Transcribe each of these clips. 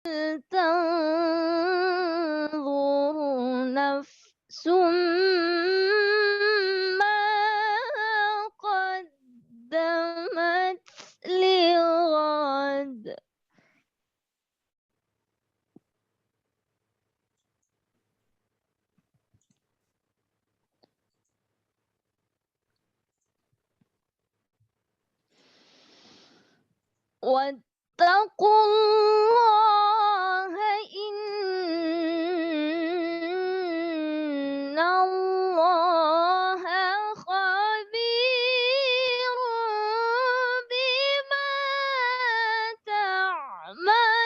تنظر نفس ما قدمت لغد. واتقوا الله إن الله خبير بما تعملون.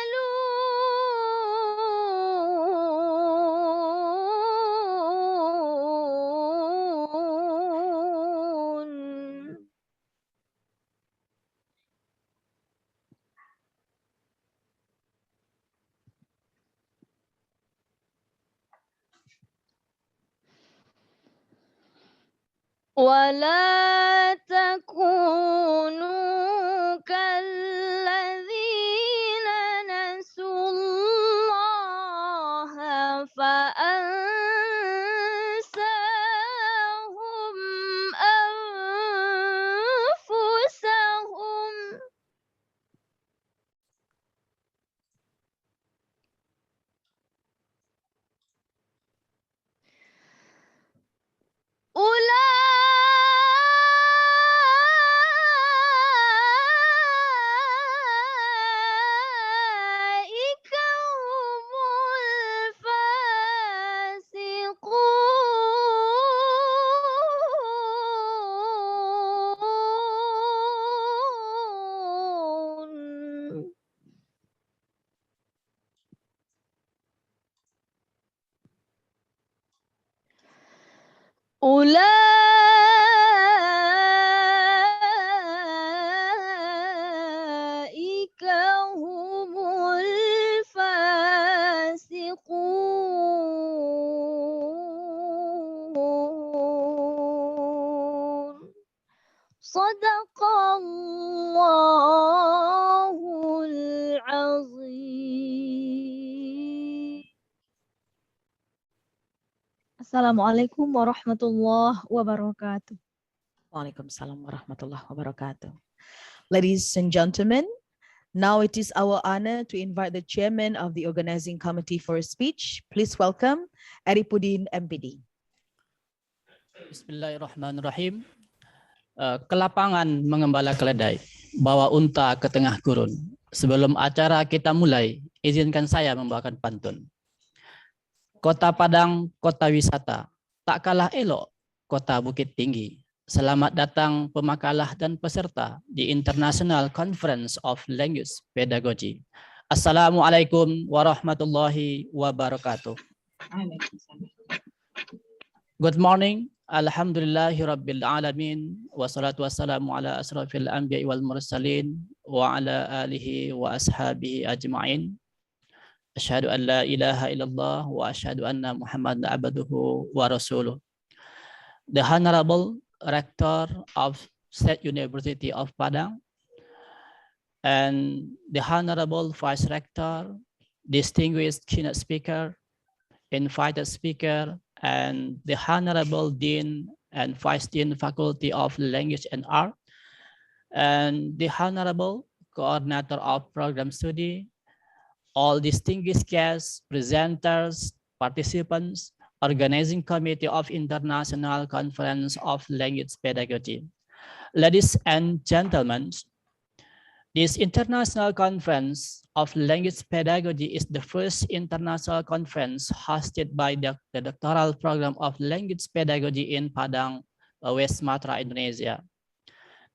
ولا تكونوا كالذين نسوا الله فأنساهم أنفسهم. أولئك هم الفاسقون. أولئك هم الفاسقون. صدق الله العظيم. Assalamualaikum warahmatullahi wabarakatuh. Waalaikumsalam warahmatullahi wabarakatuh. Ladies and gentlemen, now it is our honor to invite the chairman of the organizing committee for a speech. Please welcome Arifudin MPD. Bismillahirrahmanirrahim. Ke lapangan mengembala keledai, bawa unta ke tengah gurun. Sebelum acara kita mulai, izinkan saya membawakan pantun. Kota Padang, kota wisata, tak kalah elok kota Bukit Tinggi. Selamat datang pemakalah dan peserta di International Conference of Language Pedagogy. Assalamualaikum warahmatullahi wabarakatuh. Good morning. Alhamdulillahi Rabbil Alamin. Wassalatu wassalamu ala asrafil anbiya wal mursalin wa ala alihi wa ashabihi ajma'in. Asyhadu an la ilaha illallah wa asyhadu anna Muhammadan abduhu wa rasuluh. The Honorable Rector of State University of Padang and the Honorable Vice Rector, distinguished keynote speaker, invited speaker, and the Honorable Dean and Vice Dean Faculty of Language and Art, and the Honorable Coordinator of Program Study, all distinguished guests, presenters, participants, Organizing Committee of International Conference of Language Pedagogy. Ladies and gentlemen, this International Conference of Language Pedagogy is the first international conference hosted by the doctoral program of Language Pedagogy in Padang, West Sumatra, Indonesia.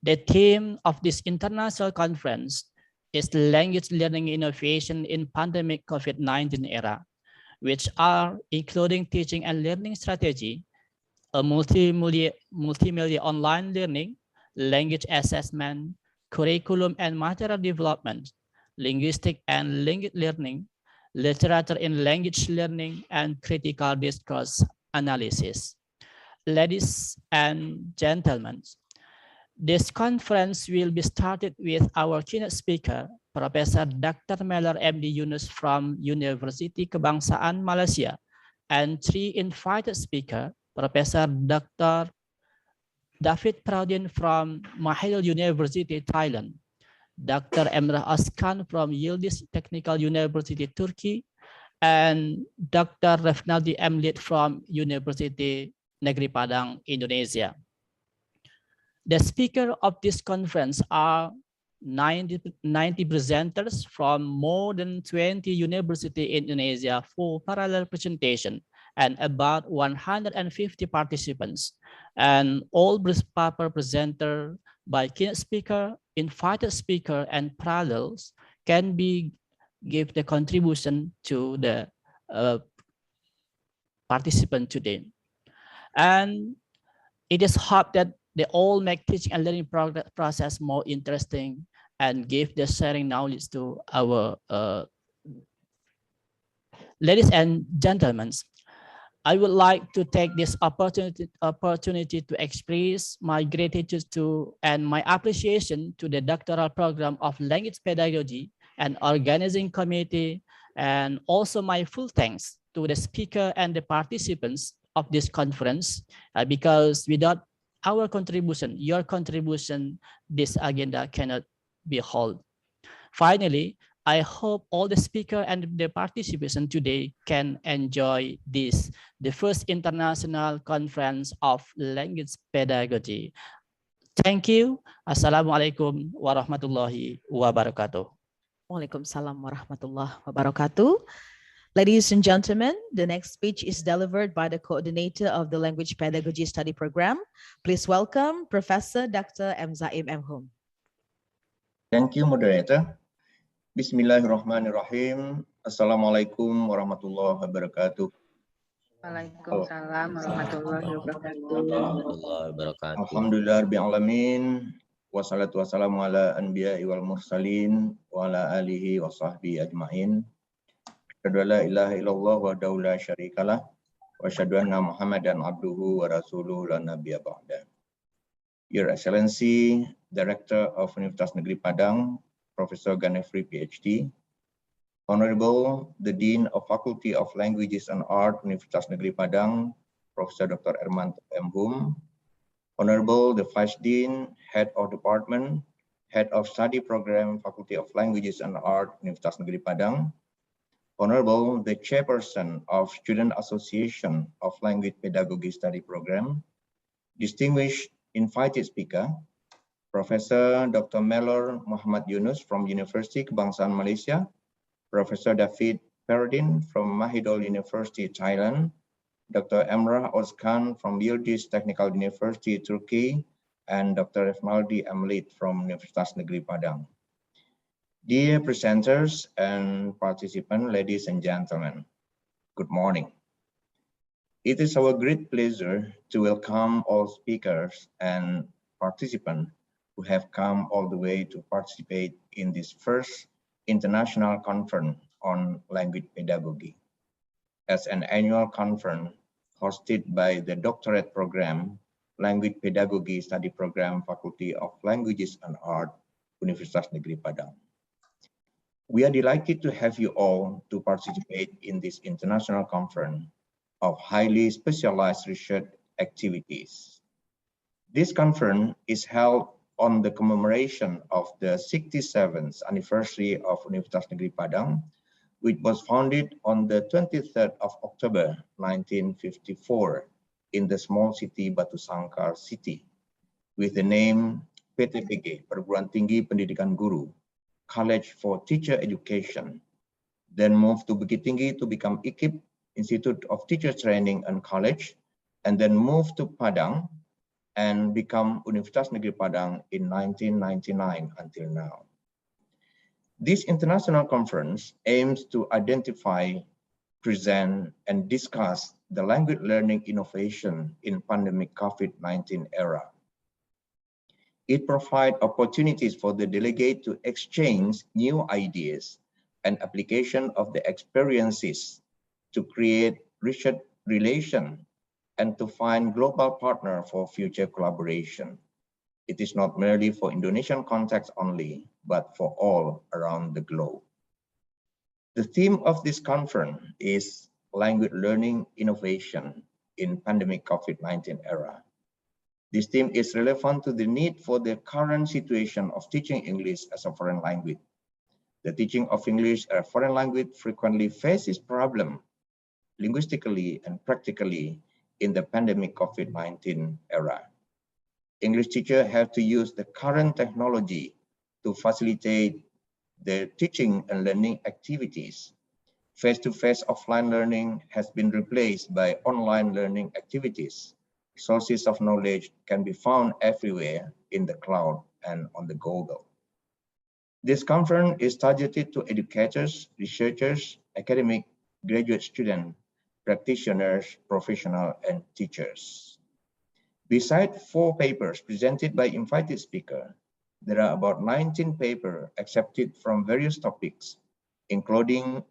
The theme of this international conference is language learning innovation in pandemic COVID-19 era, which are including teaching and learning strategy, a multimedia online learning, language assessment, curriculum and material development, linguistic and language learning, literature in language learning, and critical discourse analysis. Ladies and gentlemen, this conference will be started with our keynote speaker, Professor Dr. Meller MD Yunus from University Kebangsaan Malaysia, and 3 invited speakers, Professor Dr. David Proudin from Mahidol University, Thailand, Dr. Emrah Askan from Yildiz Technical University, Turkey, and Dr. Refnaldi Emlit from University Negeri Padang, Indonesia. The speakers of this conference are 90 presenters from more than 20 universities in Indonesia for parallel presentation, and about 150 participants. And all paper presenter by keynote speaker, invited speaker, and parallels can be give the contribution to the participant today. And it is hoped that they all make teaching and learning process more interesting and give the sharing knowledge to our ladies and gentlemen. I would like to take this opportunity to express my gratitude to and my appreciation to the doctoral program of language pedagogy and organizing committee, and also my full thanks to the speaker and the participants of this conference, because without our contribution, your contribution, this agenda cannot be held. Finally, I hope all the speakers and the participation today can enjoy this, the first international conference of language pedagogy. Thank you. Assalamualaikum warahmatullahi wabarakatuh. Waalaikumsalam warahmatullahi wabarakatuh. Ladies and gentlemen, the next speech is delivered by the coordinator of the Language Pedagogy Study Program. Please welcome Professor Dr. M. Zaim M. Hum. Thank you, moderator. Bismillahirrahmanirrahim. Assalamualaikum warahmatullahi wabarakatuh. Waalaikumsalam warahmatullahi wabarakatuh. Alhamdulillah rabbil alamin. Wassalatu wassalamu ala anbiya'i wal mursalin wa ala alihi wa sahbihi ajma'in. Asyhadu an la ilaha illallah wahdahu la syarikalah wa asyhadu anna Muhammadan abduhu wa rasuluhu la nabiyya ba'da. Your Excellency, Director of Universitas Negeri Padang, Professor Ganefri PhD, Honorable the Dean of Faculty of Languages and Art, Universitas Negeri Padang, Professor Dr. Ermanto M. Hum, Honorable the Vice Dean, Head of Department, Head of Study Program, Faculty of Languages and Art, Universitas Negeri Padang, Honorable the Chairperson of Student Association of Language Pedagogy Study Program, distinguished invited speaker, Professor Dr. Mellor Muhammad Yunus from University Kebangsaan Malaysia, Professor David Perodin from Mahidol University, Thailand, Dr. Emrah Ozkan from Yildiz Technical University, Turkey, and Dr. Refnaldi Emlit from Universitas Negeri Padang. Dear presenters and participants, ladies and gentlemen, good morning. It is our great pleasure to welcome all speakers and participants who have come all the way to participate in this first international conference on language pedagogy. As an annual conference hosted by the doctorate program, Language Pedagogy Study Program, Faculty of Languages and Art, Universitas Negeri Padang. We are delighted to have you all to participate in this international conference of highly specialized research activities. This conference is held on the commemoration of the 67th anniversary of Universitas Negeri Padang, which was founded on the 23rd of October 1954 in the small city Batu Sangkar City, with the name PTPG, Perguruan Tinggi Pendidikan Guru, College for Teacher Education, then moved to Bukit Tinggi to become ICOLP, Institute of Teacher Training and College, and then moved to Padang and become Universitas Negeri Padang in 1999 until now. This international conference aims to identify, present, and discuss the language learning innovation in pandemic COVID-19 era. It provides opportunities for the delegate to exchange new ideas and application of the experiences to create research relation and to find global partner for future collaboration. It is not merely for Indonesian context only, but for all around the globe. The theme of this conference is language learning innovation in pandemic COVID-19 era. This theme is relevant to the need for the current situation of teaching English as a foreign language. The teaching of English as a foreign language frequently faces problems linguistically and practically in the pandemic COVID-19 era. English teachers have to use the current technology to facilitate their teaching and learning activities. Face-to-face offline learning has been replaced by online learning activities. Sources of knowledge can be found everywhere in the cloud and on the Google. This conference is targeted to educators, researchers, academic, graduate students, practitioners, professionals, and teachers. Besides 4 papers presented by invited speakers, there are about 19 papers accepted from various topics, including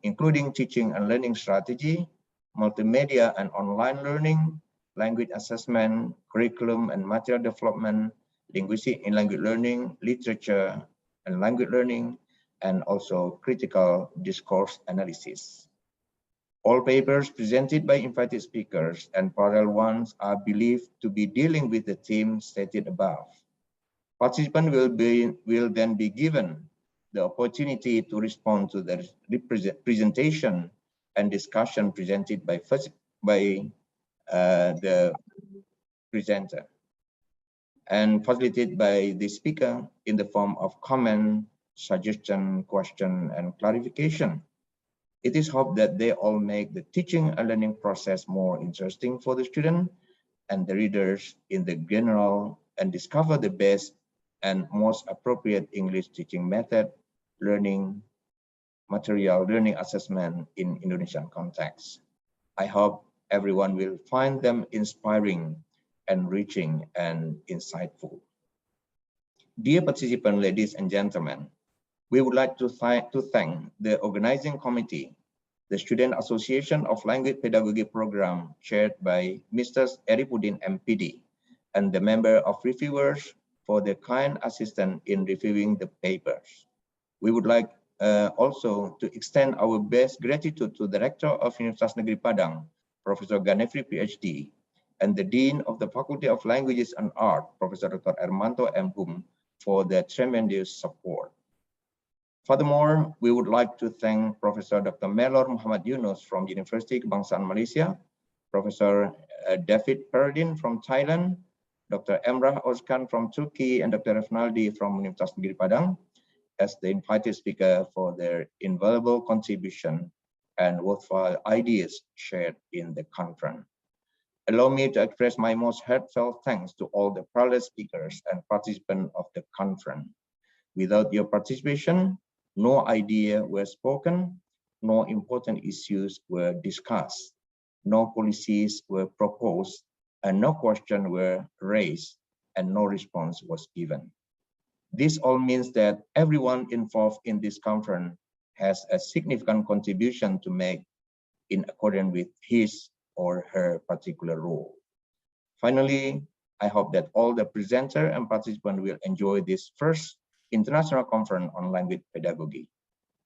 teaching and learning strategy, multimedia and online learning, language assessment, curriculum and material development, linguistics in language learning, literature and language learning, and also critical discourse analysis. All papers presented by invited speakers and parallel ones are believed to be dealing with the theme stated above. Participants will then be given the opportunity to respond to the presentation and discussion presented by the presenter and facilitated by the speaker in the form of comment, suggestion, question, and clarification. It is hoped that they all make the teaching and learning process more interesting for the student and the readers in the general and discover the best and most appropriate English teaching method, learning material, learning assessment in Indonesian context. I hope everyone will find them inspiring, enriching, and insightful. Dear participants, ladies and gentlemen, we would like to thank the organizing committee, the Student Association of Language Pedagogy Program chaired by Mr. Eripudin MPD, and the member of reviewers for their kind assistance in reviewing the papers. We would like also to extend our best gratitude to the Rector of Universitas Negeri Padang, Professor Ganefri PhD, and the Dean of the Faculty of Languages and Art, Professor Dr. Ermanto M. Hum, for their tremendous support. Furthermore, we would like to thank Professor Dr. Melor Muhammad Yunus from University Kebangsaan Malaysia, Professor David Peradin from Thailand, Dr. Emrah Ozkan from Turkey, and Dr. Refnaldi from Universitas Negeri Padang as the invited speaker for their invaluable contribution and worthwhile ideas shared in the conference. Allow me to express my most heartfelt thanks to all the parallel speakers and participants of the conference. Without your participation, no idea were spoken, no important issues were discussed, no policies were proposed, and no questions were raised, and no response was given. This all means that everyone involved in this conference has a significant contribution to make in accordance with his or her particular role. Finally, I hope that all the presenter and participants will enjoy this first International Conference on Language Pedagogy.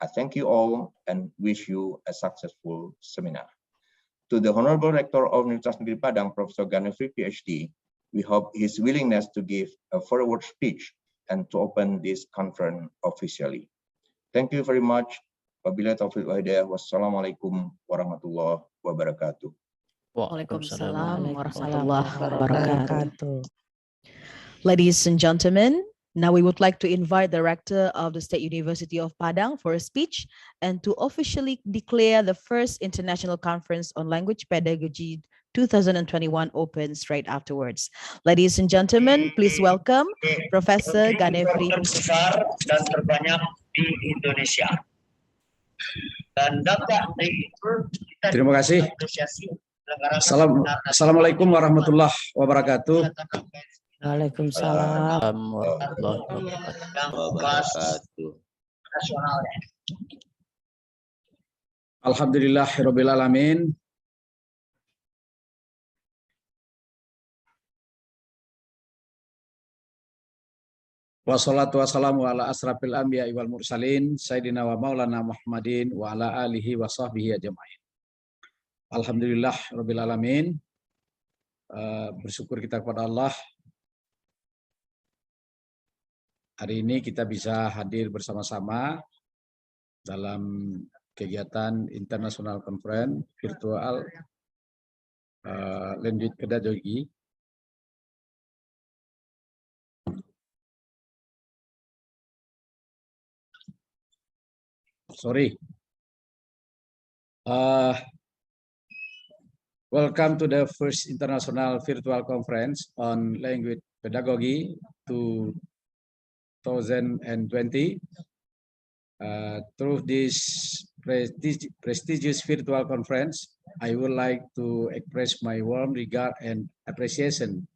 I thank you all and wish you a successful seminar. To the Honorable Rector of Universitas Negeri Padang, Professor Ganefri PhD, we hope his willingness to give a forward speech and to open this conference officially. Thank you very much. Wabillahi taufiq wal hidayah. Wassalamualaikum warahmatullahi wabarakatuh. Waalaikumsalam warahmatullahi wabarakatuh. Ladies and gentlemen, now we would like to invite the Rector of the State University of Padang for a speech and to officially declare the first International Conference on Language Pedagogy 2021 opens right afterwards. Ladies and gentlemen, please welcome Professor Ganefri. Terbesar dan terbanyak di Indonesia. Dan dapat terima kasih. Assalamualaikum warahmatullahi wabarakatuh. Waalaikumsalam warahmatullahi wabarakatuh. Alhamdulillahirabbil alamin. Wassalatu wassalamu ala asrafil anbiya wal mursalin Sayyidina wa maulana Muhammadin wa ala alihi wa sahbihi ajma'in. Alhamdulillah rabbil alamin. Bersyukur kita kepada Allah. Hari ini kita bisa hadir bersama-sama dalam kegiatan International Conference Virtual Language Pedagogy. Welcome to the first International Virtual Conference on Language Pedagogy 2020. Through this prestigious virtual conference, I would like to express my warm regard and appreciation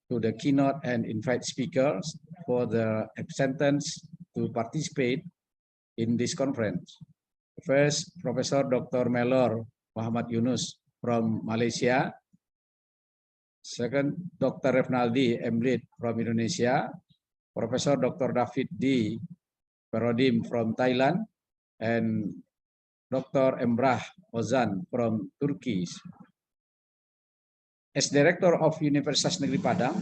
to the keynote and invite speakers for the acceptance to participate in this conference. First, Professor Dr. Melor Muhammad Yunus from Malaysia. Second, Dr. Refnaldi Emlid from Indonesia. Professor Dr. David D. Perodim from Thailand. And Dr. Emrah Ozan from Turkey. As Director of Universitas Negeri Padang,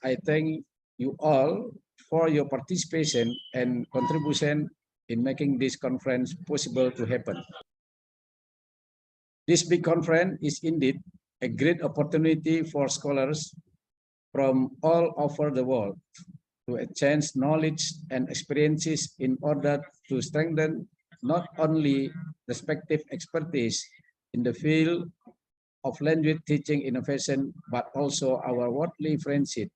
I thank you all for your participation and contribution in making this conference possible to happen. This big conference is indeed a great opportunity for scholars from all over the world to exchange knowledge and experiences in order to strengthen not only respective expertise in the field of language teaching innovation, but also our worldly friendship.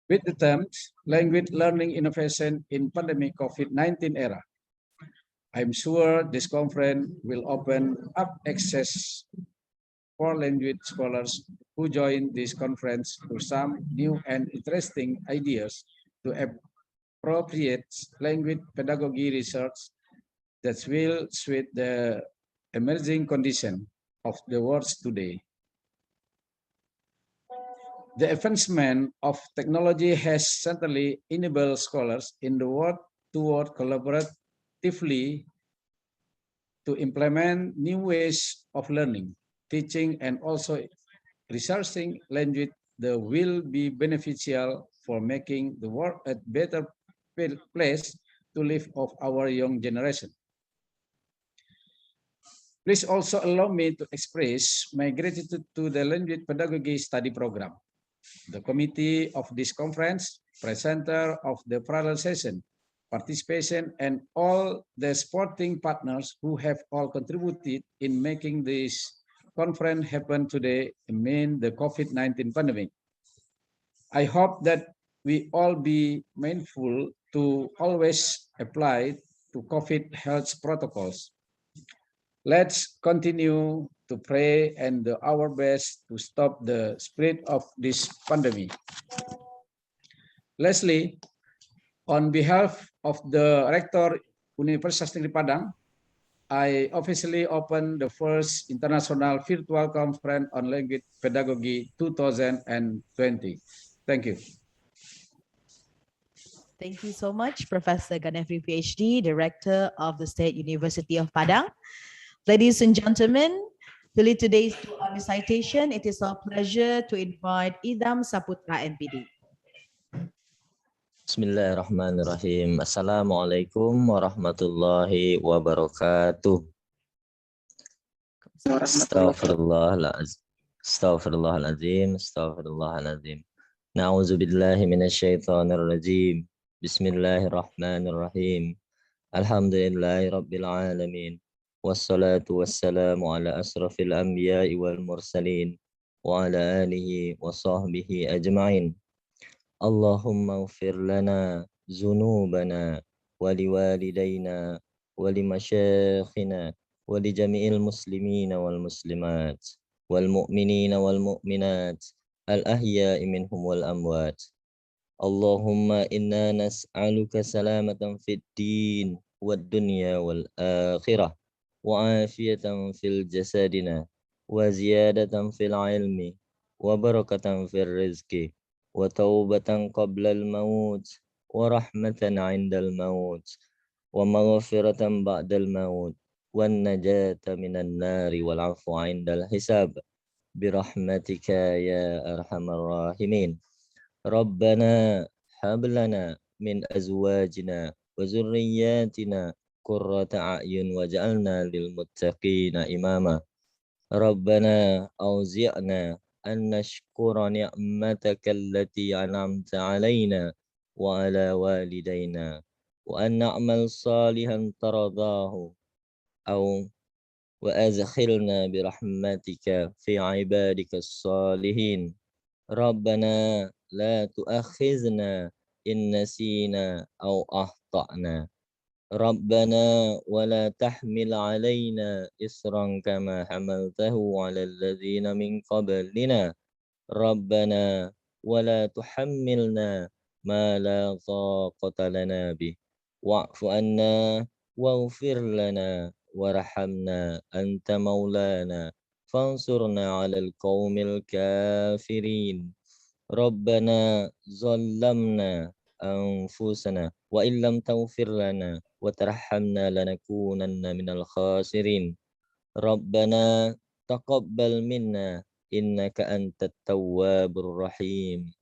With the terms language learning innovation in pandemic COVID-19 era, I'm sure this conference will open up access for language scholars who join this conference to some new and interesting ideas to appropriate language pedagogy research that will suit the emerging condition of the world today. The advancement of technology has certainly enabled scholars in the world to work collaboratively to implement new ways of learning, teaching, and also researching language that will be beneficial for making the world a better place to live of our young generation. Please also allow me to express my gratitude to the Language Pedagogy Study Program, the committee of this conference, presenter of the parallel session, participation, and all the supporting partners who have all contributed in making this conference happen today amid the COVID-19 pandemic. I hope that we all be mindful to always apply to COVID health protocols. Let's continue to pray and do our best to stop the spread of this pandemic. Lastly, on behalf of the Rector Universitas Negeri Padang, I officially open the first International Virtual Conference on Language Pedagogy 2020. Thank you. Thank you so much, Professor Ganefri, PhD, Director of the State University of Padang. Ladies and gentlemen, to lead today's recitation, it is our pleasure to invite Idham Saputra, MPD. Bismillahirrahmanirrahim. Assalamualaikum warahmatullahi wabarakatuh. Astaghfirullahaladzim. Astaghfirullahaladzim. Astaghfirullahaladzim. Na'udzu billahi minasyaitonir rajim. Bismillahirrahmanirrahim. Alhamdulillahi rabbil alamin. Wassalatu wassalamu ala asrafil anbiya'i wal mursalin wa ala alihi wa sahbihi ajma'in. Allahumma ufir lana zunubana wa liwalidayna wa limasyakhina wa li jami'il muslimina wal muslimat wal mu'minina wal mu'minat al ahya'i minhum wal amwat. Allahumma inna nas'aluka salamatan fid din wad dunya wal akhirah wa afiyatan fil jasadina wa ziyadatan fil ilmi wa barakatan fil rizqi وتوبة قبل الموت ورحمة عند الموت ومغفرة بعد الموت والنجاة من النار والعفو عند الحساب برحمتك يا أرحم الراحمين. ربنا هب لنا من أزواجنا وذرياتنا قرة أعين واجعلنا للمتقين إماما. ربنا أوزعنا أن نشكر نعمتك التي أنعمت علينا وعلى والدينا وأن نعمل صالحا ترضاه أو وأدخلنا برحمتك في عبادك الصالحين. ربنا لا تؤاخذنا إن نسينا أو أخطأنا. ربنا ولا تحمل علينا إصرا كما حملته على الذين من قبلنا. ربنا ولا تحملنا ما لا طاقة لنا به واعف عنا واغفر لنا وارحمنا أنت مولانا فانصرنا على القوم الكافرين. ربنا ظلمنا أنفسنا وإن لم تغفر لنا وترحمنا لنكونن من الخاسرين. ربنا تقبل منا إنك أنت التواب الرحيم.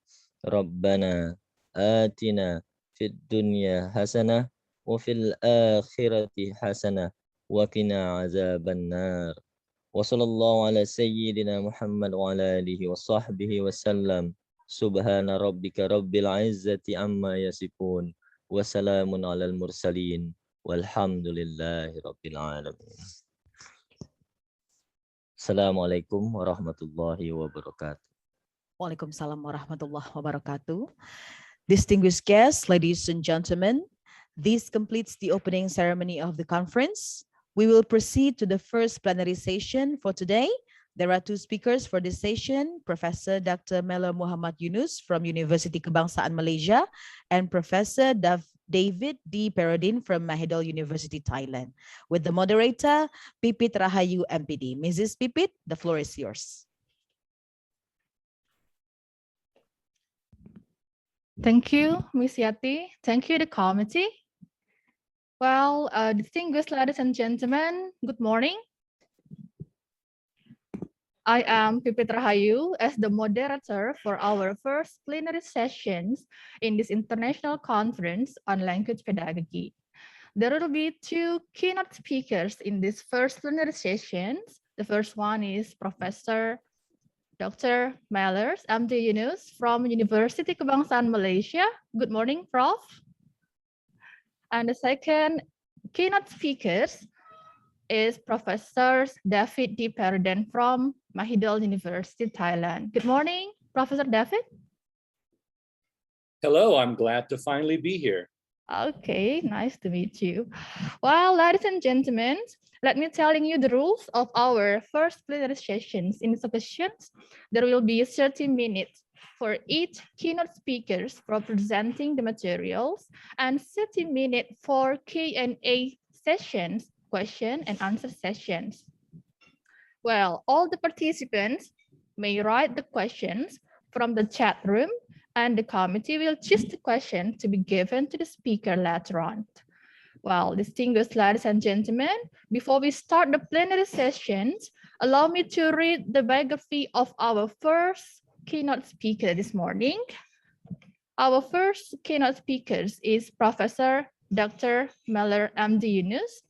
ربنا آتنا في الدنيا حسنة وفي الآخرة حسنة وقنا عذاب النار. وصلى الله على سيدنا محمد وعلى آله وصحبه وسلم. سبحان ربك رب العزة عما يصفون وسلام على المرسلين والحمد لله رب العالمين. Assalamualaikum warahmatullahi wabarakatuh. Waalaikumsalam warahmatullahi wabarakatuh. Distinguished guests, ladies and gentlemen, this completes the opening ceremony of the conference. We will proceed to the first plenary session for today. There are two speakers for this session, Professor Dr. Melo Muhammad Yunus from University Kebangsaan Malaysia and Professor David D. Perodin from Mahidol University, Thailand. With the moderator, Pipit Rahayu, MPD. Mrs. Pipit, the floor is yours. Thank you, Ms. Yati. Thank you, the committee. Well, distinguished ladies and gentlemen, good morning. I am Pipit Rahayu as the moderator for our first plenary sessions in this international conference on language pedagogy. There will be two keynote speakers in this first plenary sessions. The first one is Professor Dr. Mellers MD Yunus from University Kebangsaan Malaysia. Good morning, Prof. And the second keynote speakers is Professor David D. Perodin from Mahidol University, Thailand. Good morning, Professor David. Hello, I'm glad to finally be here. Okay, nice to meet you. Well, ladies and gentlemen, let me telling you the rules of our first plenary sessions. In this occasions, there will be 30 minutes for each keynote speakers for presenting the materials and 30 minutes for Q&A sessions, question and answer sessions. Well, all the participants may write the questions from the chat room and the committee will choose the question to be given to the speaker later on. Well, distinguished ladies and gentlemen, before we start the plenary sessions, allow me to read the biography of our first keynote speaker this morning. Our first keynote speaker is Professor Dr. Meller MD Yunus,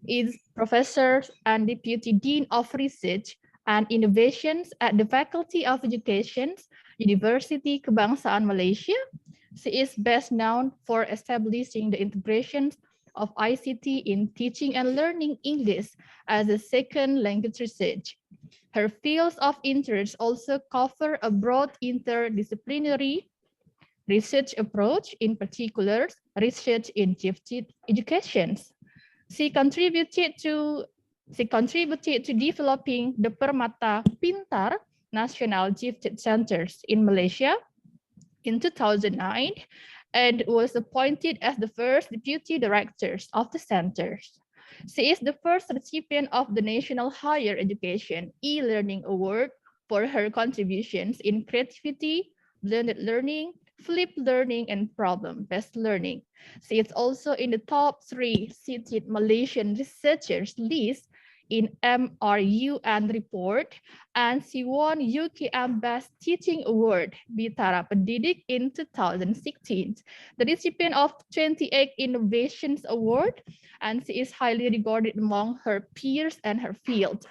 is Professor and Deputy Dean of Research and Innovations at the Faculty of Education, University Kebangsaan Malaysia. She is best known for establishing the integration of ICT in teaching and learning English as a second language research. Her fields of interest also cover a broad interdisciplinary research approach, in particular, research in gifted education. She contributed to developing the Permata Pintar National Gifted Centers in Malaysia in 2009 and was appointed as the first deputy director of the centers. She is the first recipient of the National Higher Education e-Learning Award for her contributions in creativity, blended learning, flipped learning, and problem-based learning. She is also in the top 3 cited Malaysian researchers list in MRUN report, and she won UKM Best Teaching Award Bitara Pendidik in 2016, the recipient of 28 Innovations Award, and she is highly regarded among her peers and her field.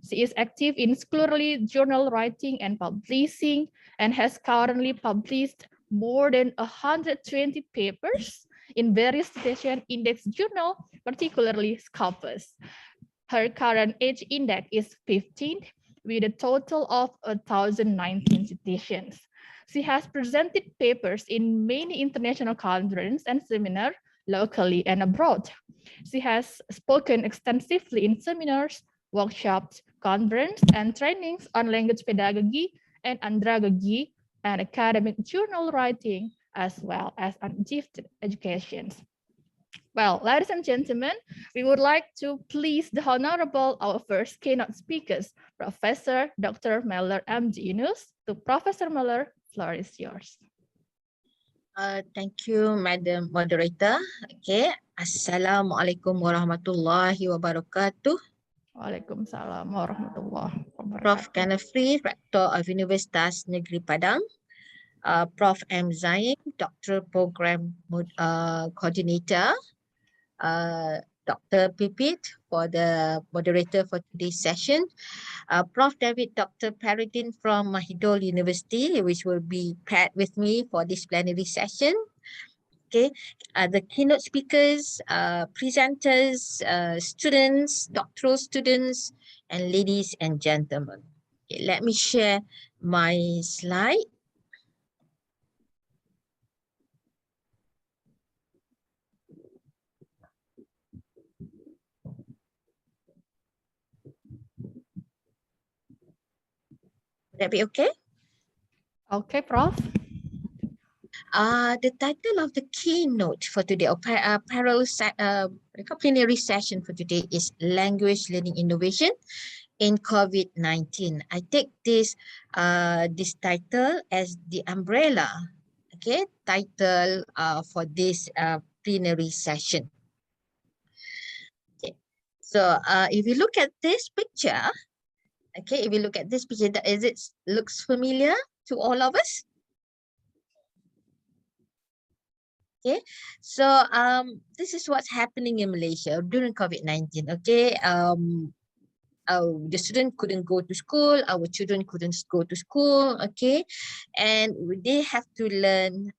She is active in scholarly journal writing and publishing, and has currently published more than 120 papers in various citation index journals, particularly Scopus. Her current age index is 15, with a total of 1,019 citations. She has presented papers in many international conferences and seminars locally and abroad. She has spoken extensively in seminars, workshops, conferences, and trainings on language pedagogy and andragogy and academic journal writing, as well as on gifted education. Well, ladies and gentlemen, we would like to please the Honorable, our first keynote speakers, Professor Dr. Meller M. Yunus. To Professor Meller, floor is yours. Thank you, Madam Moderator. Okay. Assalamualaikum warahmatullahi wabarakatuh. Waalaikumsalam warahmatullahi wabarakatuh. Prof. Kanafri, Rector of Universitas Negeri Padang. Prof. M. Zaim, Doctoral Program Coordinator. Dr. Pipit for the moderator for today's session. Prof. David Dr. Paradin from Mahidol University, which will be paired with me for this plenary session. Okay, the keynote speakers, presenters, students, doctoral students, and ladies and gentlemen. Okay, let me share my slide. Would that be okay? Okay, Prof. The title of the keynote for today, or plenary session for today, is Language Learning Innovation in COVID-19. I take this title as the umbrella, okay, title for this plenary session. Okay, so if you look at this picture, okay, if you look at this picture, looks familiar to all of us? Okay, so this is what's happening in Malaysia during COVID-19. Okay, the student couldn't go to school, our children couldn't go to school. Okay, and they have to learn.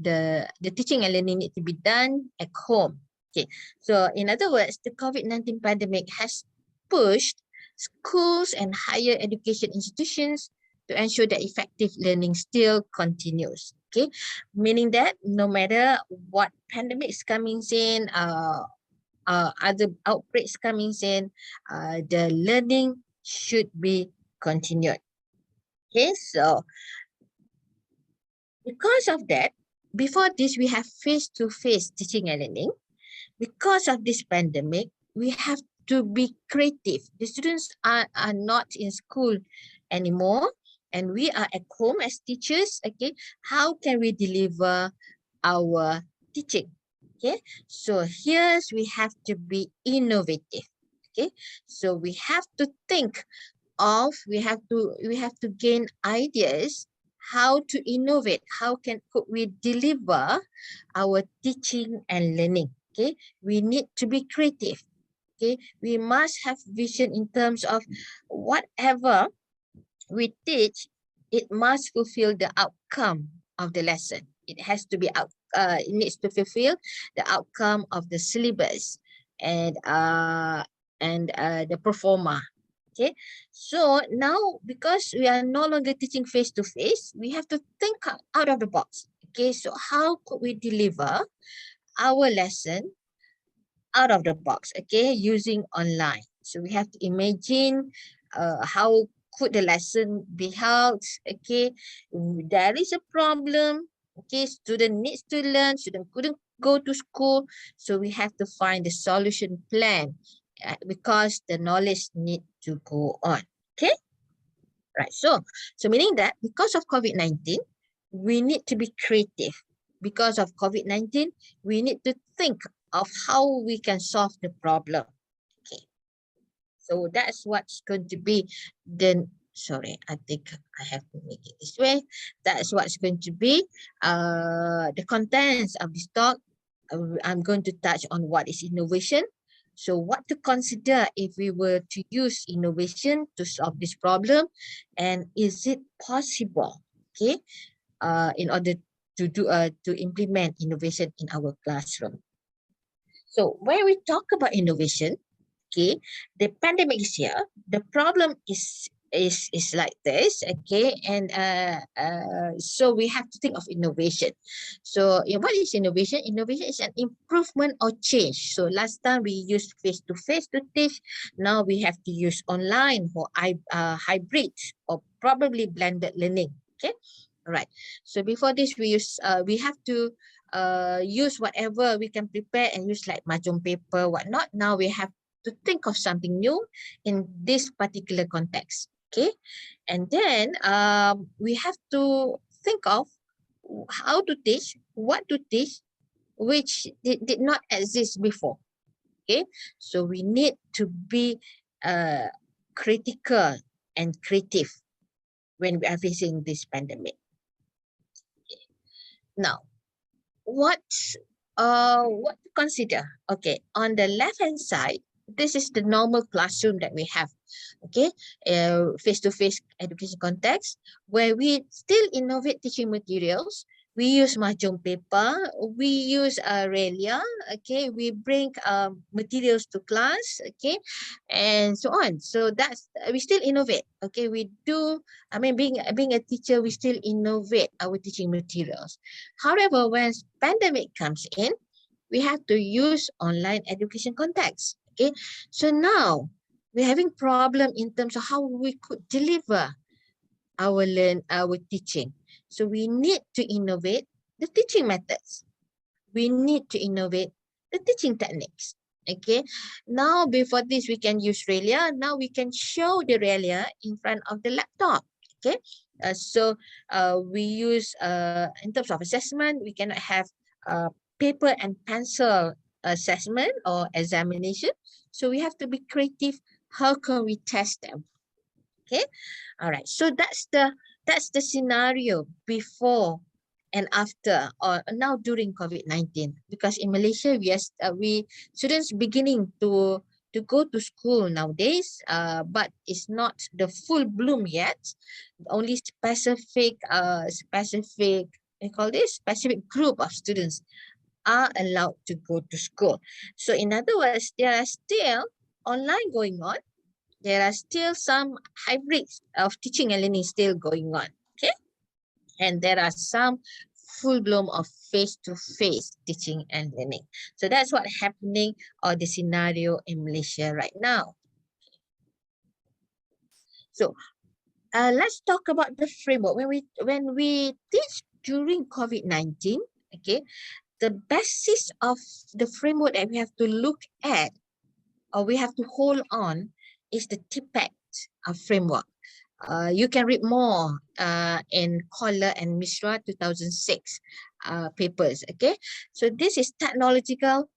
The teaching and learning need to be done at home. Okay, so in other words, the COVID-19 pandemic has pushed schools and higher education institutions to ensure that effective learning still continues. Okay, meaning that no matter what pandemics coming in, other outbreaks coming in, the learning should be continued. Okay, so because of that, before this we have face-to-face teaching and learning. Because of this pandemic, we have to be creative. The students are not in school anymore, and we are at home as teachers. Okay, how can we deliver our teaching? Okay, so here's we have to be innovative. Okay, so we have to think of, we have to gain ideas how to innovate, could we deliver our teaching and learning. Okay, we need to be creative. Okay, we must have vision in terms of whatever we teach, it must fulfill the outcome of the lesson. It has to be it needs to fulfill the outcome of the syllabus and the performer. Okay, so now because we are no longer teaching face to face, we have to think out of the box. Okay, so how could we deliver our lesson out of the box, okay, using online? So we have to imagine how could the lesson be held. Okay, there is a problem. Okay, student needs to learn, student couldn't go to school, so we have to find the solution plan because the knowledge need to go on. Okay, right, so meaning that because of COVID-19, we need to be creative. Because of COVID-19, we need to think of how we can solve the problem. Okay. So that's what's going to be the, sorry, I think I have to make it this way. That's what's going to be the contents of this talk. I'm going to touch on what is innovation. So what to consider if we were to use innovation to solve this problem, and is it possible, okay, in order to implement innovation in our classroom. So when we talk about innovation, okay, the pandemic is here. The problem is like this, okay, and so we have to think of innovation. So what is innovation? Innovation is an improvement or change. So last time we used face-to-face to teach. Now we have to use online or hybrid or probably blended learning. Okay, all right. So before this, we have to use whatever we can prepare and use like mahjong paper, whatnot. Now we have to think of something new in this particular context. Okay, and then we have to think of how to teach, what to teach, which did not exist before. Okay, so we need to be critical and creative when we are facing this pandemic. Now, what to consider? Okay, on the left hand side, this is the normal classroom that we have. Okay, face-to-face education context where we still innovate teaching materials. We use mahjong paper, we use Aurelia, okay, we bring materials to class, okay, and so on. So that's, we still innovate, okay, we do, I mean, being a teacher, we still innovate our teaching materials. However, when pandemic comes in, we have to use online education context, okay. So now we're having problem in terms of how we could deliver our teaching. So we need to innovate the teaching methods. We need to innovate the teaching techniques. Okay. Now before this, we can use Relia. Now we can show the Relia in front of the laptop. Okay. So we use in terms of assessment, we cannot have paper and pencil assessment or examination. So we have to be creative. How can we test them? Okay. All right. So that's the scenario before and after, or now during COVID-19. Because in Malaysia, we students beginning to go to school nowadays, but it's not the full bloom yet. Only specific we call this specific group of students are allowed to go to school. So in other words, there are still online going on. There are still some hybrids of teaching and learning still going on, okay? And there are some full bloom of face-to-face teaching and learning. So that's what's happening, or the scenario in Malaysia right now. So let's talk about the framework. When we teach during COVID-19, okay, the basis of the framework that we have to look at, or we have to hold on, is the TPACT framework. You can read more in Kohler and Mishra 2006 papers. Okay, so this is technological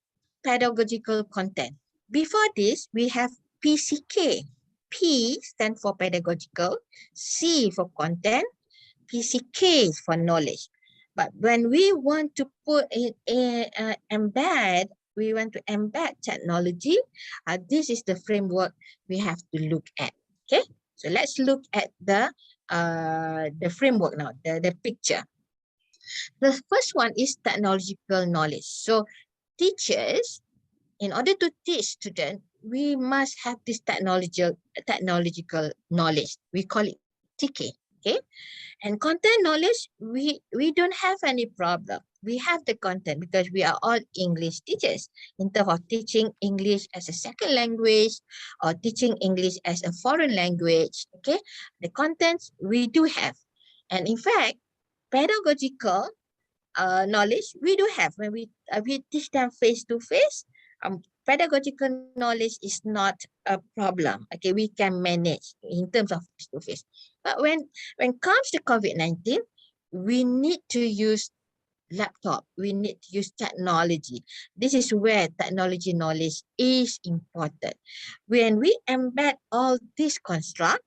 pedagogical content. Before this, we have PCK. P stands for pedagogical, C for content, PCK for knowledge. But when we want to put it embed, we want to embed technology, this is the framework we have to look at. Okay, so let's look at the framework now, the picture. The first one is technological knowledge. So teachers, in order to teach students, we must have this technological knowledge. We call it TK. Okay, and content knowledge, we don't have any problem. We have the content because we are all English teachers. In terms of teaching English as a second language or teaching English as a foreign language, okay, the contents we do have. And in fact, pedagogical knowledge we do have. When we teach them face to face, pedagogical knowledge is not a problem. Okay, we can manage in terms of face to face. But when comes to COVID-19, we need to use laptop, we need to use technology. This is where technology knowledge is important. When we embed all this construct,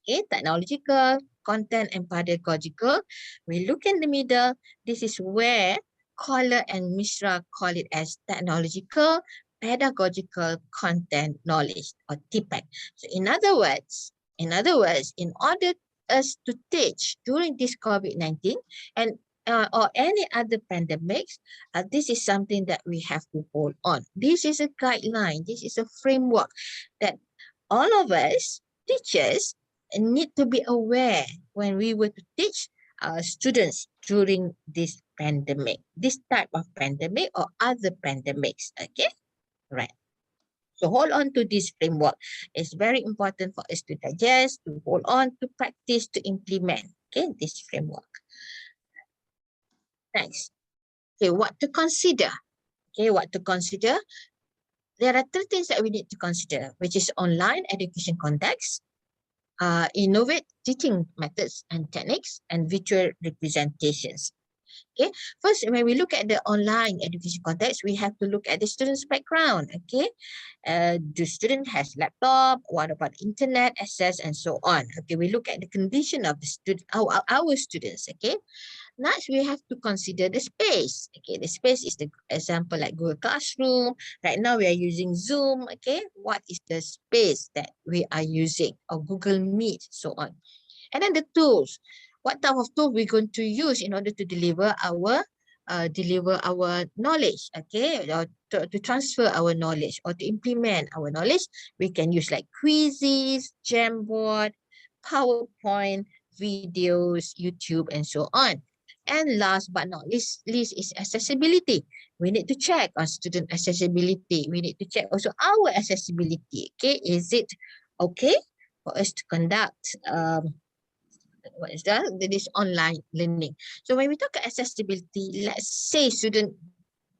okay, technological, content, and pedagogical, we look in the middle. This is where Collar and Mishra call it as technological, pedagogical content knowledge, or TPEC. So in other words, in order us to teach during this COVID-19 and or any other pandemics, this is something that we have to hold on. This is a guideline. This is a framework that all of us, teachers, need to be aware when we were to teach students during this pandemic, this type of pandemic or other pandemics. Okay, right. So hold on to this framework. It's very important for us to digest, to hold on, to practice, to implement. Okay, this framework. Next, okay, what to consider? Okay, what to consider? There are 3 things that we need to consider, which is online education context, innovate teaching methods and techniques, and virtual representations. Okay, first, when we look at the online education context, we have to look at the student's background. Okay, the student has laptop, what about internet access, and so on. Okay, we look at the condition of the student, our students. Okay, next, we have to consider the space. Okay, the space is the example like Google Classroom. Right now, we are using Zoom. Okay, what is the space that we are using, or Google Meet, so on. And then the tools. What type of tool we're going to use in order to deliver our knowledge, okay, or to transfer our knowledge or to implement our knowledge. We can use like quizzes, Jamboard, PowerPoint, videos, YouTube, and so on. And last but not least is accessibility. We need to check on student accessibility. We need to check also our accessibility. Okay, is it okay for us to conduct what is that? This online learning. So when we talk accessibility, let's say student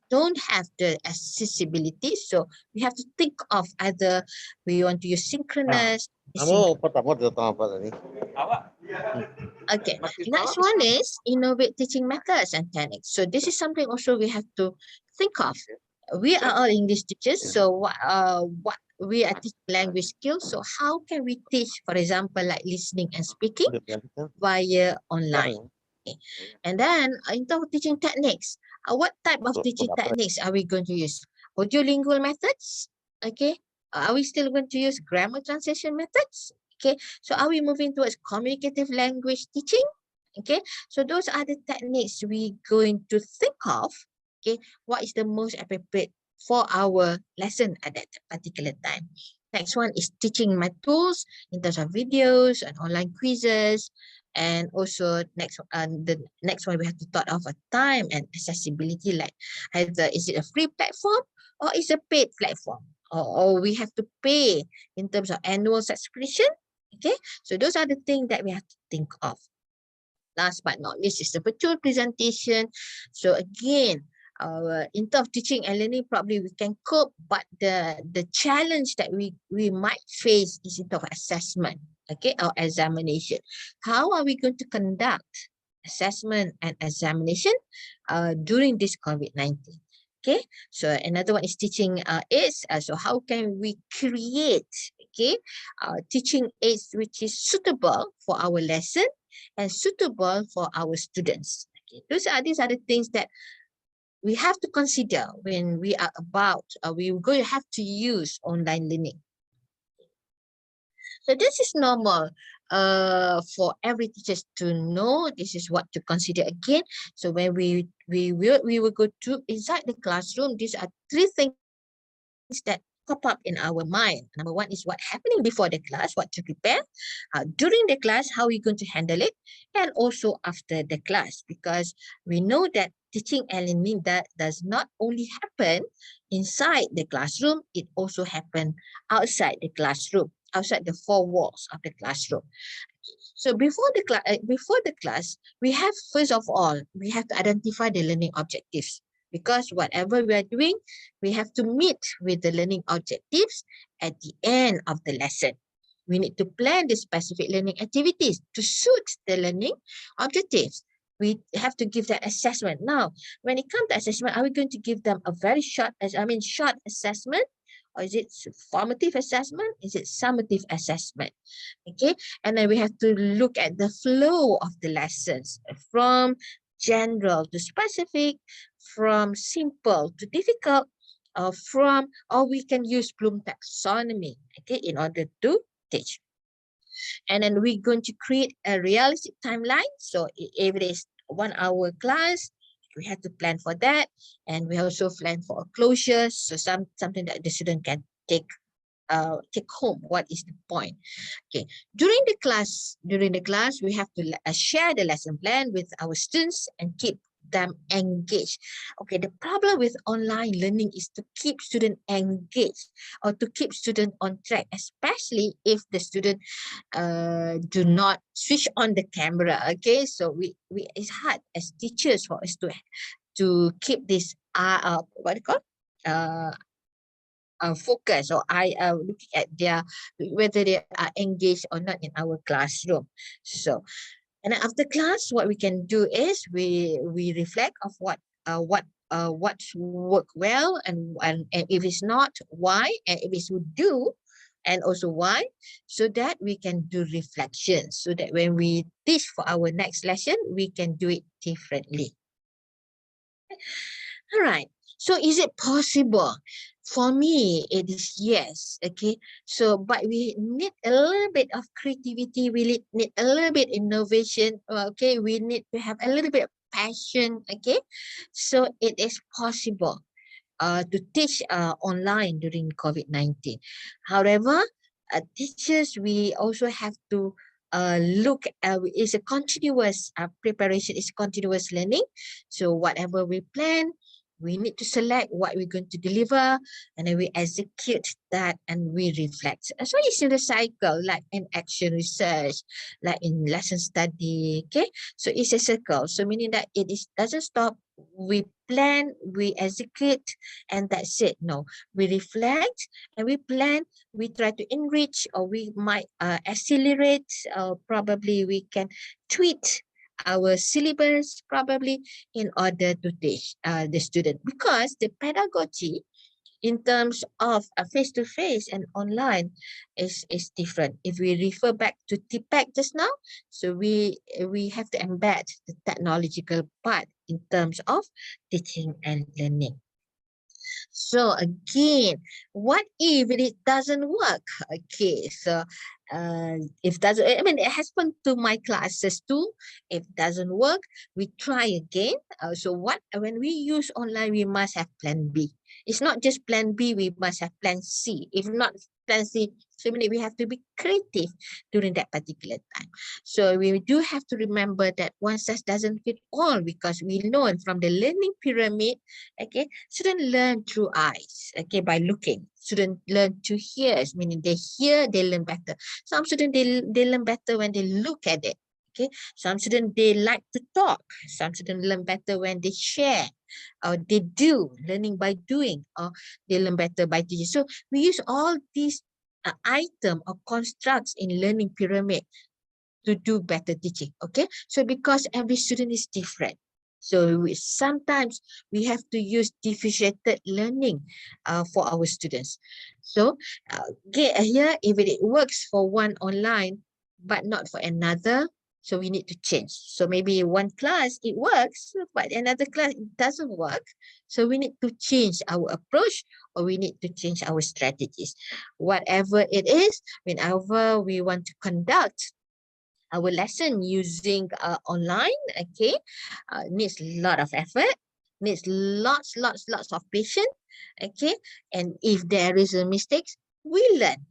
don't have the accessibility, so we have to think of either we want to use synchronous. Okay, next one is innovate teaching methods and techniques. So this is something also we have to think of. We are all English teachers, so what we are teaching language skills. So how can we teach, for example, like listening and speaking via online? Okay. And then in terms of teaching techniques, what type of teaching techniques are we going to use? Audiolingual methods? Okay. Are we still going to use grammar translation methods? Okay. So are we moving towards communicative language teaching? Okay. So those are the techniques we're going to think of. Okay. What is the most appropriate for our lesson at that particular time? Next one is teaching my tools in terms of videos and online quizzes. And also the next one we have to thought of a time and accessibility, like either is it a free platform or is it a paid platform, or we have to pay in terms of annual subscription. Okay, so those are the things that we have to think of. Last but not least is the virtual presentation. So again, in terms of teaching and learning, probably we can cope, but the challenge that we might face is in terms of assessment, okay, or examination. How are we going to conduct assessment and examination during this COVID-19? Okay, so another one is teaching aids. So how can we create, okay, teaching aids which is suitable for our lesson and suitable for our students? Okay, these are the things that we have to consider when we are about, we're going to have to use online learning. So this is normal for every teacher to know. This is what to consider again. So when we will go to inside the classroom, these are 3 things that pop up in our mind. Number 1 is what happening before the class, what to prepare. During the class, how we're going to handle it, and also after the class, because we know that teaching and learning that does not only happen inside the classroom, it also happens outside the classroom, outside the 4 walls of the classroom. So before the class, we have, first of all, we have to identify the learning objectives. Because whatever we are doing, we have to meet with the learning objectives at the end of the lesson. We need to plan the specific learning activities to suit the learning objectives. We have to give that assessment. Now, when it comes to assessment, are we going to give them a very short assessment? Or is it formative assessment? Is it summative assessment? Okay, and then we have to look at the flow of the lessons from general to specific, from simple to difficult, or we can use Bloom taxonomy, okay, in order to teach. And then we're going to create a realistic timeline. So if it is 1 hour class, we have to plan for that. And we also plan for closures. So something that the student can take home. What is the point? Okay, during the class, we have to share the lesson plan with our students and keep them engaged. Okay, the problem with online learning is to keep student engaged or to keep student on track, especially if the student do not switch on the camera. Okay, so we it's hard as teachers for us to keep this what do you call focus, or looking at whether they are engaged or not in our classroom. So, and then after class, what we can do is we reflect of what worked well, and if it's not, why, and if it's would do, and also why, so that we can do reflections, so that when we teach for our next lesson, we can do it differently. All right. So is it possible? For me, it is yes. Okay. So, but we need a little bit of creativity. We need a little bit innovation. Okay. We need to have a little bit of passion. Okay. So it is possible to teach online during COVID-19. However, teachers, we also have to look at, it's a continuous preparation, is continuous learning. So whatever we plan, we need to select what we're going to deliver, and then we execute that and we reflect. So it's in the cycle, like in action research, like in lesson study. Okay, so it's a circle. So meaning that it doesn't stop. We plan, we execute, and that's it. No, we reflect and we plan. We try to enrich, or we might accelerate. Probably we can tweak our syllabus, probably, in order to teach the student, because the pedagogy in terms of face-to-face and online is different. If we refer back to TPAC just now, so we have to embed the technological part in terms of teaching and learning. So again, what if it doesn't work? Okay, so if doesn't, I mean, it happened to my classes too. If it doesn't work, we try again. So when we use online, we must have plan B. It's not just plan B, we must have plan C. If not plan C, so we have to be creative during that particular time. So we do have to remember that one size doesn't fit all, because we learn from the learning pyramid. Okay, students learn through eyes. Okay, by looking. Students learn to hear, meaning they hear, they learn better. Some students they learn better when they look at it. Okay, some students they like to talk. Some students learn better when they share, or they do, learning by doing, or they learn better by teaching. So we use all these items or constructs in learning pyramid to do better teaching. Okay, so because every student is different, so sometimes we have to use differentiated learning for our students. So here, if it works for one online but not for another, so we need to change. So maybe one class it works, but another class it doesn't work. So we need to change our approach, or we need to change our strategies. Whatever it is, whenever we want to conduct our lesson using online, okay, needs a lot of effort, needs lots of patience, okay. And if there is a mistake, we learn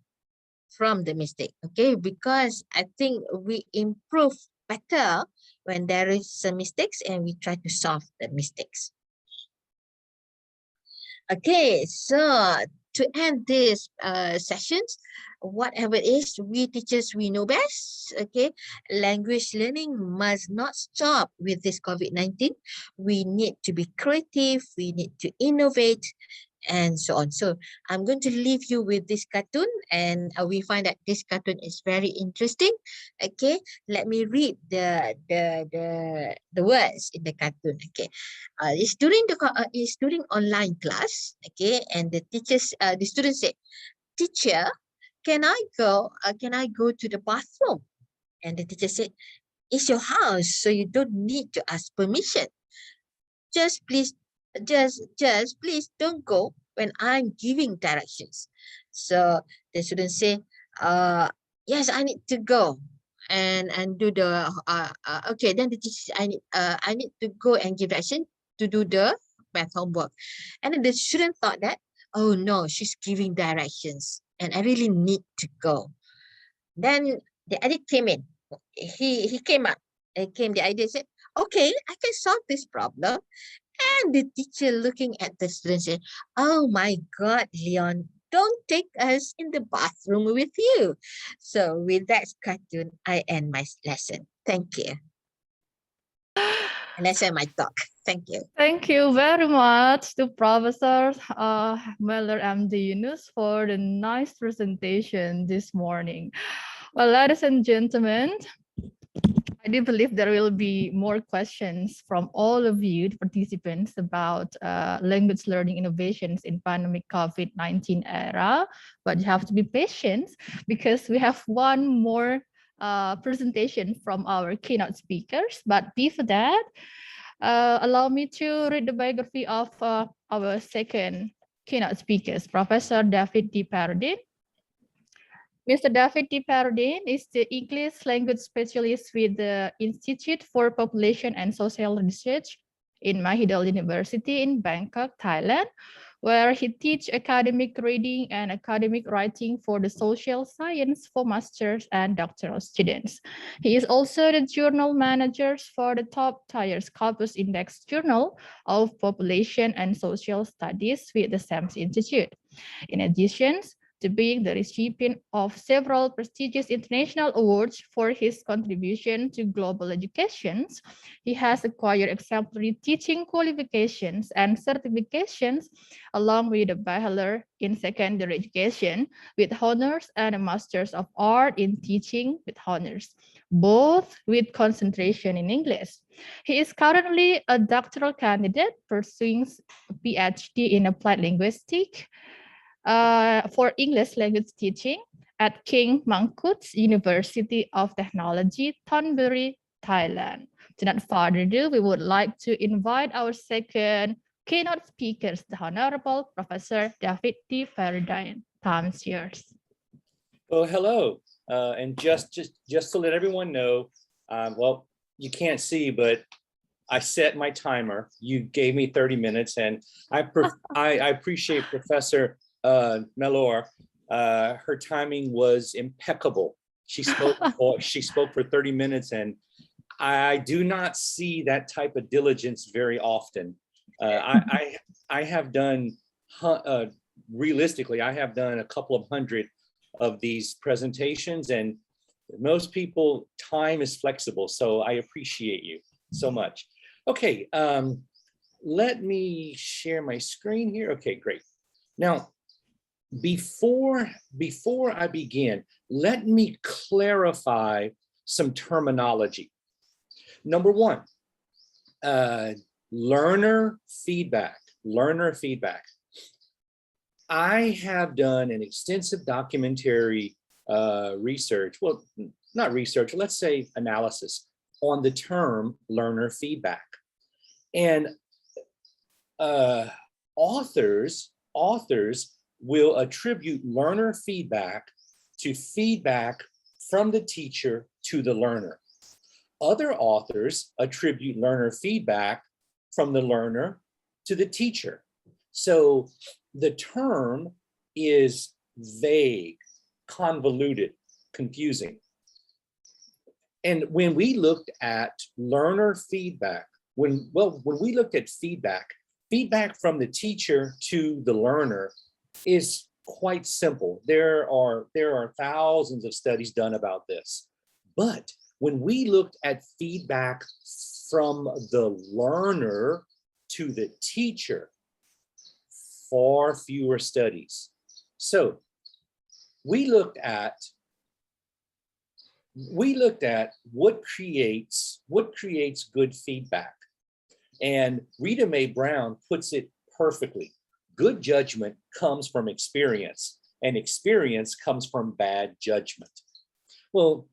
from the mistake, okay, because I think we improve better when there is some mistakes and we try to solve the mistakes. Okay, so to end this sessions, whatever it is, we teachers, we know best. Okay, language learning must not stop with this COVID-19. We need to be creative, we need to innovate, and so on. So I'm going to leave you with this cartoon, and we find that this cartoon is very interesting. Okay, let me read the words in the cartoon. Okay, it's during online class. Okay, and the student said, "Teacher, can I go? Can I go to the bathroom?" And the teacher said, "It's your house, so you don't need to ask permission. Just please, just please don't go when I'm giving directions." So the student say, yes, I need to go and do the okay. Then the teacher, I need to go and give direction to do the math homework. And then the student thought that, oh no, she's giving directions and I really need to go. Then the addict came in. He came up. The idea said, okay, I can solve this problem. And the teacher looking at the student said, oh my God, Leon, don't take us in the bathroom with you. So with that cartoon, I end my lesson. Thank you. And that's my talk. Thank you. Thank you very much to Professor Meller MD Yunus for the nice presentation this morning. Well, ladies and gentlemen, I do believe there will be more questions from all of you, the participants, about language learning innovations in pandemic COVID-19 era, but you have to be patient because we have one more presentation from our keynote speakers. But before that, allow me to read the biography of our second keynote speakers, Professor David D. Paradin. Mr. David D. Paradin is the English language specialist with the Institute for Population and Social Research in Mahidol University in Bangkok, Thailand, where he teaches academic reading and academic writing for the social science for master's and doctoral students. He is also the journal manager for the top tier Scopus Index Journal of Population and Social Studies with the SAMS Institute. In addition to being the recipient of several prestigious international awards for his contribution to global education, he has acquired exemplary teaching qualifications and certifications, along with a bachelor in secondary education with honors and a master's of art in teaching with honors, both with concentration in English. He is currently a doctoral candidate pursuing a PhD in applied linguistics for English language teaching at King Mangkut's University of Technology, Thonburi, Thailand. Without further ado, we would like to invite our second keynote speaker, the Honorable Professor David D. Paradin. Time is yours. Well, hello, and just to let everyone know, well, you can't see, but I set my timer. You gave me 30 minutes, and I appreciate Professor Mellor. Her timing was impeccable. She spoke for 30 minutes, and I do not see that type of diligence very often. I have done realistically, I have done a couple of hundred of these presentations, and most people, time is flexible. So I appreciate you so much. Okay, let me share my screen here. Okay, great. Now, before I begin, let me clarify some terminology. Number one, learner feedback. I have done an extensive documentary research, well, not research, let's say analysis on the term learner feedback. And authors will attribute learner feedback to feedback from the teacher to the learner. Other authors attribute learner feedback from the learner to the teacher. So the term is vague, convoluted, confusing. And when we looked at learner feedback, when we looked at feedback from the teacher to the learner is quite simple. There are thousands of studies done about this. But when we looked at feedback from the learner to the teacher, far fewer studies. So we looked at what creates good feedback. And Rita Mae Brown puts it perfectly. Good judgment comes from experience, and experience comes from bad judgment. Well,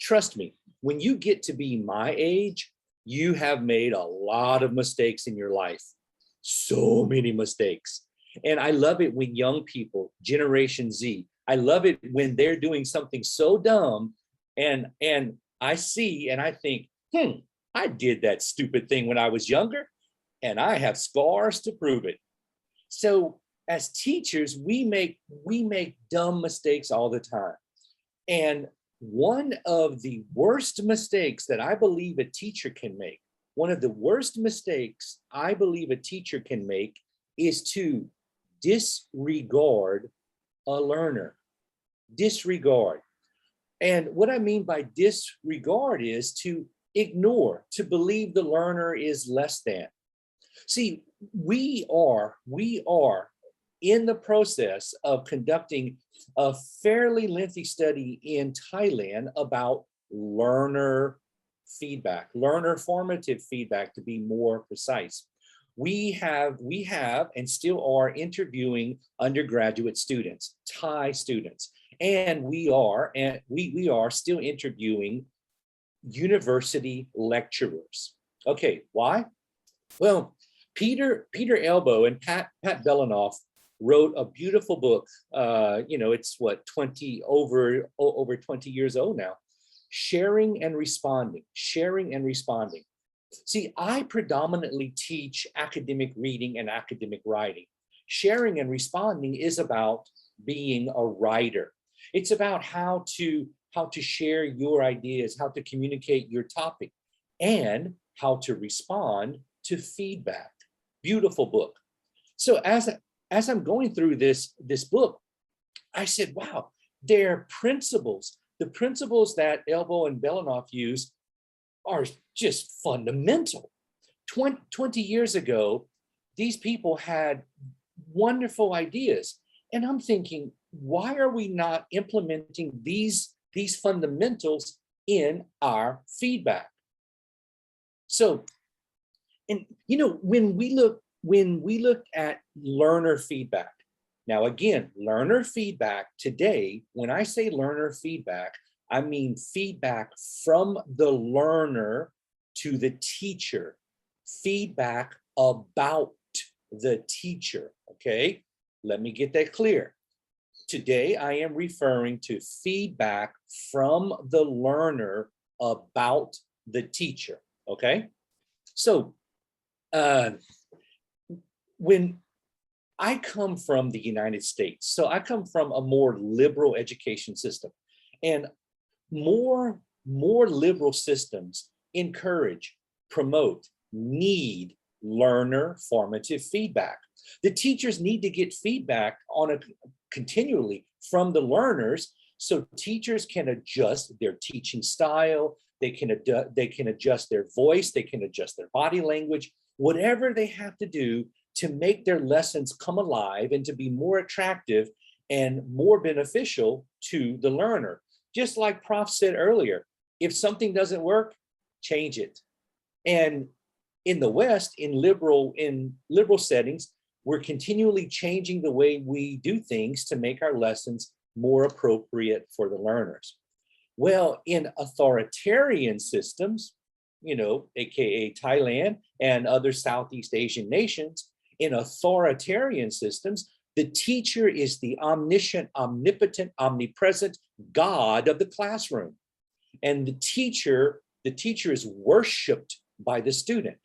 trust me, when you get to be my age, you have made a lot of mistakes in your life. So many mistakes. And I love it when young people, Generation Z, I love it when they're doing something so dumb and I see and I think, I did that stupid thing when I was younger and I have scars to prove it. So as teachers, we make dumb mistakes all the time. And one of the worst mistakes that I believe a teacher can make, is to disregard a learner. Disregard. And what I mean by disregard is to ignore, to believe the learner is less than. See, we are in the process of conducting a fairly lengthy study in Thailand about learner feedback, learner formative feedback, to be more precise. We have and still are interviewing undergraduate students, Thai students, and we are still interviewing university lecturers. Okay, why? Well, Peter Elbow and Pat Belanoff wrote a beautiful book. It's what, over 20 years old now. Sharing and responding. See, I predominantly teach academic reading and academic writing. Sharing and responding is about being a writer. It's about how to share your ideas, how to communicate your topic, and how to respond to feedback. Beautiful book. So as I'm going through this book, I said, wow, their principles, the principles that Elbow and Belanoff use are just fundamental. 20 years ago, these people had wonderful ideas. And I'm thinking, why are we not implementing these fundamentals in our feedback? So, and when we look at learner feedback, now again, learner feedback today, when I say learner feedback, I mean feedback from the learner to the teacher, feedback about the teacher, okay? Let me get that clear. Today, I am referring to feedback from the learner about the teacher, okay? So, when I come from the United States, so I come from a more liberal education system, and more liberal systems encourage, promote, need learner formative feedback. The teachers need to get feedback continually from the learners, so teachers can adjust their teaching style, they can adjust their voice, they can adjust their body language, whatever they have to do to make their lessons come alive and to be more attractive and more beneficial to the learner. Just like Prof said earlier, if something doesn't work, change it. And in the West, in liberal settings, we're continually changing the way we do things to make our lessons more appropriate for the learners. Well, in authoritarian systems, AKA Thailand and other Southeast Asian nations, in authoritarian systems, the teacher is the omniscient, omnipotent, omnipresent God of the classroom. And the teacher is worshiped by the student.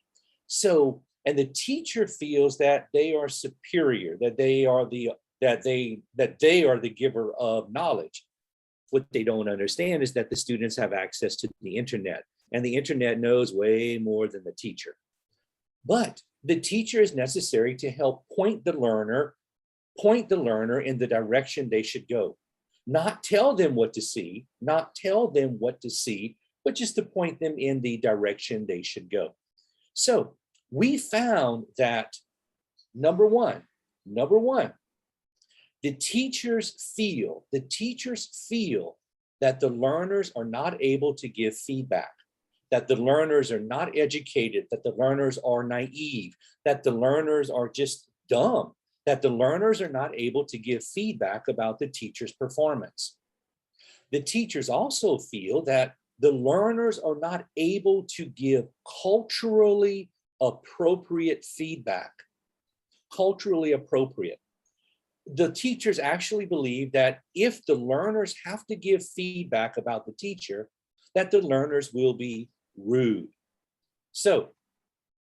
So, and the teacher feels that they are superior, that they are the giver of knowledge. What they don't understand is that the students have access to the internet, and the internet knows way more than the teacher. But the teacher is necessary to help point the learner in the direction they should go. Not tell them what to see, but just to point them in the direction they should go. So we found that, number one, Number one, the teachers feel that the learners are not able to give feedback, that the learners are not educated, that the learners are naive, that the learners are just dumb, that the learners are not able to give feedback about the teacher's performance. The teachers also feel that the learners are not able to give culturally appropriate feedback. Culturally appropriate. The teachers actually believe that if the learners have to give feedback about the teacher, that the learners will be rude. So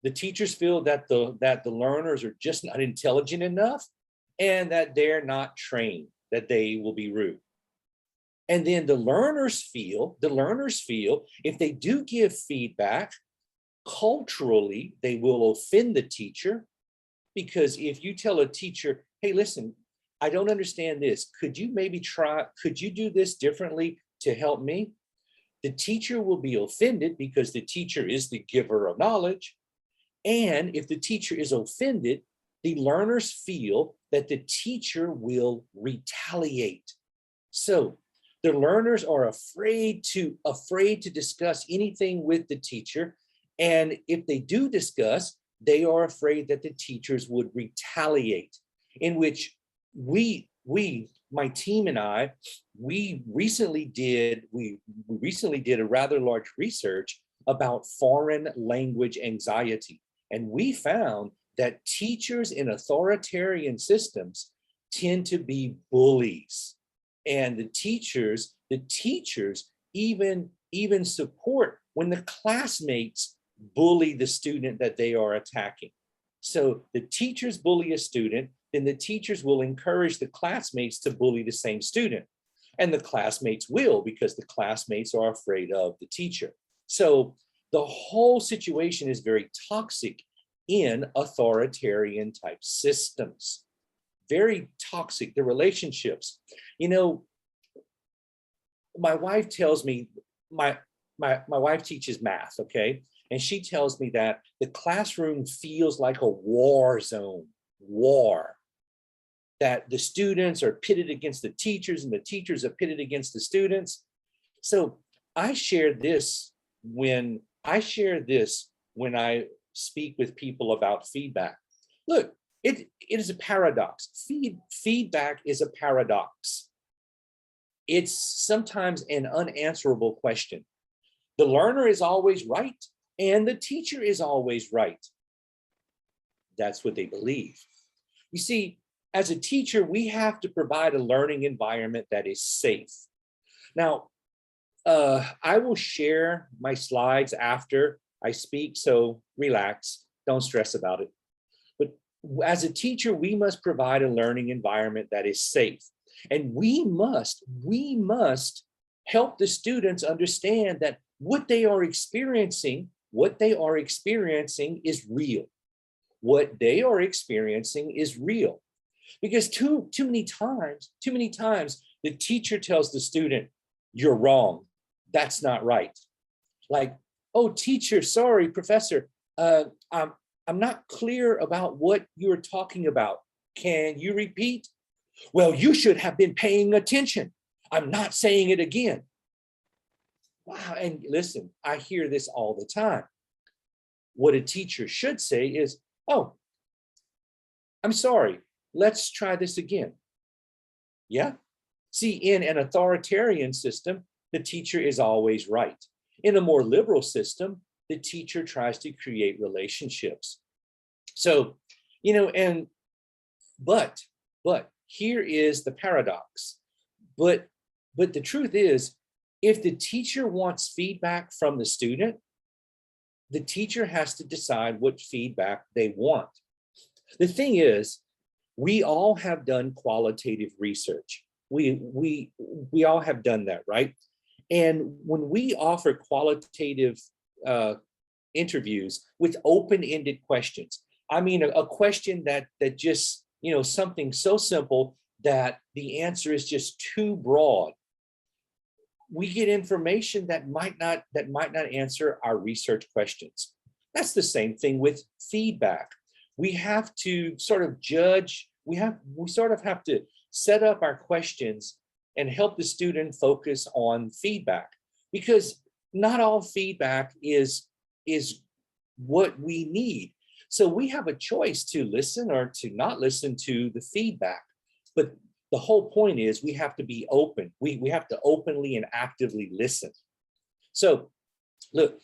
the teachers feel that the learners are just not intelligent enough and that they're not trained, that they will be rude. And then the learners feel if they do give feedback, culturally, they will offend the teacher. Because if you tell a teacher, hey, listen, I don't understand this. Could you do this differently to help me? The teacher will be offended because the teacher is the giver of knowledge. And if the teacher is offended, the learners feel that the teacher will retaliate. So the learners are afraid to discuss anything with the teacher. And if they do discuss, they are afraid that the teachers would retaliate, in which my team and I, we recently did a rather large research about foreign language anxiety. And we found that teachers in authoritarian systems tend to be bullies. And the teachers even support when the classmates bully the student that they are attacking. So the teachers bully a student, then the teachers will encourage the classmates to bully the same student. And the classmates will, because the classmates are afraid of the teacher. So the whole situation is very toxic in authoritarian type systems. Very toxic, the relationships. You know, my wife tells me, my wife teaches math, okay? And she tells me that the classroom feels like a war zone, that the students are pitted against the teachers and the teachers are pitted against the students. So I share this when I speak with people about feedback. Look, it is a paradox. Feedback is a paradox. It's sometimes an unanswerable question. The learner is always right, and the teacher is always right. That's what they believe. You see, as a teacher, we have to provide a learning environment that is safe. Now, I will share my slides after I speak, so relax, don't stress about it. But as a teacher, we must provide a learning environment that is safe. And we must help the students understand that what they are experiencing is real. What they are experiencing is real. Because too many times, the teacher tells the student, you're wrong, that's not right. Like, oh, teacher, sorry, professor, I'm not clear about what you're talking about. Can you repeat? Well, you should have been paying attention. I'm not saying it again. Wow, and listen, I hear this all the time. What a teacher should say is, oh, I'm sorry, let's try this again. Yeah? See, in an authoritarian system, the teacher is always right. In a more liberal system, the teacher tries to create relationships. So, but here is the paradox. But the truth is, if the teacher wants feedback from the student, the teacher has to decide what feedback they want. The thing is, we all have done qualitative research. We all have done that, right? And when we offer qualitative interviews with open-ended questions, I mean a question that just, something so simple that the answer is just too broad, we get information that might not answer our research questions. That's the same thing with feedback. We have to sort of judge we sort of have to set up our questions and help the student focus on feedback, because not all feedback is what we need. So we have a choice to listen or to not listen to the feedback. But the whole point is we have to be open. We have to openly and actively listen. So look,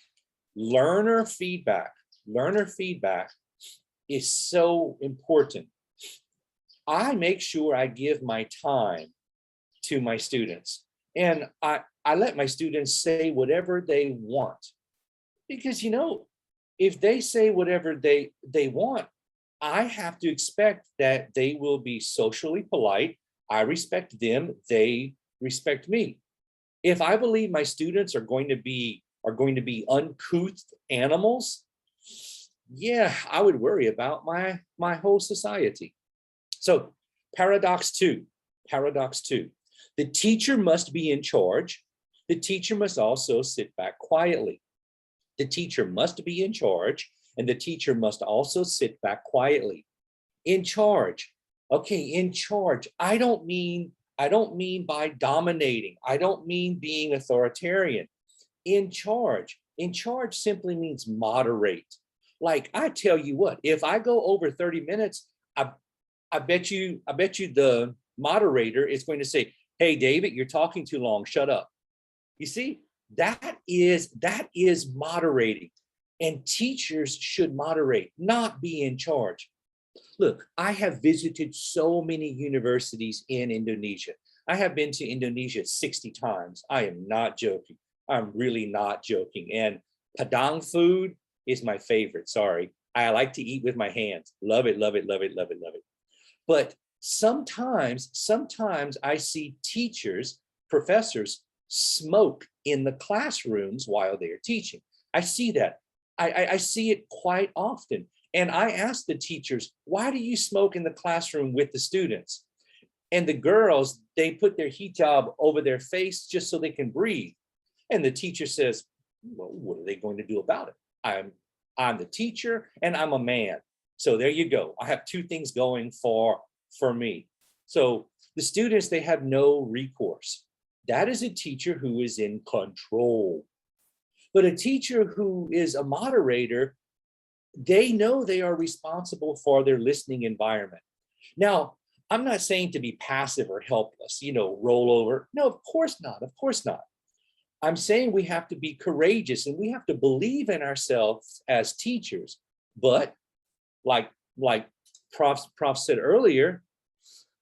learner feedback is so important. I make sure I give my time to my students, and I let my students say whatever they want, because if they say whatever they want, I have to expect that they will be socially polite. I respect them, they respect me. If I believe my students are going to be uncouth animals, yeah, I would worry about my whole society. So paradox two. The teacher must be in charge. The teacher must also sit back quietly. The teacher must be in charge, and the teacher must also sit back quietly. In charge. Okay, in charge. I don't mean by dominating. I don't mean being authoritarian. In charge. In charge simply means moderate. Like, I tell you what, if I go over 30 minutes, I bet you the moderator is going to say, "Hey, David, you're talking too long. Shut up." You see, that is moderating. And teachers should moderate, not be in charge. Look, I have visited so many universities in Indonesia. I have been to Indonesia 60 times. I am not joking. I'm really not joking. And Padang food is my favorite. Sorry. I like to eat with my hands. Love it, love it, love it, love it, love it. But sometimes I see teachers, professors smoke in the classrooms while they're teaching. I see that. I see it quite often. And I ask the teachers, why do you smoke in the classroom with the students? And the girls, they put their hijab over their face just so they can breathe. And the teacher says, well, what are they going to do about it? I'm the teacher and I'm a man. So there you go. I have two things going for me. So the students, they have no recourse. That is a teacher who is in control. But a teacher who is a moderator, they know they are responsible for their listening environment. Now, I'm not saying to be passive or helpless, roll over. No, of course not. Of course not. I'm saying we have to be courageous and we have to believe in ourselves as teachers. But like Prof said earlier,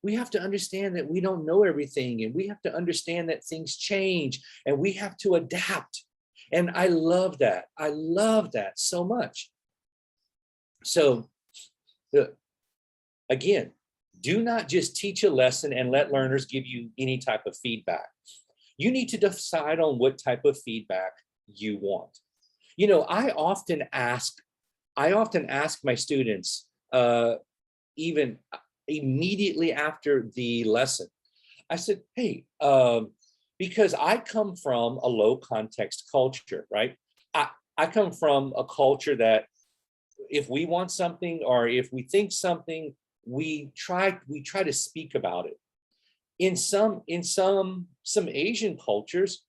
we have to understand that we don't know everything, and we have to understand that things change and we have to adapt. And I love that. I love that so much. So again, do not just teach a lesson and let learners give you any type of feedback. You need to decide on what type of feedback you want. I often ask my students, even immediately after the lesson, I said, hey, because I come from a low context culture, right? I come from a culture that if we want something or if we think something, we try to speak about it. In some Asian cultures,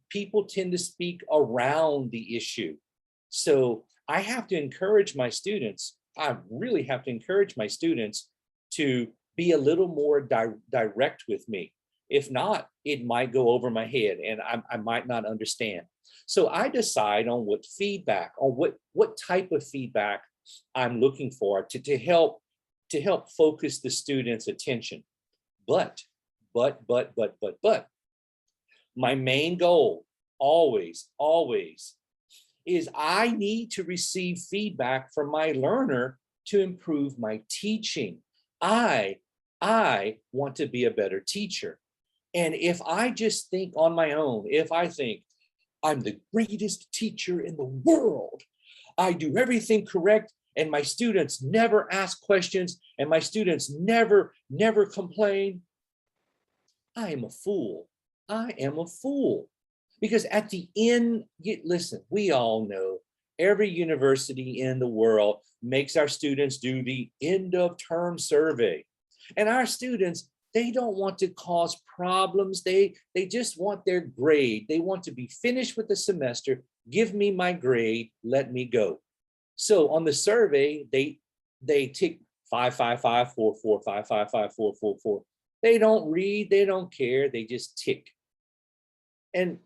people tend to speak around the issue. So I have to encourage my students. I really have to encourage my students to be a little more direct with me. If not, it might go over my head and I might not understand. So I decide on what feedback, on what type of feedback I'm looking for to help focus the students' attention. But my main goal always is I need to receive feedback from my learner to improve my teaching. I want to be a better teacher. And if I just think on my own, if I think I'm the greatest teacher in the world, I do everything correct, and my students never ask questions, and my students never complain, I am a fool. I am a fool. Because at the end, listen, we all know Every university in the world makes our students do the end of term survey. And our students, they don't want to cause problems. They just want their grade. They want to be finished with the semester. Give me my grade, let me go. So on the survey, they tick 5, 5, 5, 4, 4, 5, 5, 5, 4, 4, 4. They don't read, they don't care, they just tick. And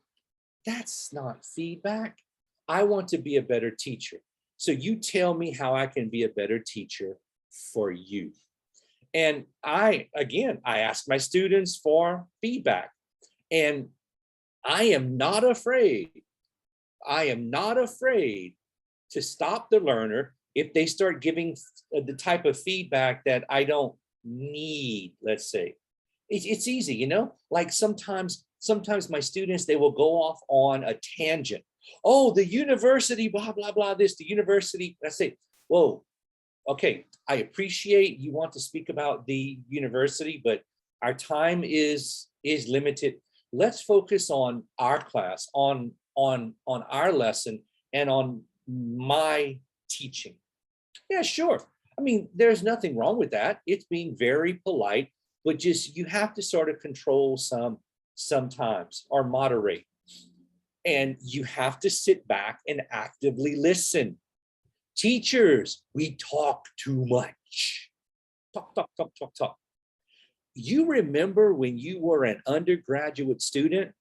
that's not feedback. I want to be a better teacher. So you tell me how I can be a better teacher for you. And I ask my students for feedback. And I am not afraid. I am not afraid to stop the learner if they start giving the type of feedback that I don't need, let's say. It's easy, you know, like sometimes my students, they will go off on a tangent. Oh, the university, blah, blah, blah, this, the university. I say, whoa, okay, I appreciate you want to speak about the university, but our time is limited. Let's focus on our class, on our lesson, and on my teaching. Yeah, sure. I mean, there's nothing wrong with that. It's being very polite, but just you have to sort of control sometimes or moderate. And you have to sit back and actively listen. Teachers, we talk too much. Talk, talk, talk, talk, talk. You remember when you were an undergraduate student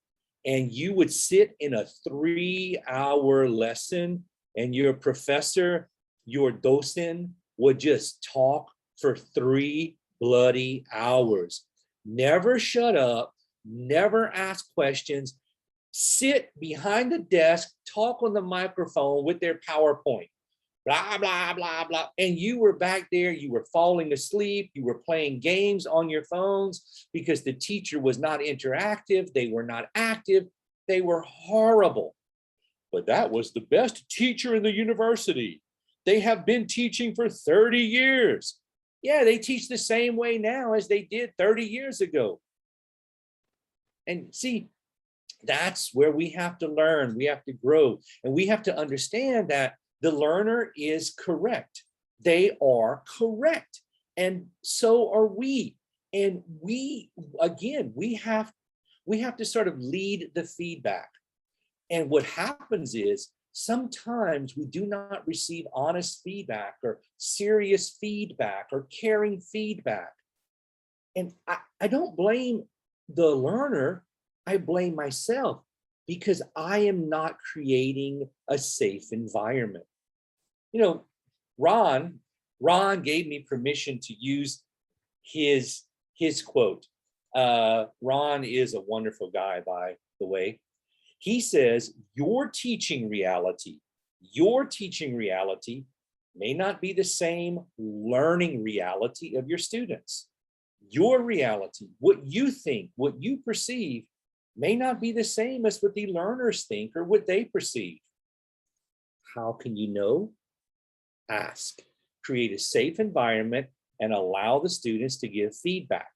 and you would sit in a 3-hour lesson and your professor, your docent, would just talk for 3 bloody hours. Never shut up, never ask questions, sit behind the desk, talk on the microphone with their PowerPoint, blah, blah, blah, blah. And you were back there, you were falling asleep, you were playing games on your phones because the teacher was not interactive, they were not active, they were horrible. But that was the best teacher in the university. They have been teaching for 30 years. Yeah, they teach the same way now as they did 30 years ago. And see, that's where we have to learn, we have to grow, and we have to understand that the learner is correct. They are correct, and so are we. And we, again, we have to sort of lead the feedback. And what happens is sometimes we do not receive honest feedback or serious feedback or caring feedback. And I don't blame the learner, I blame myself because I am not creating a safe environment. You know, Ron gave me permission to use his quote. Ron is a wonderful guy, by the way. He says, your teaching reality may not be the same learning reality of your students. Your reality, what you think, what you perceive, may not be the same as what the learners think or what they perceive. How can you know? Ask. Create a safe environment and allow the students to give feedback.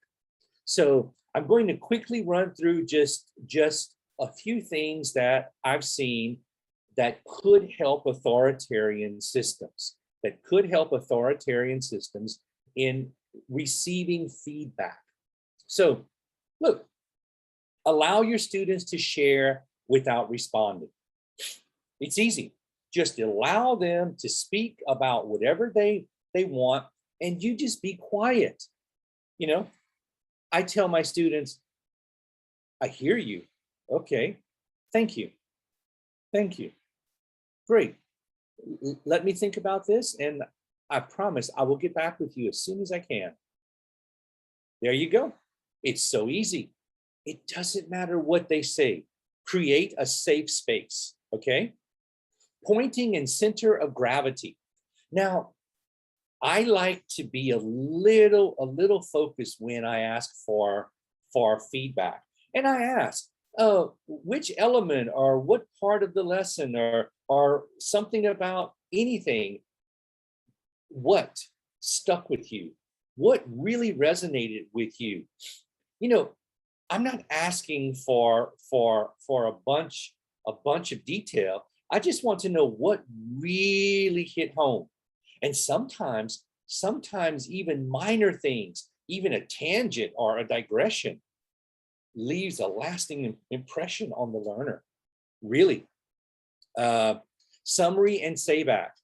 So I'm going to quickly run through just a few things that I've seen that could help authoritarian systems, in receiving feedback. So look, allow your students to share without responding. It's easy. Just allow them to speak about whatever they want, and you just be quiet. You know, I tell my students, I hear you. Okay, thank you. Thank you. Great. Let me think about this, and I promise I will get back with you as soon as I can. There you go. It's so easy. It doesn't matter what they say. Create a safe space, okay? Pointing and center of gravity. Now, I like to be a little focused when I ask for feedback. And I ask, which element or what part of the lesson or something about anything, what stuck with you? What really resonated with you? You know, I'm not asking for a bunch of detail. I just want to know what really hit home. And sometimes even minor things, even a tangent or a digression leaves a lasting impression on the learner, really. Summary and say back.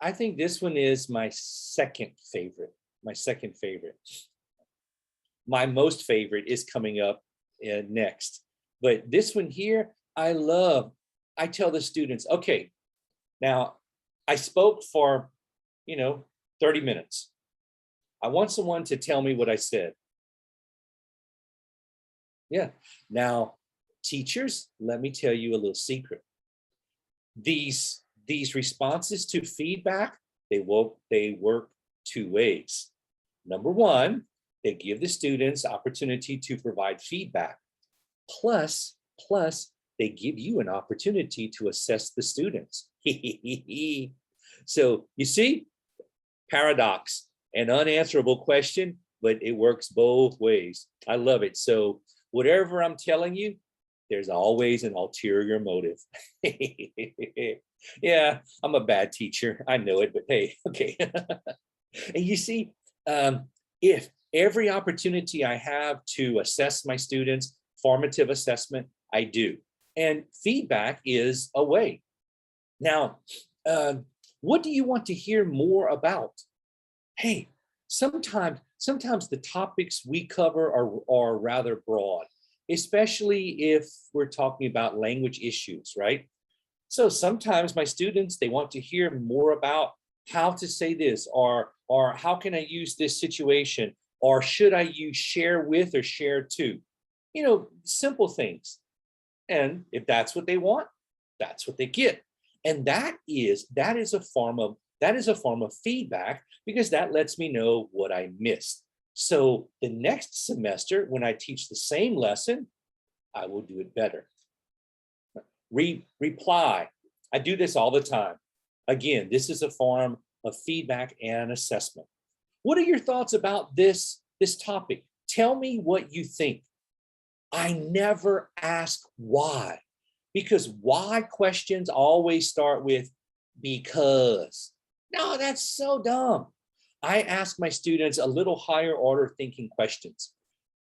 I think this one is my second favorite. My most favorite is coming up next. But this one here, I love. I tell the students, okay, now I spoke for, 30 minutes. I want someone to tell me what I said. Yeah. Now, teachers, let me tell you a little secret. These responses to feedback, they work two ways. Number one, they give the students opportunity to provide feedback. Plus, they give you an opportunity to assess the students. So you see, paradox, an unanswerable question, but it works both ways. I love it. So whatever I'm telling you, there's always an ulterior motive. Yeah, I'm a bad teacher. I know it, but hey, okay. And you see, if every opportunity I have to assess my students, formative assessment, I do. And feedback is a way. Now, what do you want to hear more about? Hey, sometimes the topics we cover are rather broad, especially if we're talking about language issues, right? So sometimes my students, they want to hear more about how to say this, or how can I use this situation, or should I use share with or share to? Simple things. And if that's what they want, that's what they get. And that is a form of feedback, because that lets me know what I missed. So the next semester, when I teach the same lesson, I will do it better. Reply. I do this all the time. Again, this is a form of feedback and assessment. What are your thoughts about this topic? Tell me what you think. I never ask why, because why questions always start with because. No, that's so dumb. I ask my students a little higher order thinking questions.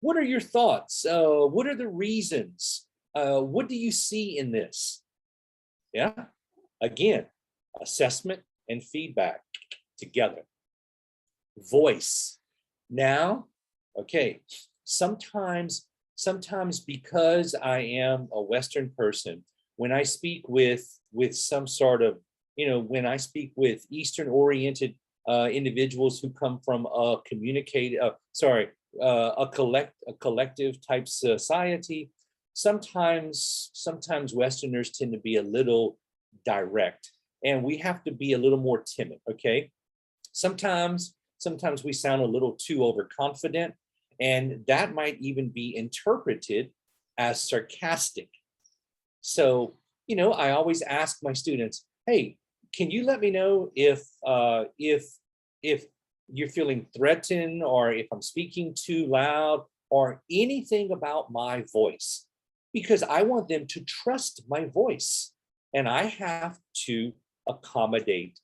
What are your thoughts? What are the reasons? What do you see in this? Yeah, again, assessment and feedback together. Voice. Now, okay, sometimes because I am a Western person, when I speak with some sort of, when I speak with Eastern oriented individuals who come from a collective type society, sometimes Westerners tend to be a little direct, and we have to be a little more timid, okay? Sometimes we sound a little too overconfident, and that might even be interpreted as sarcastic. So, I always ask my students, hey, can you let me know if you're feeling threatened, or if I'm speaking too loud, or anything about my voice? Because I want them to trust my voice, and I have to accommodate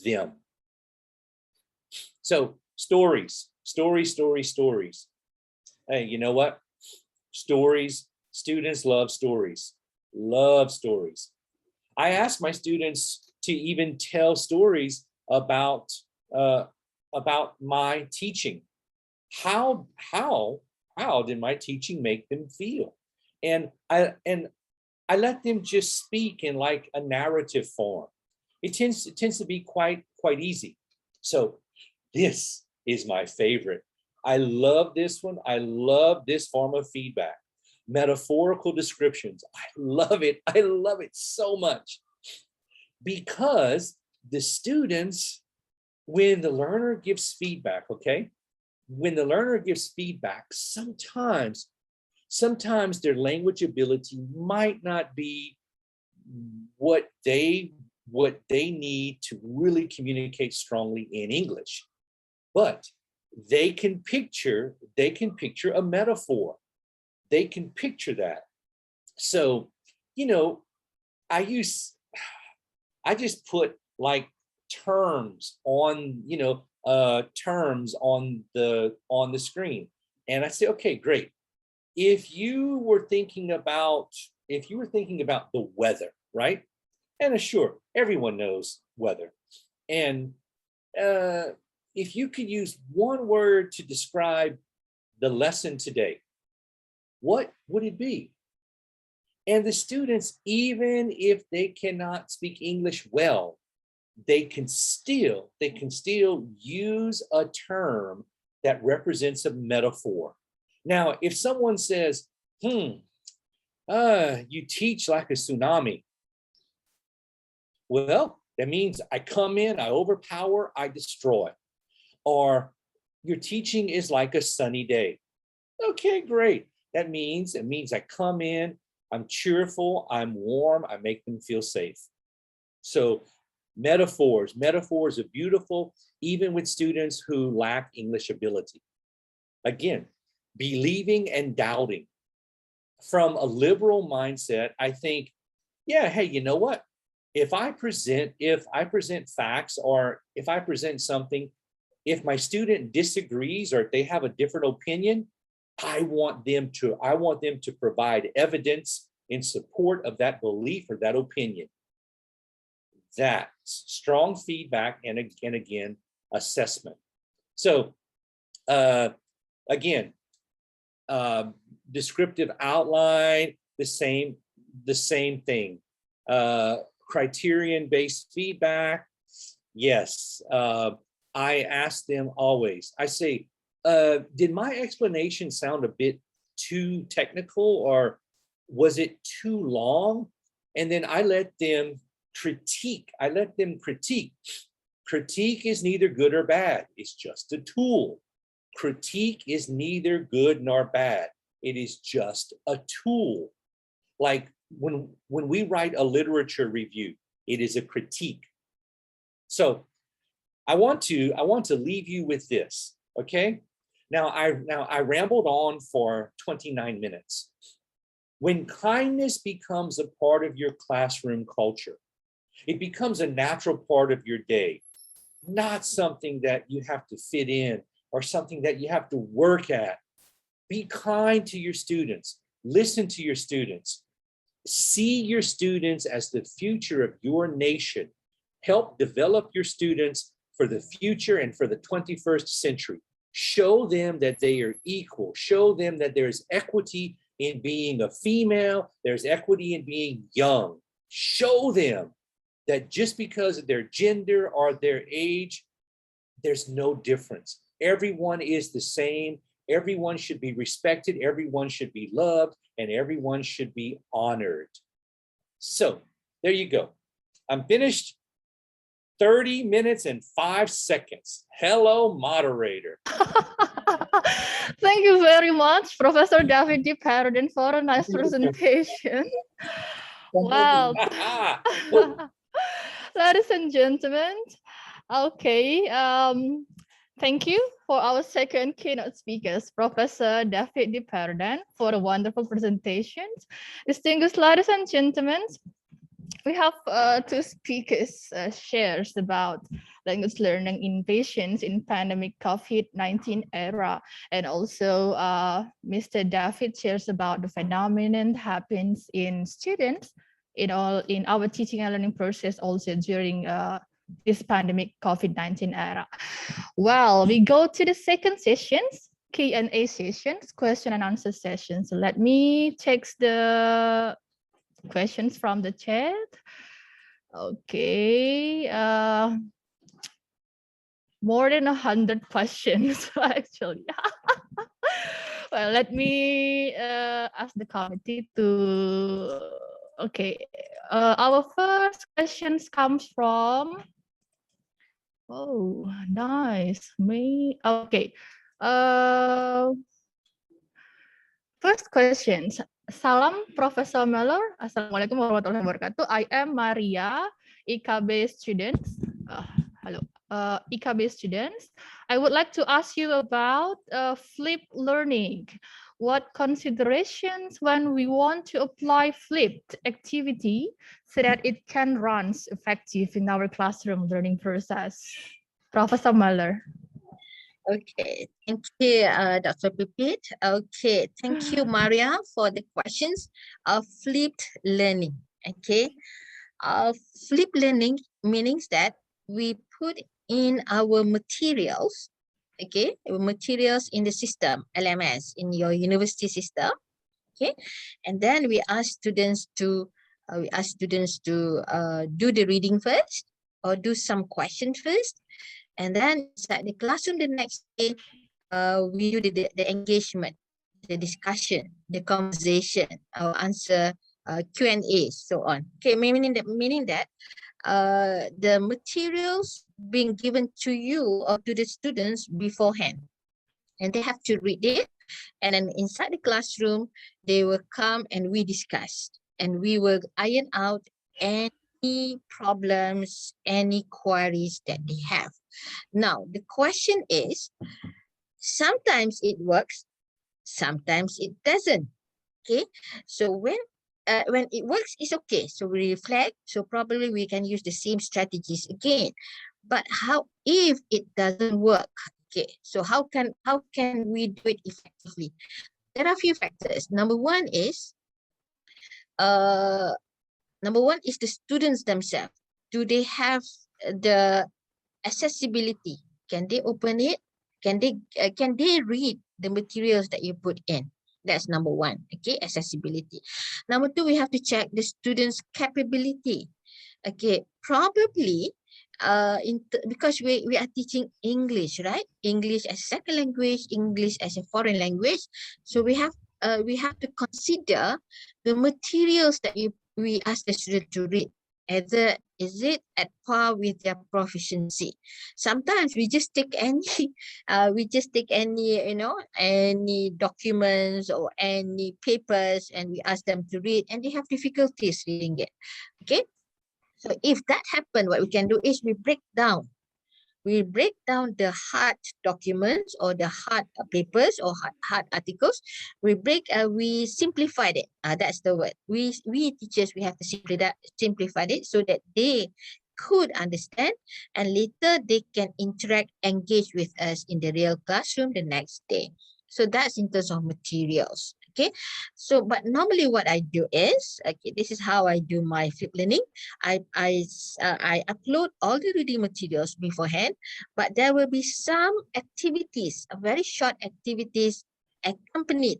them. So stories. Hey, you know what? Stories, students love stories. I ask my students to even tell stories about my teaching. How did my teaching make them feel? And I let them just speak in like a narrative form. It tends to be quite easy. So this is my favorite. I love this one. I love this form of feedback. Metaphorical descriptions. I love it so much, because the students, when the learner gives feedback, okay? When the learner gives feedback, sometimes their language ability might not be what they need to really communicate strongly in English, but they can picture a metaphor. They can picture that. So, I just put like terms on, terms on the screen. And I say, okay, great. If you were thinking about the weather, right? And sure, everyone knows weather. And if you could use one word to describe the lesson today, what would it be? And the students, even if they cannot speak English well, they can still use a term that represents a metaphor. Now, if someone says, you teach like a tsunami. Well, that means I come in, I overpower, I destroy. Or your teaching is like a sunny day. Okay, great. That means I come in, I'm cheerful, I'm warm, I make them feel safe. So metaphors are beautiful, even with students who lack English ability. Again, believing and doubting. From a liberal mindset, I think, yeah, hey, you know what? If I present facts, or if I present something, if my student disagrees or if they have a different opinion, I want them to provide evidence in support of that belief or that opinion. That's strong feedback and again, assessment. So again, descriptive outline, the same thing. Criterion-based feedback, yes. I ask them always, I say, did my explanation sound a bit too technical, or was it too long? And then I let them critique. Critique is neither good or bad. It's just a tool. Critique is neither good nor bad. It is just a tool. Like when we write a literature review, it is a critique. So I want to leave you with this, okay? Now I rambled on for 29 minutes. When kindness becomes a part of your classroom culture, it becomes a natural part of your day, not something that you have to fit in or something that you have to work at. Be kind to your students. Listen to your students. See your students as the future of your nation. Help develop your students for the future and for the 21st century. Show them that they are equal. Show them that there's equity in being a female. There's equity in being young. Show them that just because of their gender or their age, there's no difference. Everyone is the same. Everyone should be respected. Everyone should be loved, and everyone should be honored. So there you go. I'm finished. 30 minutes and 5 seconds. Hello, moderator. Thank you very much, Professor David D. Paradin, for a nice presentation. Wow. Ladies and gentlemen, okay. Thank you for our second keynote speakers, Professor David D. Paradin, for a wonderful presentation. Distinguished ladies and gentlemen, we have two speakers shares about language learning in patients in pandemic COVID-19 era, and also Mr. David shares about the phenomenon happens in students in our teaching and learning process also during this pandemic COVID-19 era. Well, we go to the second sessions, Q&A sessions, question and answer sessions. So let me take the questions from the chat. Okay, more than 100 questions actually. Well, let me ask the committee to. Okay, our first questions comes from. Oh, nice. Me. Okay. First questions. Salam Professor Mellor. Assalamualaikum warahmatullahi wabarakatuh. I am Maria, IKB students. Hello, IKB students. I would like to ask you about flipped learning. what considerations when we want to apply flipped activity so that it can run effective in our classroom learning process? Professor Muller. Okay, thank you, Dr. Pipit. Okay, thank you, Maria, for the questions of flipped learning. Okay, flipped learning means that we put in our materials, okay, materials in the system, LMS, in your university system, okay, and then we ask students to do the reading first or do some questions first, and then inside the classroom the next day, we do the engagement, the discussion, the conversation, our answer, Q&A, so on. Okay, meaning that the materials being given to you or to the students beforehand, and they have to read it, and then inside the classroom they will come and we discuss, and we will iron out any problems, any queries that they have. Now the question is, sometimes it works, sometimes it doesn't. Okay, so when it works, it's okay, so we reflect, so probably we can use the same strategies again. But how if it doesn't work? Okay, so how can we do it effectively? There are a few factors. Number one is the students themselves. Do they have the accessibility? Can they open it? Can they read the materials that you put in? That's number one. Okay, accessibility. Number two, we have to check the students' capability. Okay, probably because we are teaching English, right? English as a second language, English as a foreign language. So we have to consider the materials that we ask the student to read. Either is it at par with their proficiency? Sometimes we just take any any documents or any papers, and we ask them to read, and they have difficulties reading it. Okay, so if that happens, what we can do is we break down the hard documents or the hard papers or hard articles. We simplified it. That's the word. We teachers, we have to simplify it so that they could understand, and later they can interact, engage with us in the real classroom the next day. So that's in terms of materials. Okay, so but normally what I do is, okay, this is how I do my flip learning. I upload all the reading materials beforehand, but there will be some activities, very short activities accompanied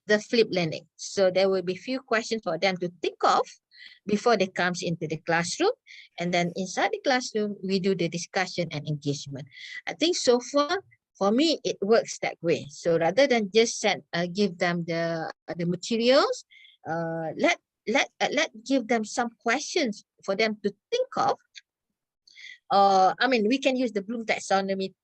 the flip learning. So there will be few questions for them to think of before they comes into the classroom, and then inside the classroom we do the discussion and engagement. I think so far, for me, it works that way. So rather than just give them the materials, let give them some questions for them to think of. I mean, we can use the Bloom taxonomy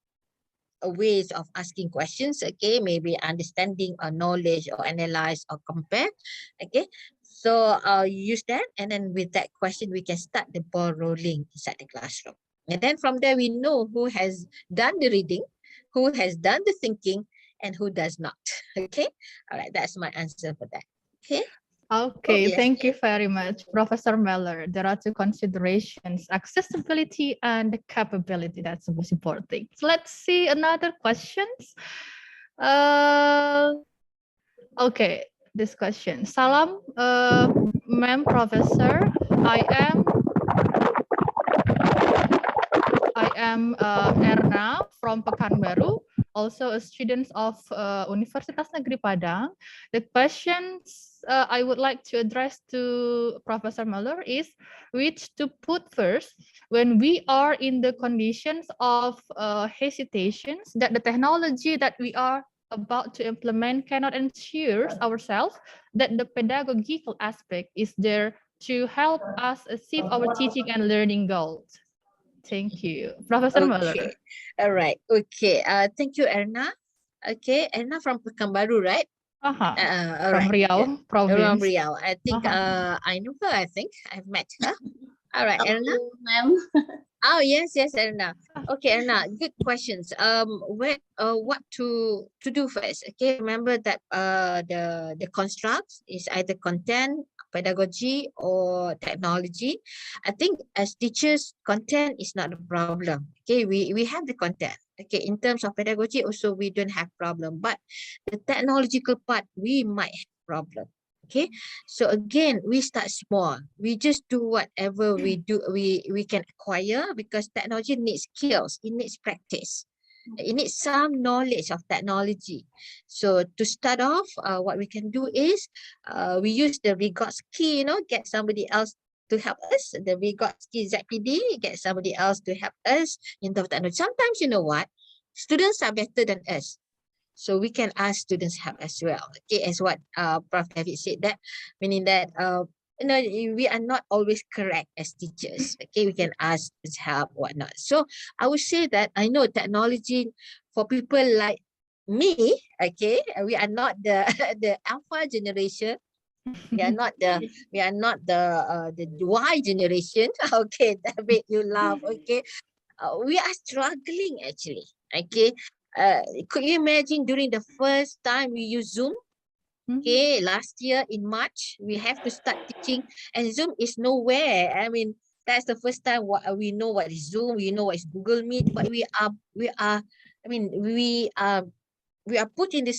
ways of asking questions. Okay, maybe understanding or knowledge or analyze or compare. Okay, so use that, and then with that question we can start the ball rolling inside the classroom, and then from there we know who has done the reading, who has done the thinking, and who does not. Okay, all right, that's my answer for that. Okay. Okay, yes. thank you very much, Professor Meller. There are two considerations, accessibility and capability. That's the most important thing. So let's see another questions. Okay, this question. Salam, ma'am, professor. I am Erna from Pekanbaru, also a student of Universitas Negeri Padang. The questions I would like to address to Professor Muller is which to put first when we are in the conditions of hesitations that the technology that we are about to implement cannot ensure ourselves that the pedagogical aspect is there to help us achieve our teaching and learning goals. Thank you. Professor Muller. Okay. All right. Okay. Thank you, Erna. Okay, Erna from Pekanbaru, right? All From right. Riau province. From Riau. I think I know her. I think I've met her. All right, Erna. Ma'am. Oh yes, Erna. Okay, Erna, good questions. What to do first? Okay, remember that the constructs is either content, pedagogy, or technology. I think as teachers, content is not a problem. Okay, we have the content. Okay, in terms of pedagogy, also we don't have problem, but the technological part we might have problem. Okay, so again, we start small. We just do whatever we do, we can acquire, because technology needs skills, it needs practice. It needs some knowledge of technology. So to start off, what we can do is we use the Vygotsky, get somebody else to help us. The Vygotsky ZPD, get somebody else to help us in terms of technology. Sometimes, you know what? Students are better than us. So we can ask students help as well. Okay, as what Prof. David said, that meaning that we are not always correct as teachers. Okay, we can ask students help, whatnot. So I would say that I know technology for people like me. Okay, we are not the the alpha generation. We are not the Y generation. Okay, David, you laugh. Okay, we are struggling actually. Okay, could you imagine during the first time we use Zoom? Okay, last year in March, we have to start teaching, and Zoom is nowhere. I mean, that's the first time we know what is Zoom, we know what is Google Meet, but we are put in the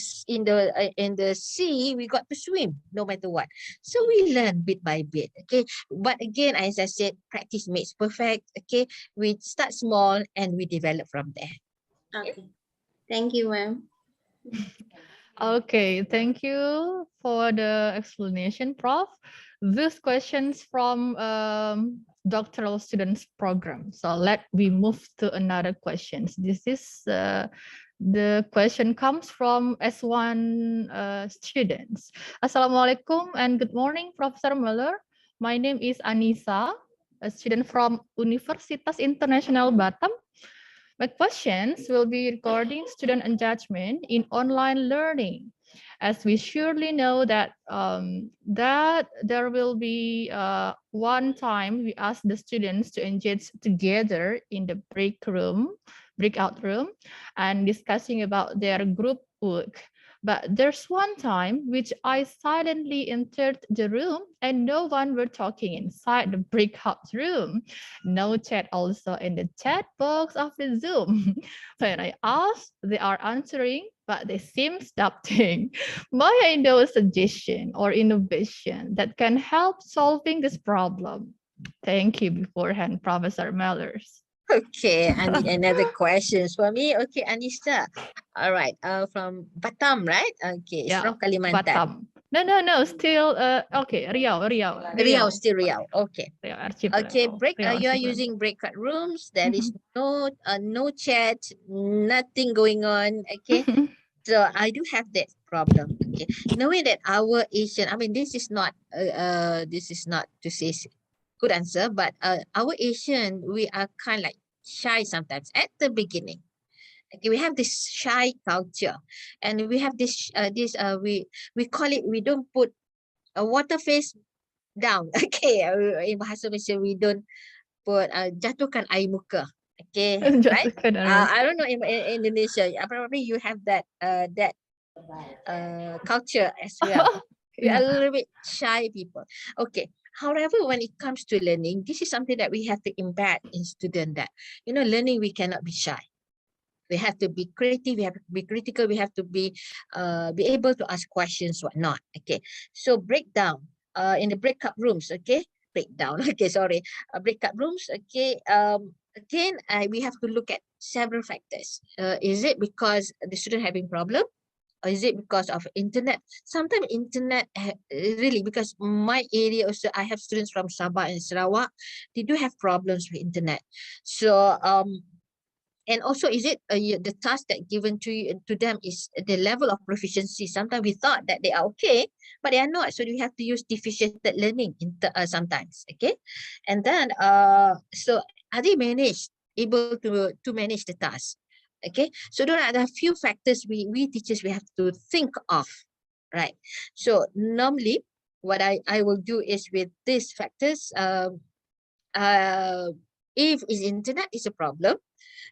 sea. We got to swim no matter what. So we learn bit by bit. Okay, but again, as I said, practice makes perfect. Okay, we start small and we develop from there. Okay. Thank you, ma'am. Okay, thank you for the explanation, Prof. This question's from doctoral students program. So let me move to another questions. This is the question comes from S1 students. Assalamualaikum and good morning, Professor Muller. My name is Anissa, a student from Universitas Internasional Batam. My questions will be regarding student engagement in online learning, as we surely know that that there will be one time we ask the students to engage together in the breakout room, and discussing about their group work. But there's one time which I silently entered the room and no one were talking inside the breakout room. No chat also in the chat box of the Zoom. When I asked, they are answering, but they seem doubting. May I know a suggestion or innovation that can help solving this problem? Thank you beforehand, Professor Mellers. Okay, I need another questions for me. Okay, Anissa. All right. From Batam, right? Okay, it's from Kalimantan. Batam. No. Still, okay. Riau. Still Riau. Okay. Riau Okay, Archipelago. you are using breakout rooms. There is no chat, nothing going on. Okay. So I do have that problem. Okay, knowing that our Asian, I mean, this is not to say good answer, but our Asian, we are kind of like shy sometimes at the beginning. Okay, we have this shy culture, and we have this we call it, we don't put a water face down. Okay, in bahasa Malaysia we don't put jatuhkan air muka. Okay, right? I don't know in Indonesia. Probably you have that culture as well. We are a little bit shy people. Okay. However, when it comes to learning, this is something that we have to embed in student, that learning, we cannot be shy. We have to be creative. We have to be critical. We have to be able to ask questions, whatnot. Okay. So breakdown in the breakout rooms. Okay. Breakdown. Okay. Sorry. Breakout rooms. Okay. Again, we have to look at several factors. Is it because the student having problem? Or is it because of internet? Sometimes internet really, because my area also, I have students from Sabah and Sarawak. They do have problems with internet. So and also, is it the task that given to them is the level of proficiency? Sometimes we thought that they are okay, but they are not. So we have to use differentiated learning sometimes. Okay, and then so are they able to manage the task? Okay, so there are a few factors we teachers we have to think of, right? So normally, what I will do is with these factors, if is internet is a problem,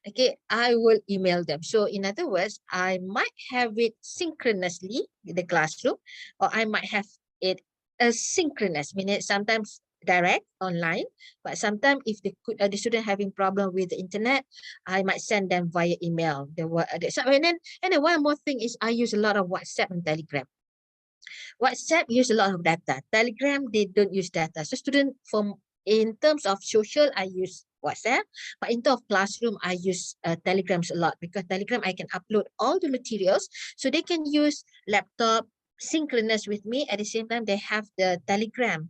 okay, I will email them. So in other words, I might have it synchronously in the classroom, or I might have it asynchronous, meaning sometimes direct online, but sometimes if the student having problem with the internet, I might send them via email. And then one more thing is I use a lot of WhatsApp and Telegram. WhatsApp use a lot of data. Telegram, they don't use data. So student in terms of social, I use WhatsApp, but in terms of classroom, I use Telegrams a lot, because Telegram, I can upload all the materials, so they can use laptop synchronous with me. At the same time, they have the Telegram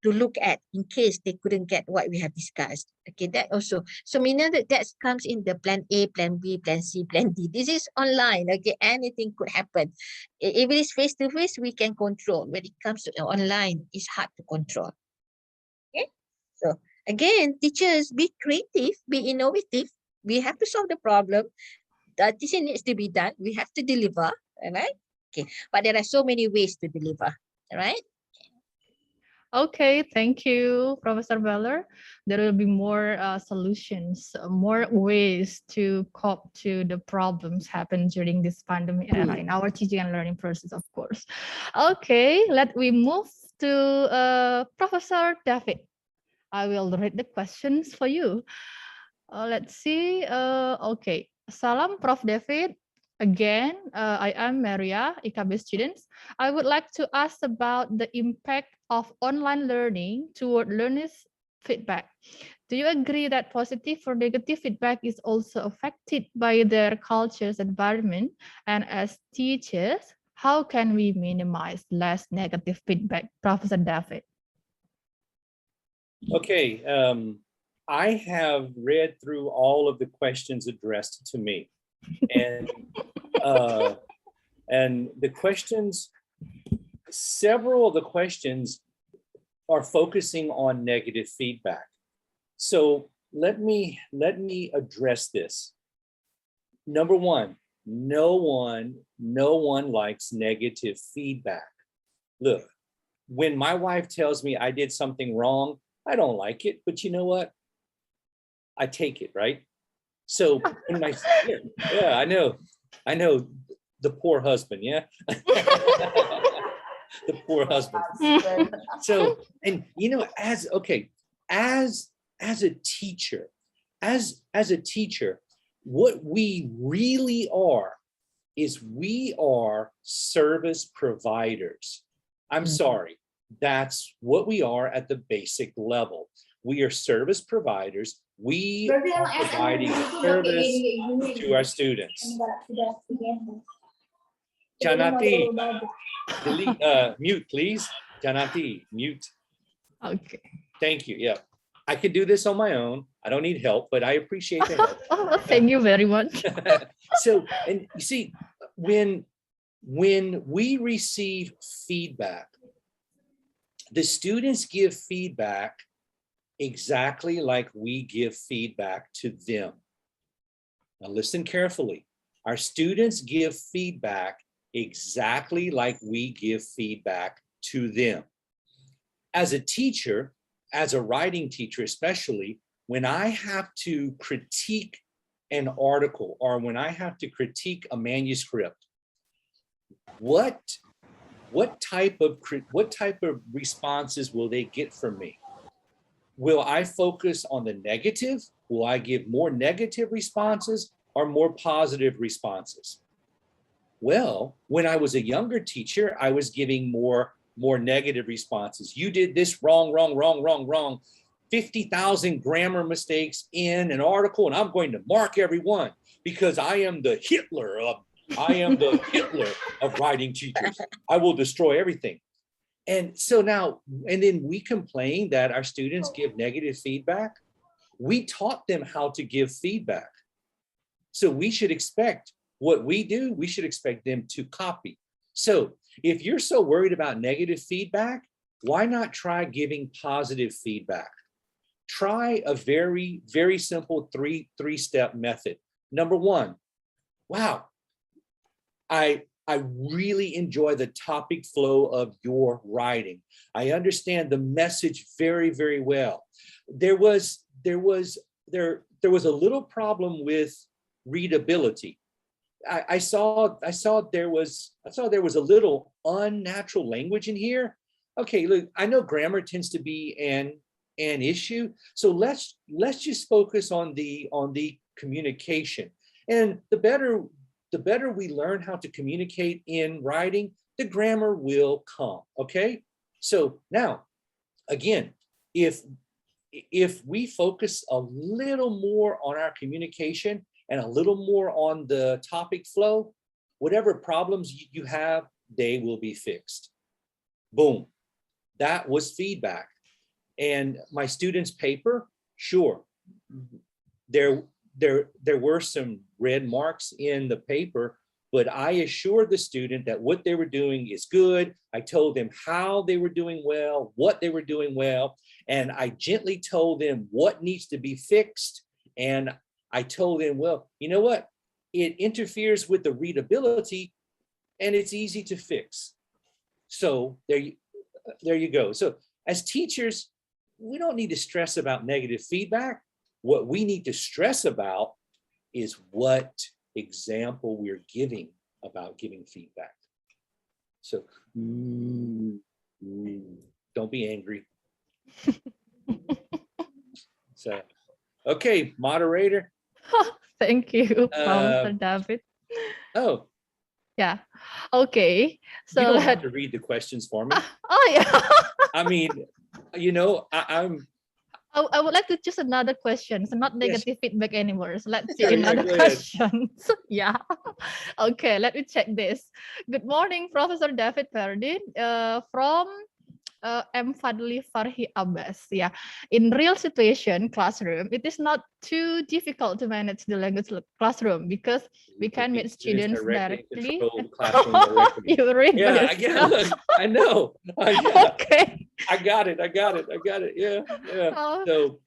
to look at in case they couldn't get what we have discussed. Okay, that also. So meaning that comes in the plan A, plan B, plan C, plan D. This is online. Okay, anything could happen. If it is face to face, we can control. When it comes to online, it's hard to control. Okay, so again, teachers, be creative, be innovative. We have to solve the problem. The teaching needs to be done. We have to deliver. All right. Okay, but there are so many ways to deliver. All right. Okay, thank you, Professor Beller. There will be more solutions, more ways to cope to the problems happen during this pandemic era in our teaching and learning process, of course. Okay, let we move to Professor David. I will read the questions for you. Let's see. Okay, salam, Prof. David. Again, I am Maria, IKB students. I would like to ask about the impact of online learning toward learners' feedback. Do you agree that positive or negative feedback is also affected by their culture's environment? And as teachers, how can we minimize less negative feedback? Professor David. Okay, I have read through all of the questions addressed to me, and the questions, several of the questions are focusing on negative feedback. So let me address this. Number one, no one likes negative feedback. Look, when my wife tells me I did something wrong, I don't like it, but you know what? I take it, right? So when yeah, I know, the poor husband, yeah. The poor husband. So, and you know, as a teacher, what we really are is we are service providers. I'm sorry, that's what we are at the basic level. We are service providers. We are providing service to our students. Janati, delete, mute, please. Janati, mute. Okay. Thank you. Yeah, I can do this on my own. I don't need help, but I appreciate the help. Oh, thank you very much. So, and you see, when we receive feedback, the students give feedback exactly like we give feedback to them. Now listen carefully. Our students give feedback exactly like we give feedback to them. As a teacher, as a writing teacher especially, when I have to critique an article or when I have to critique a manuscript, what type of responses will they get from me? Will I focus on the negative? Will I give more negative responses or more positive responses? Well, when I was a younger teacher, I was giving more negative responses. You did this wrong, 50,000 grammar mistakes in an article, and I'm going to mark everyone because I am the Hitler of writing teachers. I will destroy everything. And so now, and then we complain that our students give negative feedback. We taught them how to give feedback. So we should expect what we do, we should expect them to copy. So if you're so worried about negative feedback, why not try giving positive feedback? Try a very, very simple three-step method. Number one, wow, I I really enjoy the topic flow of your writing. I understand the message very, very well. There was a little problem with readability. I saw there was a little unnatural language in here. Okay, look, I know grammar tends to be an issue, so let's just focus on the communication. And the better we learn how to communicate in writing, the grammar will come. Okay, so now again, if we focus a little more on our communication and a little more on the topic flow, whatever problems you have, they will be fixed. Boom. That was feedback. And my students' paper, sure, there were some red marks in the paper, but I assured the student that what they were doing is good. I told them how they were doing well, what they were doing well, and I gently told them what needs to be fixed. And I told them, well, you know what? It interferes with the readability and it's easy to fix. So there you go. So as teachers, we don't need to stress about negative feedback. What we need to stress about is what example we're giving about giving feedback. So don't be angry. So, okay, moderator. Thank you, Professor David. Oh. Yeah. Okay. So you don't have to read the questions for me. Oh yeah. I mean, you know, I would like to choose another question. So not negative feedback anymore. So let's see Sure, another go ahead. question. Yeah. Okay, let me check this. Good morning, Professor David Ferdin. From M. Fadli Farhi Abbas. Yeah. In real situation classroom, it is not too difficult to manage the language classroom because we can meet students directly. You read by Yeah, yourself. look, I know. Yeah. Okay. I got it. Yeah. So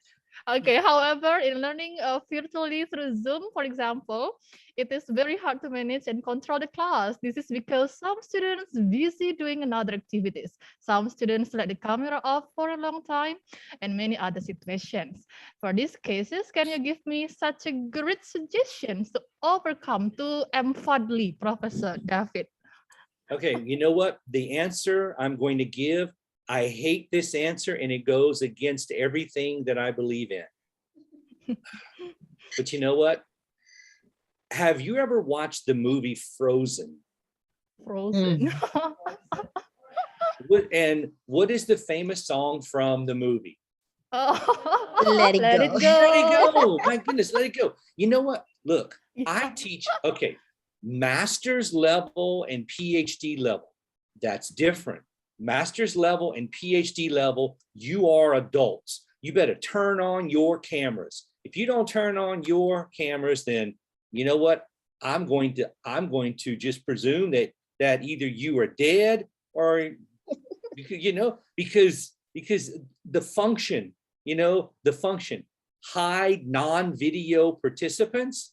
okay. However, in learning virtually through Zoom, for example, it is very hard to manage and control the class. This is because some students busy doing another activities. Some students let the camera off for a long time and many other situations. For these cases, can you give me such a great suggestions to overcome to Fadli, Professor David? okay, you know what? The answer I'm going to give, I hate this answer and it goes against everything that I believe in. But you know what? Have you ever watched the movie Frozen? Frozen. What is the famous song from the movie? Let it go. Let it go. My goodness, let it go. You know what? Look, I teach, okay, master's level and PhD level. That's different. Master's level and PhD level, you are adults. You better turn on your cameras. If you don't turn on your cameras, then you know what? I'm going to just presume that either you are dead or because the function, hide non-video participants.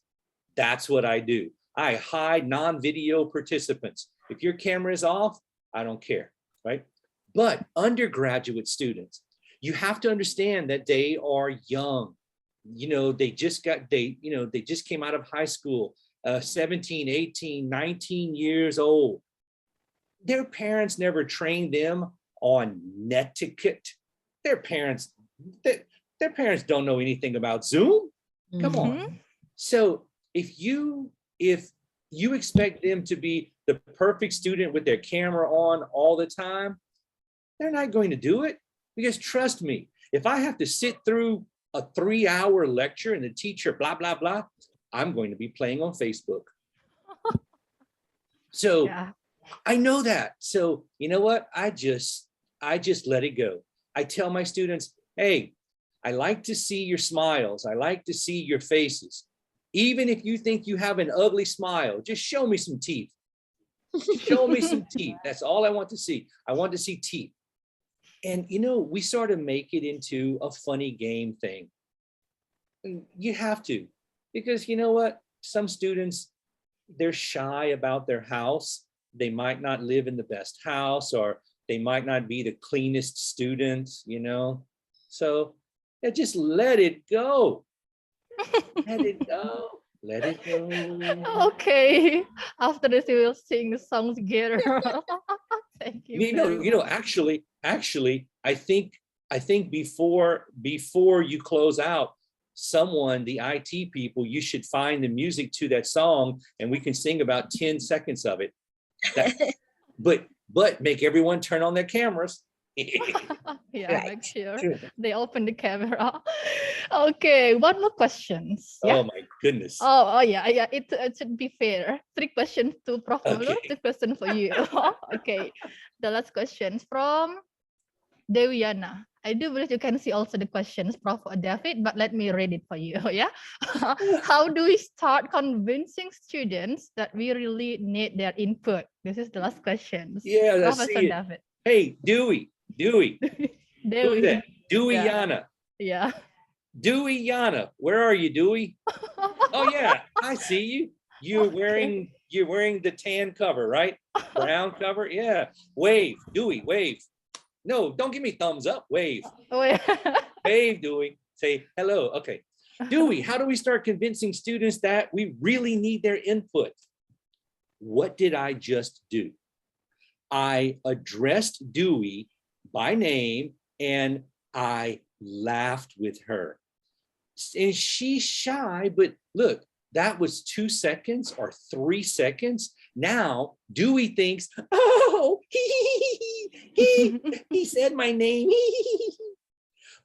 That's what I do. I hide non-video participants. If your camera is off, I don't care, right? But undergraduate students, you have to understand that they are young. They just came out of high school, 17, 18, 19 years old. Their parents never trained them on netiquette. Their parents don't know anything about Zoom. Come on. So if you expect them to be the perfect student with their camera on all the time, they're not going to do it. Because trust me, if I have to sit through a 3-hour lecture and the teacher blah blah blah, I'm going to be playing on Facebook. So yeah. I know that. So you know what? I just let it go. I tell my students, hey, I like to see your smiles. I like to see your faces. Even if you think you have an ugly smile, just show me some teeth. Show me some teeth. That's all I want to see. I want to see teeth. And, we sort of make it into a funny game thing. You have to, because you know what? Some students, they're shy about their house. they might not live in the best house, or they might not be the cleanest students, you know. So yeah, just let it go. Let it go. Let it go. Okay. After this, we will sing the song together. Thank you. very much. Actually, I think before you close out, someone, the IT people, you should find the music to that song, and we can sing about 10 seconds of it. But make everyone turn on their cameras. Yeah, Right. make sure they open the camera. Okay, one more questions. Yeah. Oh my goodness. Oh yeah, yeah. It should be fair. 3 questions to Prof. Mulur, Okay. 2 questions for you. Okay. The last question from Dewiana. I do believe you can see also the questions, Prof. David, but let me read it for you. Yeah. How do we start convincing students that we really need their input? This is the last question. Yeah, I Professor see it. David. Hey, Dewey. Who's Dewi. that? Dewey Yeah. Yana. Yeah. Dewey Yana. Where are you, Dewey? Oh yeah, I see you. You're Okay. wearing the tan cover, right? Brown cover. Yeah. Wave, Dewey, wave. No, don't give me thumbs up. Wave. Wait. Wave, Dewey. Say hello. Okay. Dewey, how do we start convincing students that we really need their input? What did I just do? I addressed Dewey by name and I laughed with her. And she's shy, but look, that was 2 seconds or 3 seconds. Now Dewey thinks, oh, he said my name.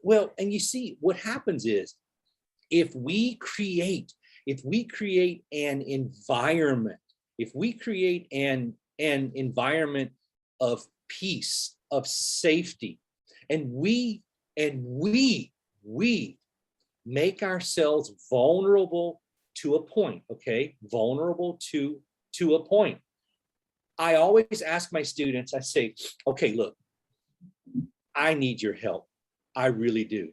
Well, and you see what happens is if we create an environment, if we create an environment of peace, of safety, and we make ourselves vulnerable to a point, okay? Vulnerable to a point. I always ask my students, I say, okay, look, I need your help. I really do.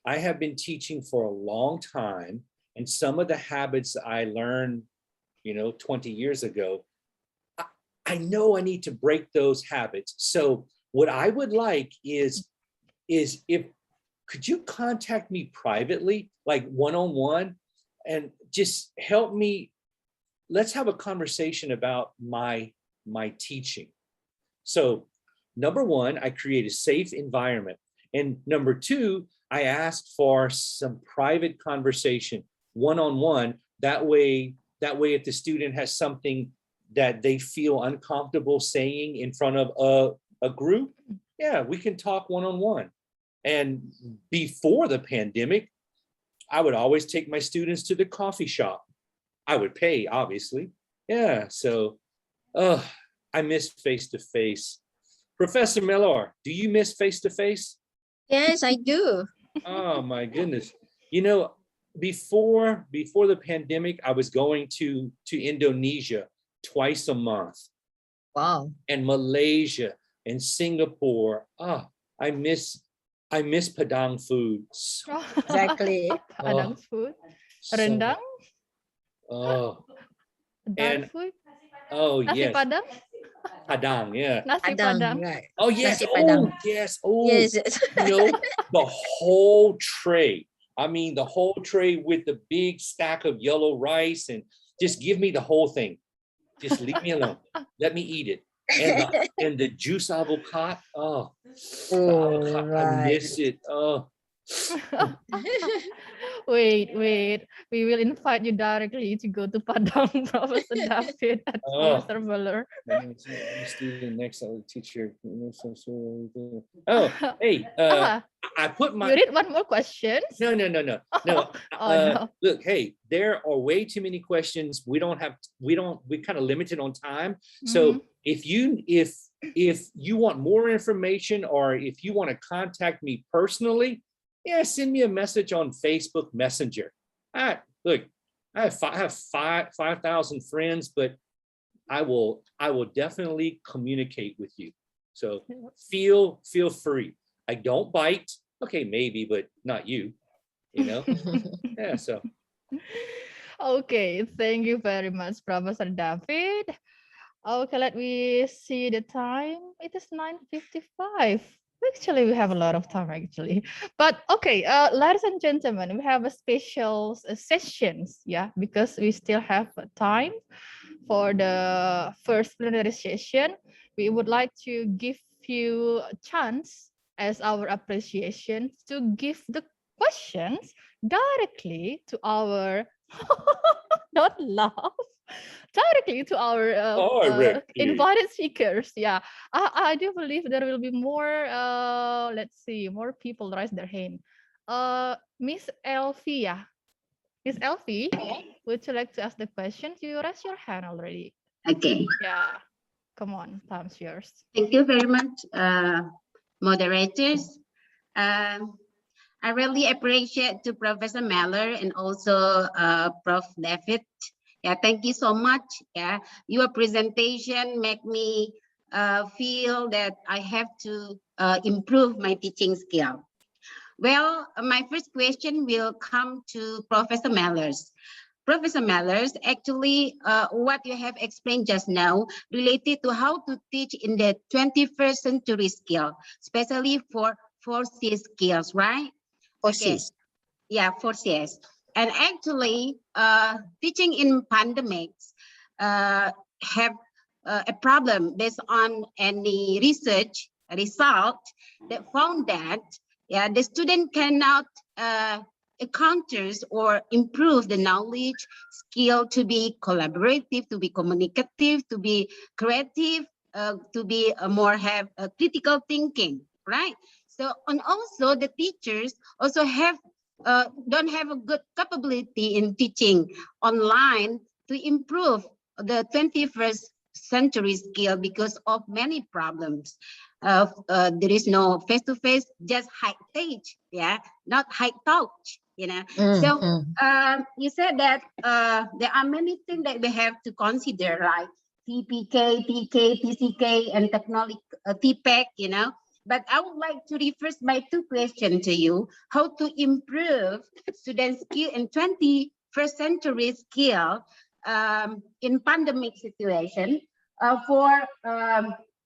I have been teaching for a long time, and some of the habits I learned, 20 years ago, I know I need to break those habits. So what I would like is if could you contact me privately, like one-on-one, and just help me. Let's have a conversation about my teaching. So number one, I create a safe environment. And number two, I asked for some private conversation, one-on-one. That way, if the student has something that they feel uncomfortable saying in front of a group, yeah, we can talk one-on-one. And before the pandemic, I would always take my students to the coffee shop. I would pay, obviously. Yeah, so I miss face-to-face. Professor Mellor, do you miss face-to-face? Yes, I do. Oh my goodness. Before the pandemic, I was going to Indonesia twice a month. Wow. And Malaysia and Singapore. I miss Padang food. Exactly. Padang food. So Rendang. Oh, Padang and food. yes. Nasi Padang. Padang, yeah. Nasi Padang, Padang. right. Oh yes. Nasi Padang. Yes. Yes. The whole tray. I mean, the whole tray with the big stack of yellow rice, and just give me the whole thing. Just leave me alone. Let me eat it. And the juice avocado. Oh, the avocado, I miss it. Oh. Wait. We will invite you directly to go to Padang, Professor David and Professor Muller. Student next teacher. Oh, hey, I put my. You read one more question? No. No. Look, hey, there are way too many questions. We're kind of limited on time. So if you want more information, or if you want to contact me personally, yeah, send me a message on Facebook Messenger. Look, I have 5,000 friends, but I will definitely communicate with you. So feel free. I don't bite. Okay, maybe, but not you. Yeah. So. Okay, thank you very much, Professor David. Okay, let me see the time. It is 9:55. Actually, we have a lot of time actually. But okay, ladies and gentlemen, we have a special sessions, yeah, because we still have time for the first plenary session. We would like to give you a chance as our appreciation to give the questions directly to our don't laugh directly to our Directly. invited speakers. Yeah, I do believe there will be more. Let's see, more people raise their hand. Miss Elvie, yeah. Miss Elvie, would you like to ask the question? You raise your hand already. Okay. Yeah, come on, time's yours. Thank you very much, moderators. I really appreciate to Professor Meller and also Prof. David. Yeah, thank you so much. Yeah, your presentation make me feel that I have to improve my teaching skill. Well, my first question will come to Professor Mellers. Professor Mellers, actually, what you have explained just now related to how to teach in the 21st century skill, especially for 4C skills, right? Okay. Yeah, 4Cs. And actually, teaching in pandemics have a problem based on any research result that found that the student cannot encounters or improve the knowledge skill to be collaborative, to be communicative, to be creative, to be more have critical thinking, right? So, and also the teachers also have don't have a good capability in teaching online to improve the 21st century skill because of many problems. There is no face-to-face, just high touch, yeah, not high touch, you know. So you said that there are many things that we have to consider, like TPK, TK, TCK, and technology, TPEC, you know. But I would like to reverse my two questions to you: how to improve student skill in 21st century skill in pandemic situation for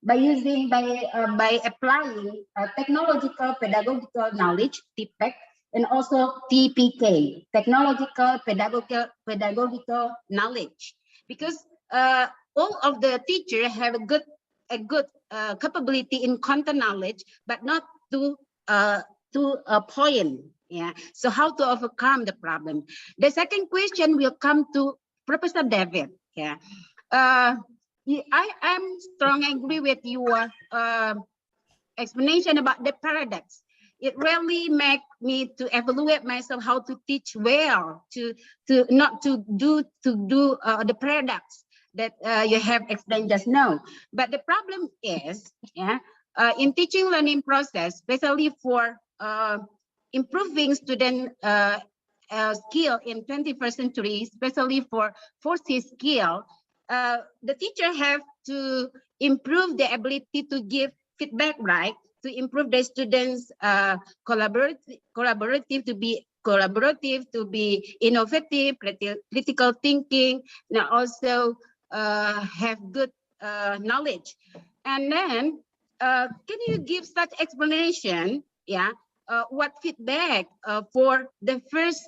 by applying technological pedagogical knowledge (TPEC) and also TPK, technological pedagogical knowledge, because all of the teachers have a good capability in content knowledge, but not to a point. Yeah. So how to overcome the problem? The second question will come to Professor David. Yeah. I am strongly agree with your explanation about the paradox. It really make me to evaluate myself how to teach well, to not to do the paradox that you have explained just now. But the problem is, in teaching learning process, especially for improving student skill in 21st century, especially for 4C skill, the teacher have to improve the ability to give feedback, right? To improve the students' collaborative, to be collaborative, to be innovative, critical thinking, and also have good knowledge. And then, can you give such explanation? Yeah, what feedback for the first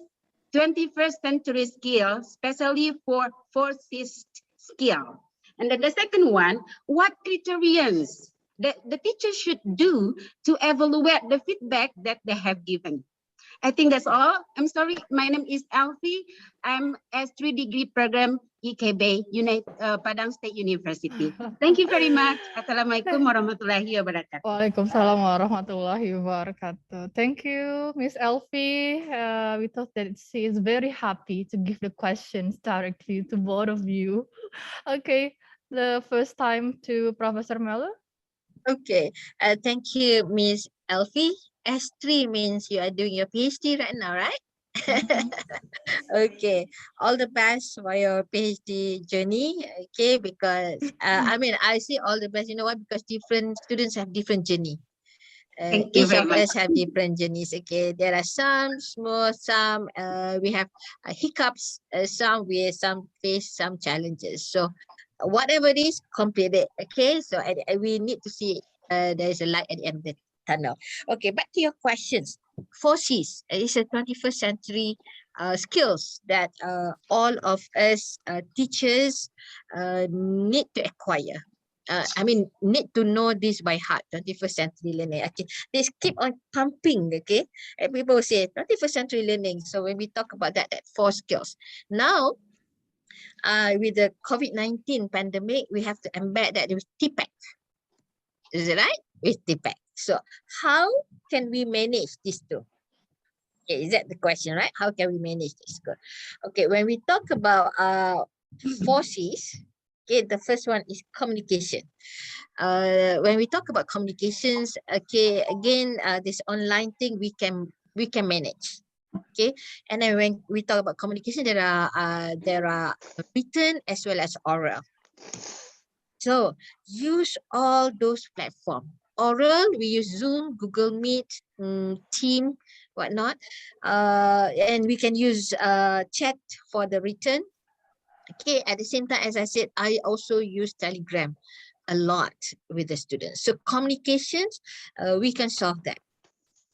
21st century skill, especially for 4C skill? And then the second one, what criterions that the teacher should do to evaluate the feedback that they have given? I think that's all. I'm sorry, my name is Alfie. I'm S3 degree program IKB, Padang State University. Thank you very much. Assalamualaikum warahmatullahi wabarakatuh. Waalaikumsalam warahmatullahi wabarakatuh. Thank you, Miss Elfie. We thought that she is very happy to give the questions directly to both of you. Okay, the first time to Professor Meller. Okay, thank you, Miss Elfie. S3 means you are doing your PhD right now, right? Okay, all the best for your PhD journey. Okay, because I mean, I see all the best. You know why? Because different students have different journey. Each of us have different journeys. Okay, there are some small, some we have hiccups, some we some face some challenges. So whatever it is, complete it. Okay, so we need to see there is a light at the end of the tunnel. Okay, back to your questions. 4Cs is a 21st century skills that all of us teachers need to acquire. Need to know this by heart. 21st century learning. Okay, they keep on pumping. Okay, and people say 21st century learning. So when we talk about that 4 skills, now with the COVID-19 pandemic, we have to embed that with TPAC. Is it right? With TPAC. So how can we manage these two? Okay, is that the question, right? How can we manage this? Okay, when we talk about 4 Cs, okay, the first one is communication. When we talk about communications, okay, again, this online thing we can manage. Okay, and then when we talk about communication, there are written as well as oral. So use all those platforms. Oral, we use Zoom, Google Meet, Team, whatnot, and we can use chat for the written. Okay, at the same time, as I said, I also use Telegram a lot with the students. So communications, we can solve that.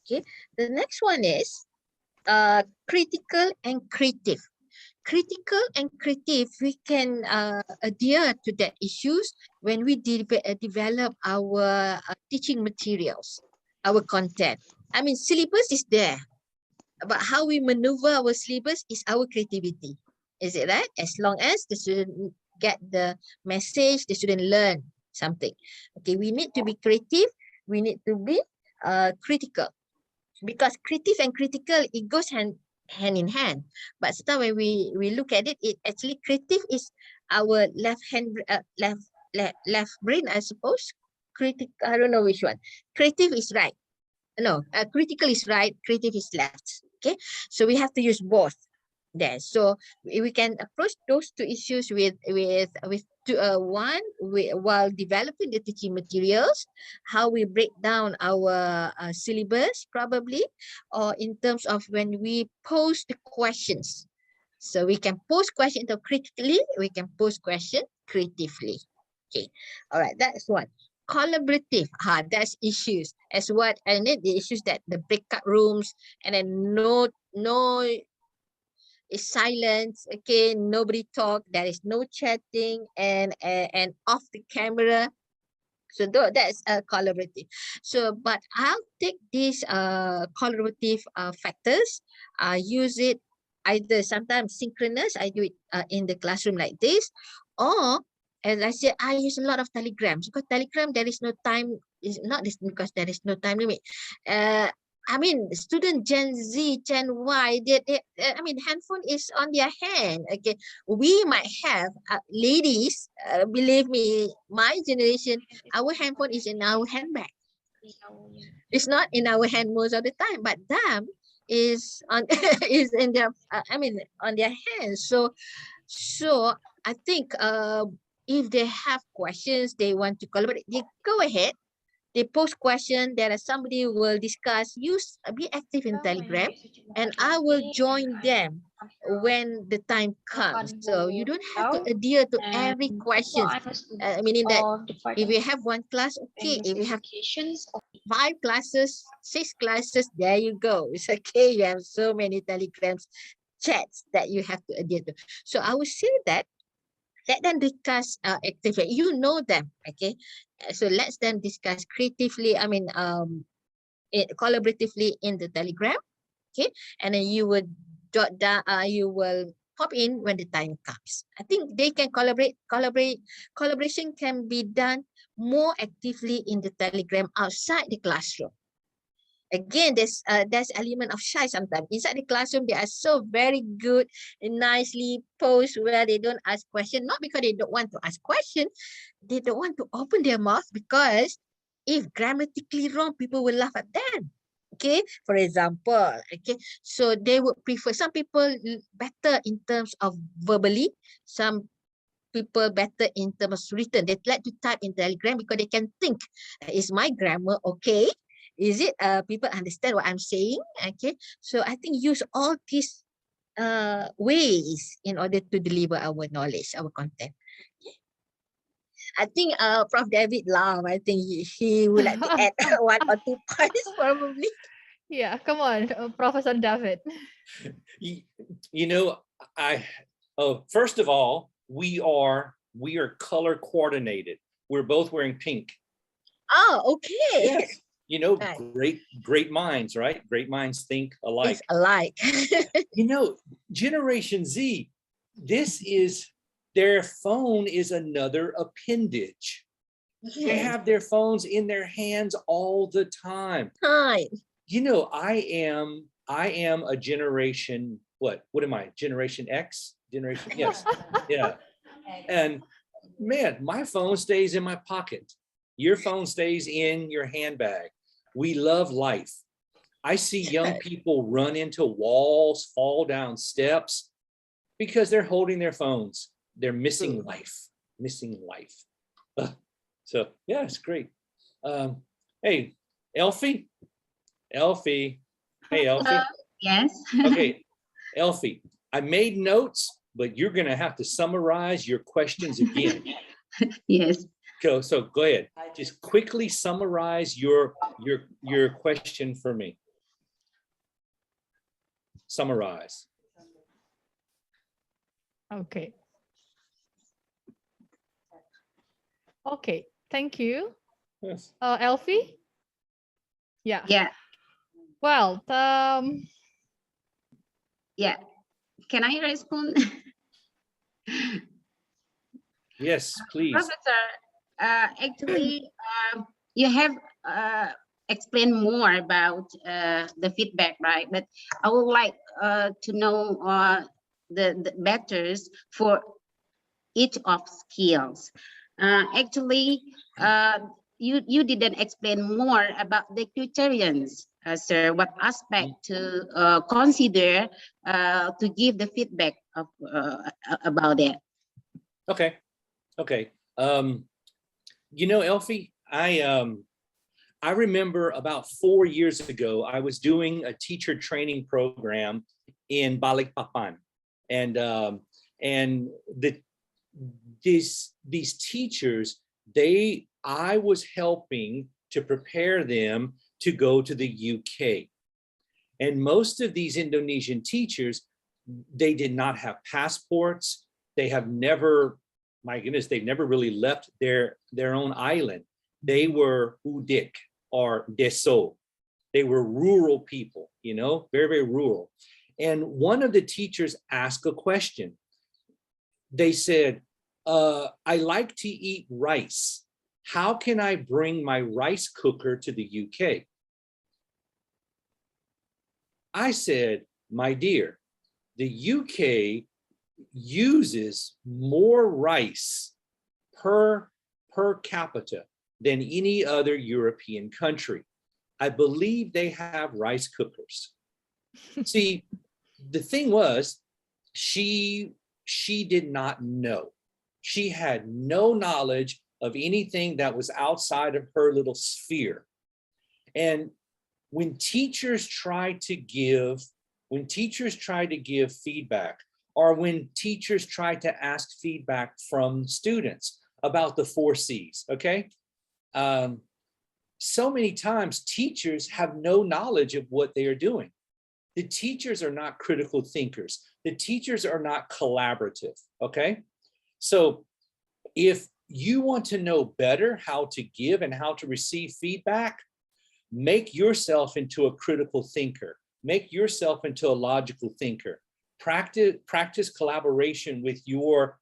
Okay, the next one is critical and creative. Critical and creative, we can adhere to that issues when we develop our teaching materials, our content. Syllabus is there, but how we maneuver our syllabus is our creativity. Is it right? As long as the student get the message, the student learn something. Okay, we need to be creative. We need to be critical, because creative and critical, it goes hand in hand. But sometimes when we look at it, it actually creative is our left brain, I suppose. I don't know which one. Creative is right. No, critical is right. Creative is left. Okay, so we have to use both there. So we can approach those two issues with one, while developing the teaching materials, how we break down our syllabus probably, or in terms of when we pose the questions. So we can pose question critically, we can pose question creatively. Okay, all right, that's one. Collaborative, that's issues as what, and then the issues that the breakout rooms, and then no is silence. Okay, nobody talk, there is no chatting, and off the camera. So that's collaborative. So but I'll take these collaborative factors, use it either sometimes synchronous, I do it in the classroom like this, or as I said, I use a lot of telegrams, because telegram there is no time, is not this because there is no time limit. Student Gen Z, Gen Y, handphone is on their hand. Okay, we might have ladies, believe me, my generation, our handphone is in our handbag. It's not in our hand most of the time, but them is on is in their on their hands. So I think if they have questions, they want to collaborate, they go ahead. They post question, there is somebody who will discuss, be active in Telegram, and I will join them when the time comes. So you don't have to adhere to every question. Meaning that if you have one class, okay. If you have 5 classes, 6 classes, there you go. It's okay. You have so many Telegrams, chats that you have to adhere to. So I would say that let them discuss actively. You know them, okay? So let's them discuss creatively. Collaboratively in the Telegram, okay? And then you would jot down. You will pop in when the time comes. I think they can collaborate. Collaboration can be done more actively in the Telegram outside the classroom. Again, there's element of shy sometimes. Inside the classroom, they are so very good and nicely posed where they don't ask questions. Not because they don't want to ask questions. They don't want to open their mouth, because if grammatically wrong, people will laugh at them. Okay, for example, okay, so they would prefer, some people better in terms of verbally, some people better in terms of written. They like to type in Telegram because they can think, is my grammar okay? Is it people understand what I'm saying? Okay, so I think use all these ways in order to deliver our knowledge, our content. I think Prof. David Lam, I think he would like to add 1 or 2 points probably. Yeah, come on, Professor David. You know, first of all, we are color coordinated. We're both wearing pink. Oh, okay. Yes. You know, Right. great minds, right? Great minds think alike. It's alike. You know, Generation Z, their phone is another appendage. They Yes. have their phones in their hands all the time. Hi. You know, I am a generation, what am I? Generation X? Generation, yes. Yeah. And man, my phone stays in my pocket. Your phone stays in your handbag. We love life. I see young people run into walls, fall down steps because they're holding their phones. They're missing life, missing life. So yeah, it's great. Hey, Elfie. Hey, Elfie. Yes. Okay, Elfie, I made notes, but you're gonna have to summarize your questions again. Yes. So go ahead. Just quickly summarize your question for me. Summarize. Okay. Okay, thank you. Yes. Elfie? Yeah. Yeah. Well, Yeah. Can I respond? Yes, please. Professor, actually, you have explained more about the feedback, right? But I would like to know the matters for each of skills. Actually, you didn't explain more about the criterions, sir. What aspect to consider to give the feedback of about it? Okay. You know, Elfie, I remember about 4 years ago, I was doing a teacher training program in Balikpapan, and these teachers, I was helping to prepare them to go to the UK. And most of these Indonesian teachers, they did not have passports. They have never, my goodness, they've never really left their own island. They were udik or deso. They were rural people, you know, very, very rural. And one of the teachers asked a question. They said, I like to eat rice. How can I bring my rice cooker to the UK? I said, my dear, the UK uses more rice per capita than any other European country. I believe they have rice cookers. See, the thing was, she did not know. She had no knowledge of anything that was outside of her little sphere. And when teachers try to give feedback, or when teachers try to ask feedback from students about the 4 C's, okay? So many times teachers have no knowledge of what they are doing. The teachers are not critical thinkers. The teachers are not collaborative, okay? So if you want to know better how to give and how to receive feedback, make yourself into a critical thinker. Make yourself into a logical thinker. Practice collaboration with your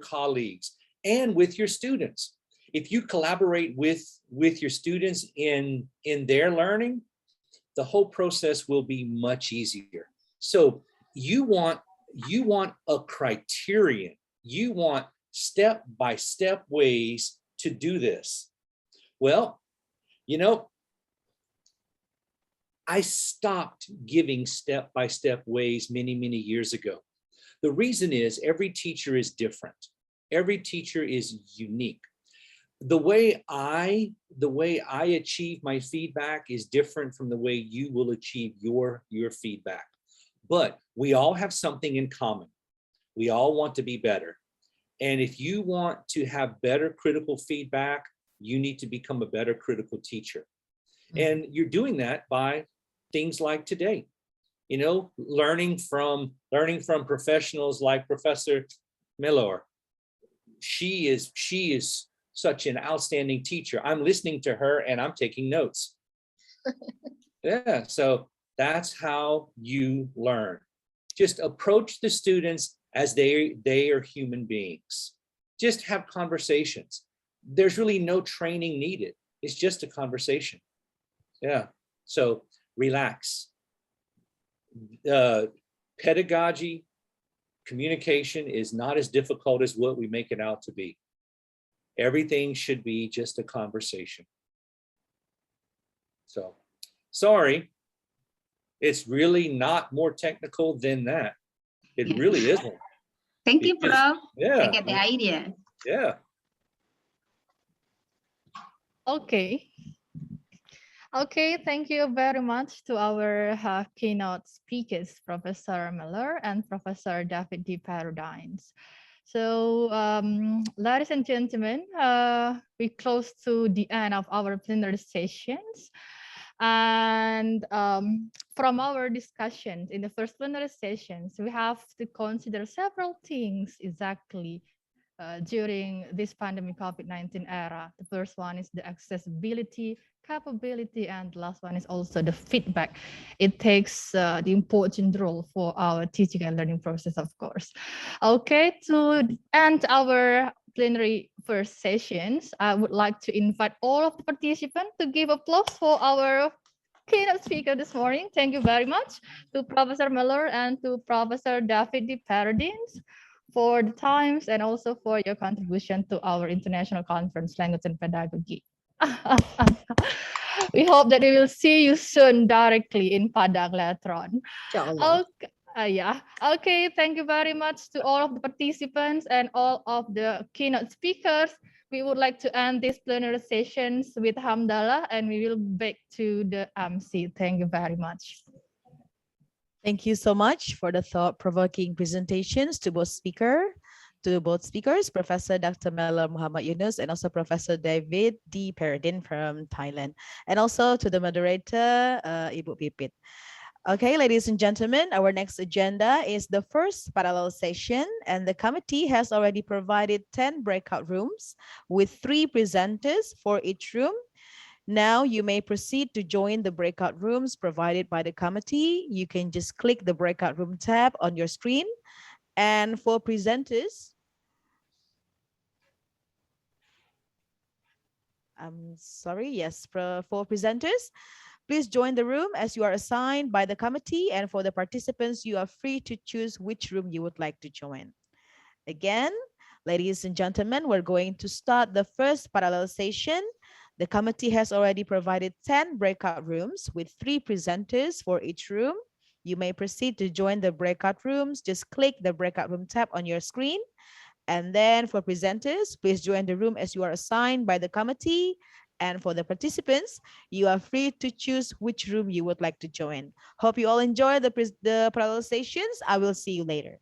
colleagues and with your students. If you collaborate with your students in their learning, the whole process will be much easier. So you want a criterion. You want step-by-step ways to do this. Well, you know, I stopped giving step-by-step ways many, many years ago. The reason is every teacher is different. Every teacher is unique. The way I achieve my feedback is different from the way you will achieve your feedback. But we all have something in common. We all want to be better. And if you want to have better critical feedback, you need to become a better critical teacher. And you're doing that by things like today, you know, learning from professionals like Professor Miller. She is such an outstanding teacher. I'm listening to her and I'm taking notes. Yeah, so that's how you learn. Just approach the students as they are human beings. Just have conversations. There's really no training needed. It's just a conversation. Yeah, so relax. Pedagogy, communication is not as difficult as what we make it out to be. Everything should be just a conversation. So, sorry, it's really not more technical than that. It really isn't. Thank you, Because, Prof. yeah, I get the idea. yeah. Okay. Okay, thank you very much to our keynote speakers, Professor Miller and Professor David D. Paradines. So, ladies and gentlemen, we close to the end of our plenary sessions. And from our discussions in the first plenary sessions, we have to consider several things exactly during this pandemic COVID-19 era. The first one is the accessibility, capability, and the last one is also the feedback. It takes the important role for our teaching and learning process, of course. Okay, to end our plenary first sessions, I would like to invite all of the participants to give applause for our keynote speaker this morning. Thank you very much to Professor Miller and to Professor David D. Paradines for the times and also for your contribution to our international conference, Language and Pedagogy. We hope that we will see you soon directly in Padang later on. Okay. Yeah. Okay. Thank you very much to all of the participants and all of the keynote speakers. We would like to end this plenary sessions with Hamdallah, and we will back to the MC. Thank you very much. Thank you so much for the thought-provoking presentations to both speakers, Professor Dr. Mela Muhammad Yunus and also Professor David D. Paradine from Thailand, and also to the moderator, Ibu Pipit. Okay, ladies and gentlemen, our next agenda is the first parallel session, and the committee has already provided 10 breakout rooms with 3 presenters for each room. Now you may proceed to join the breakout rooms provided by the committee. You can just click the breakout room tab on your screen. And for presenters, for presenters, please join the room as you are assigned by the committee, and for the participants, you are free to choose which room you would like to join. Again, ladies and gentlemen, we're going to start the first parallel session. The committee has already provided 10 breakout rooms with 3 presenters for each room. You may proceed to join the breakout rooms. Just click the breakout room tab on your screen. And then for presenters, please join the room as you are assigned by the committee. And for the participants, you are free to choose which room you would like to join. Hope you all enjoy the parallel sessions. I will see you later.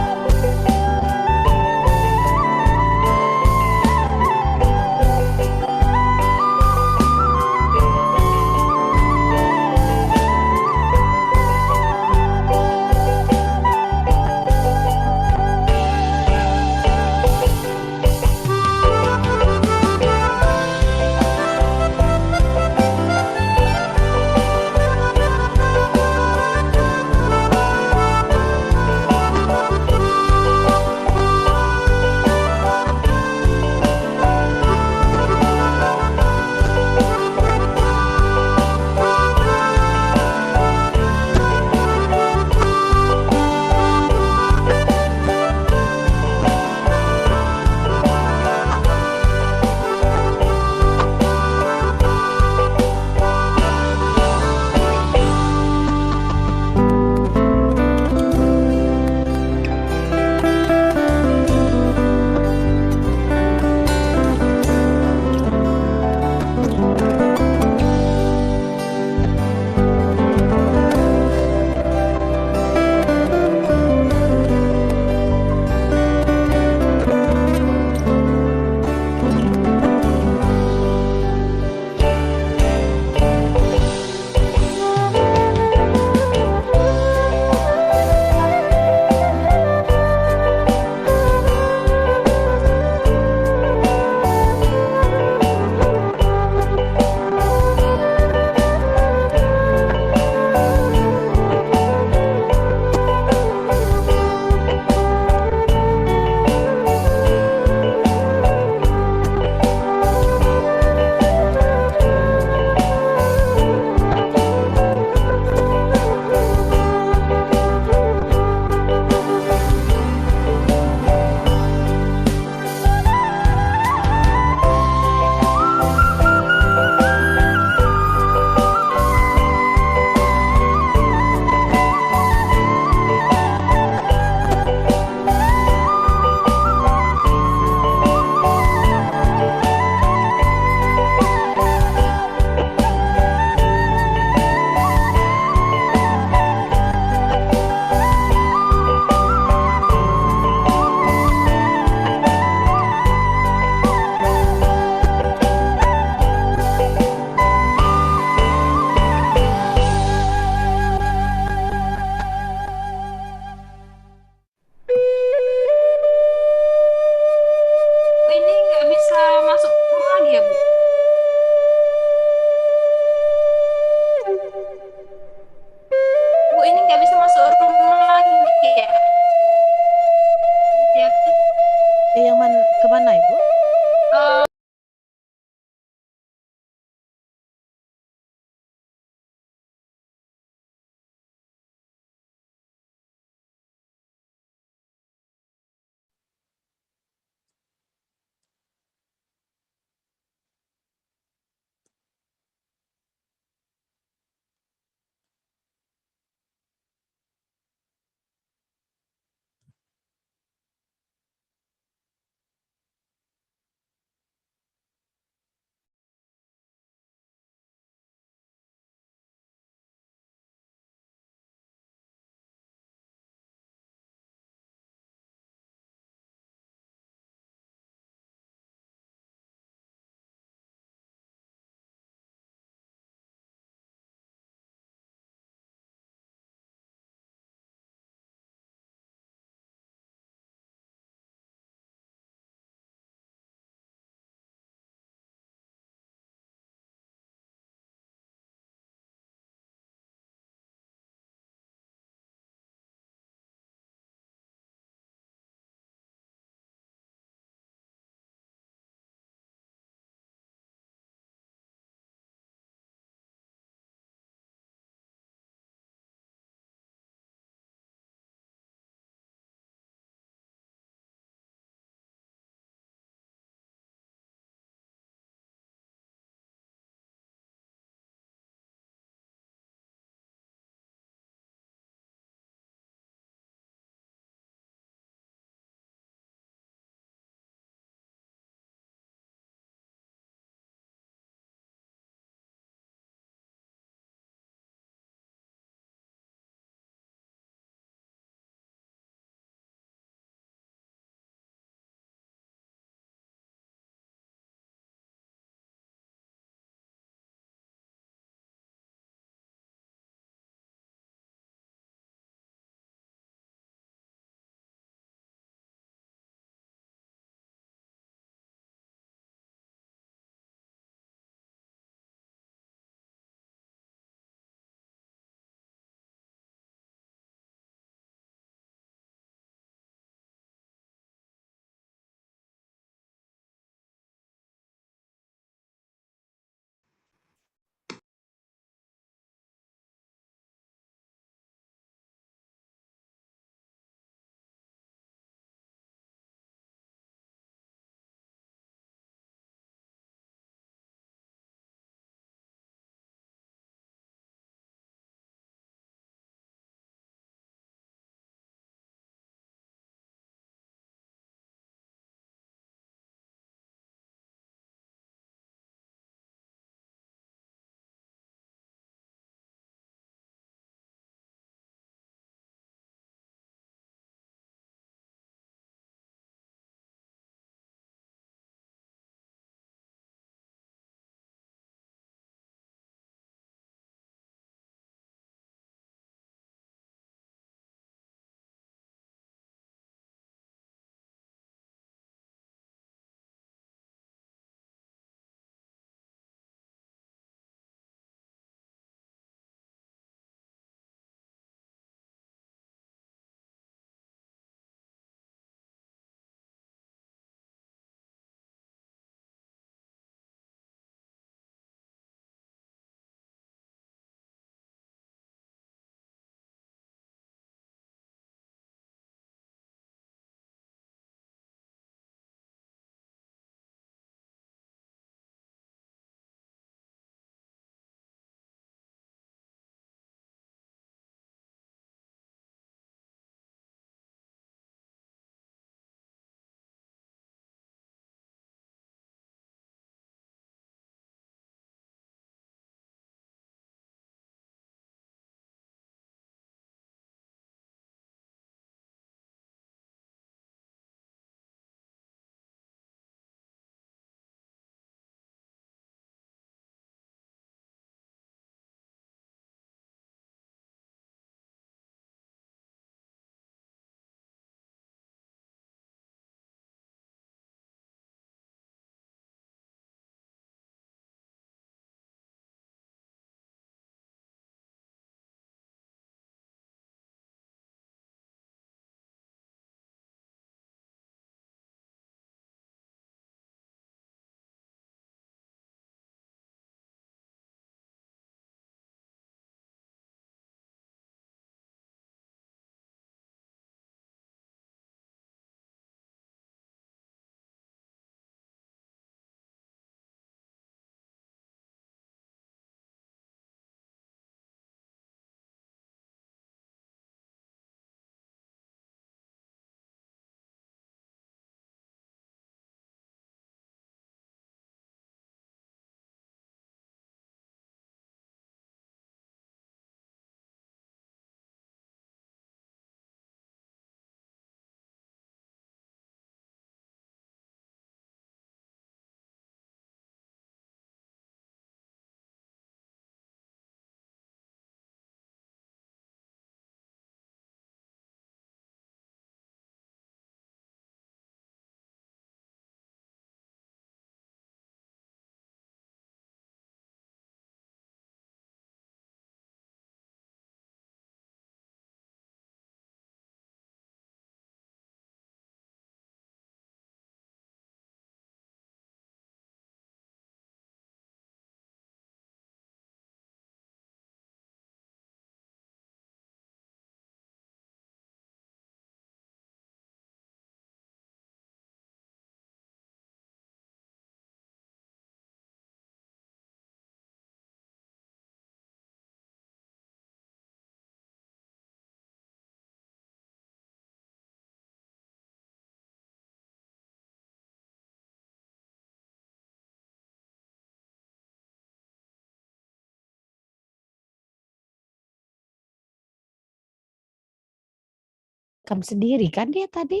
Rekam sendiri kan dia tadi?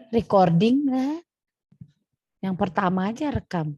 Recording lah. Yang pertama aja rekam.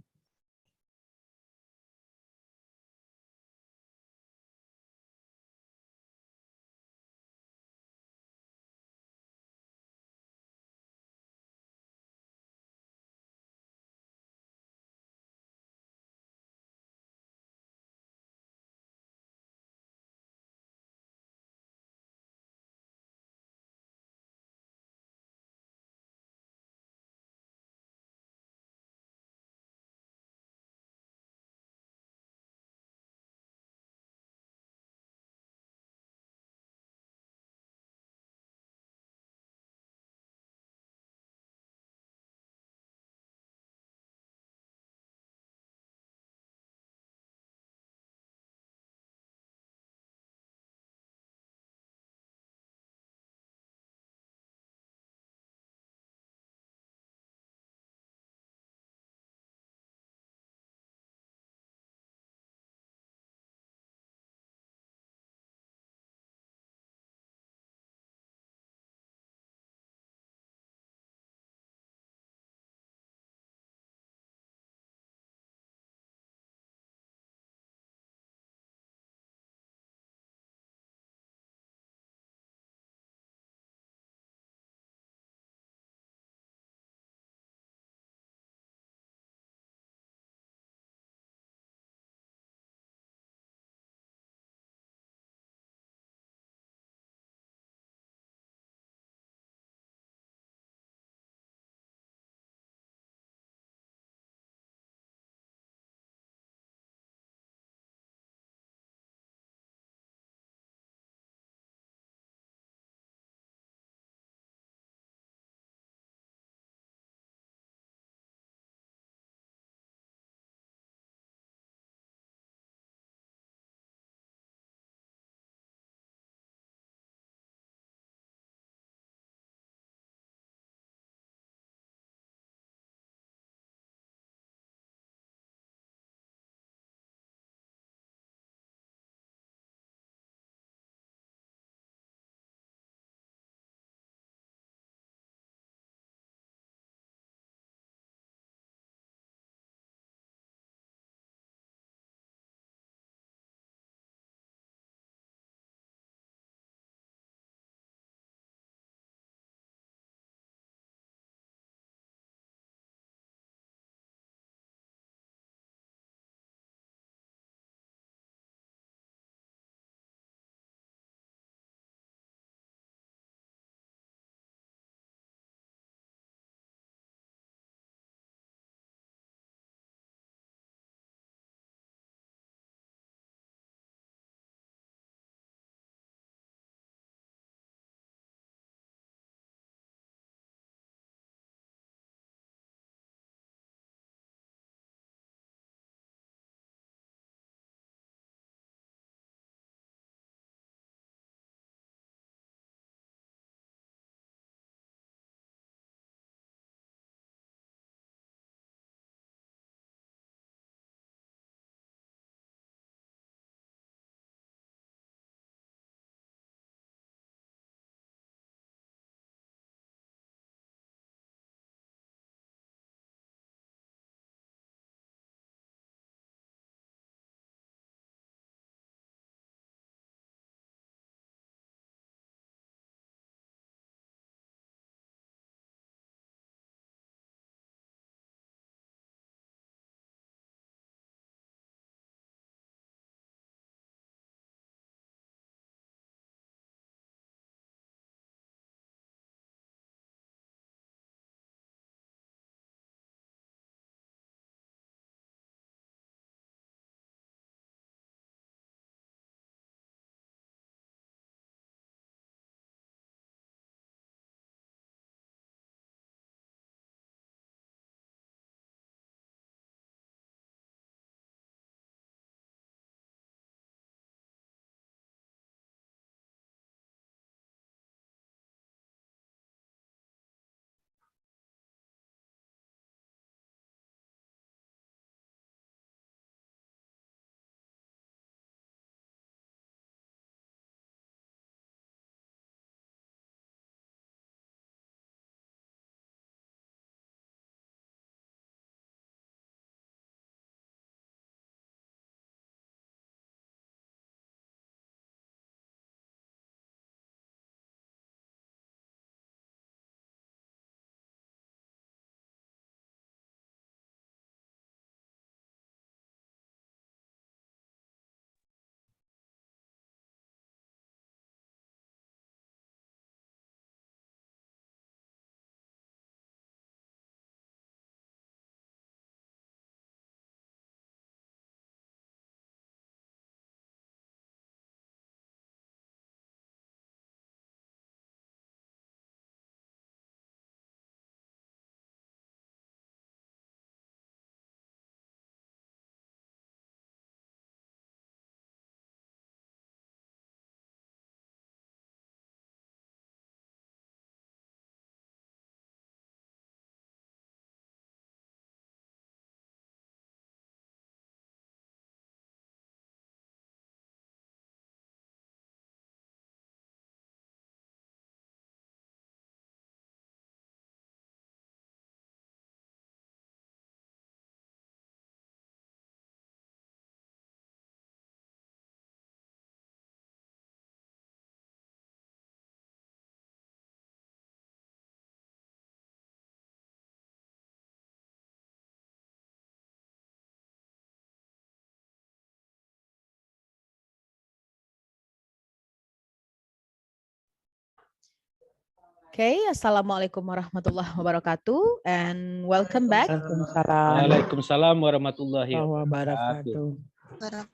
Okay, Assalamualaikum warahmatullahi wabarakatuh, and welcome back. Waalaikumsalam warahmatullahi wabarakatuh.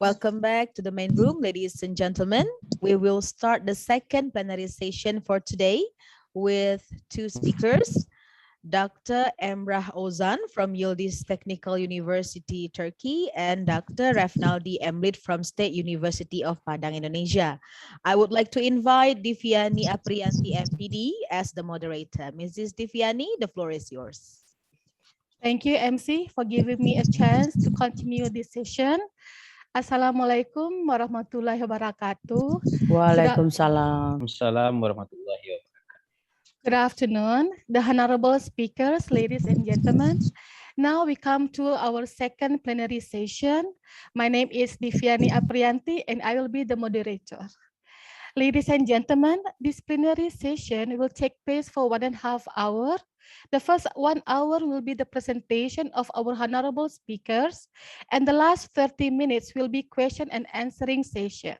Welcome back to the main room, ladies and gentlemen. We will start the second plenary session for today with two speakers, Dr. Emrah Ozan from Yildiz Technical University, Turkey, and Dr. Refnaldi Emlit from State University of Padang, Indonesia. I would like to invite Diviani Aprianti, MPD, as the moderator. Mrs. Diviani, the floor is yours. Thank you, MC, for giving me a chance to continue this session. Assalamualaikum warahmatullahi wabarakatuh. Waalaikumsalam. Waalaikumsalam warahmatullahi wabarakatuh. Good afternoon, the honorable speakers, ladies and gentlemen. Now we come to our second plenary session. My name is Diviani Aprianti and I will be the moderator. Ladies and gentlemen, this plenary session will take place for 1.5 hours. The first 1 hour will be the presentation of our honorable speakers, and the last 30 minutes will be question and answering session.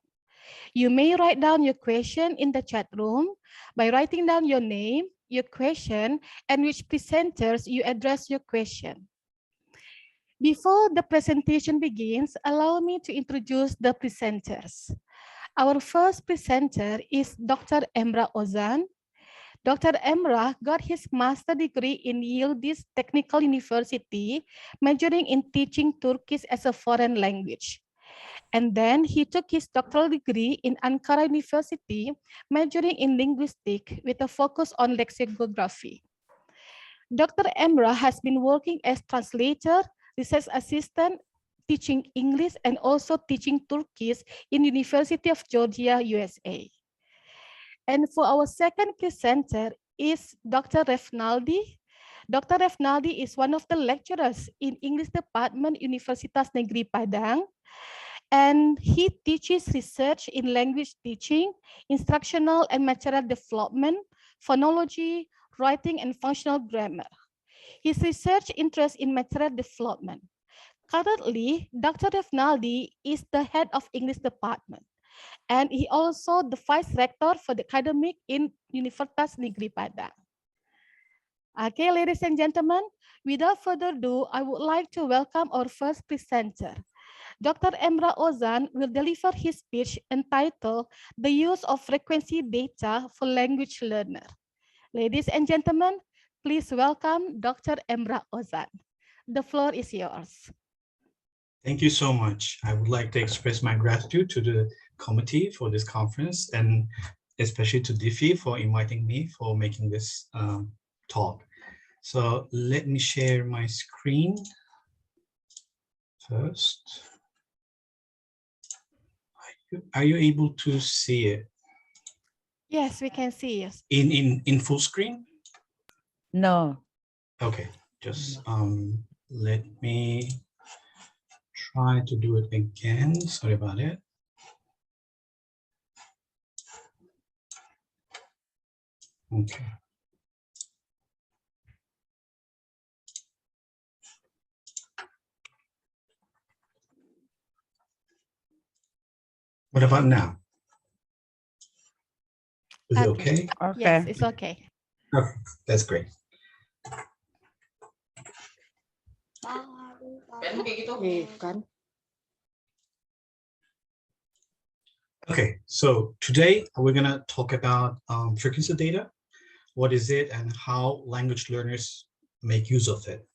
You may write down your question in the chat room by writing down your name, your question, and which presenters you address your question. Before the presentation begins, allow me to introduce the presenters. Our first presenter is Dr. Emrah Ozan. Dr. Emrah got his master's degree in Yildiz Technical University, majoring in teaching Turkish as a foreign language. And then he took his doctoral degree in Ankara University, majoring in linguistics with a focus on lexicography. Dr. Emrah has been working as translator, research assistant, teaching English, and also teaching Turkish in University of Georgia, USA. And for our second presenter is Dr. Refnaldi. Dr. Refnaldi is one of the lecturers in English Department, Universitas Negeri Padang. And he teaches research in language teaching, instructional and material development, phonology, writing, and functional grammar. His research interests in material development. Currently, Dr. Refnaldi is the head of English department, and he also the vice rector for the academic in Universitas Negeri Padang. Okay, ladies and gentlemen, without further ado, I would like to welcome our first presenter. Dr. Emrah Ozan will deliver his speech entitled The Use of Frequency Data for Language Learner. Ladies and gentlemen, please welcome Dr. Emrah Ozan. The floor is yours. Thank you so much. I would like to express my gratitude to the committee for this conference and especially to Diffie for inviting me for making this talk. So let me share my screen first. Are you able to see it? Yes, we can see it. In full screen? No. Okay, just let me try to do it again. Sorry about it. Okay. What about now? Is it okay? Okay. Yes, it's okay. Okay, that's great. Okay, so today we're going to talk about frequency data. What is it and how language learners make use of it?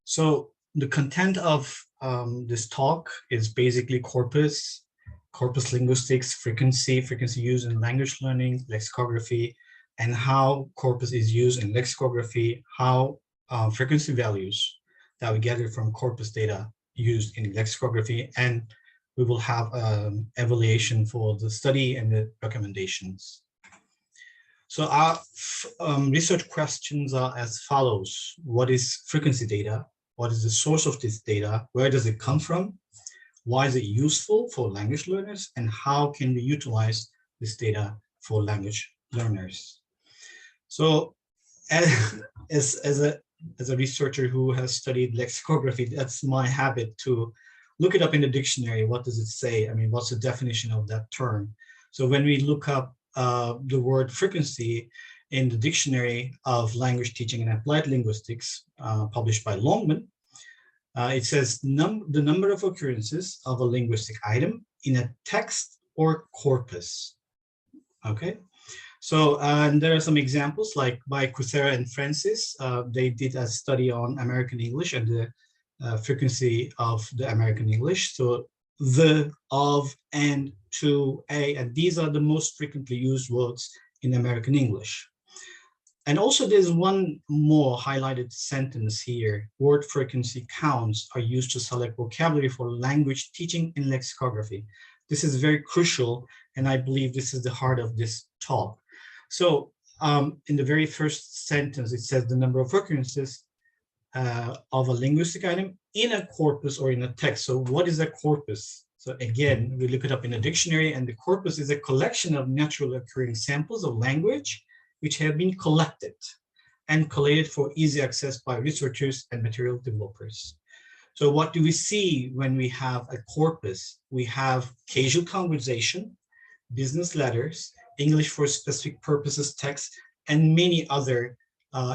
So the content of this talk is basically corpus linguistics, frequency use in language learning, lexicography, and how corpus is used in lexicography, how frequency values that we gather from corpus data used in lexicography, and we will have evaluation for the study and the recommendations. So our research questions are as follows. What is frequency data? What is the source of this data? Where does it come from? Why is it useful for language learners? And how can we utilize this data for language learners? So as a researcher who has studied lexicography, that's my habit to look it up in the dictionary. What does it say? I mean, what's the definition of that term? So when we look up the word frequency, in the Dictionary of Language Teaching and Applied Linguistics, published by Longman, it says the number of occurrences of a linguistic item in a text or corpus. Okay, so and there are some examples like by Kuthera and Francis. They did a study on American English and the frequency of the American English. So the, of, and, to, a, and these are the most frequently used words in American English. And also there's one more highlighted sentence here. Word frequency counts are used to select vocabulary for language teaching in lexicography. This is very crucial, and I believe this is the heart of this talk. So in the very first sentence, it says the number of occurrences of a linguistic item in a corpus or in a text. So what is a corpus? So again, we look it up in a dictionary, and the corpus is a collection of naturally occurring samples of language which have been collected and collated for easy access by researchers and material developers. So what do we see when we have a corpus? We have casual conversation, business letters, English for specific purposes text, and many other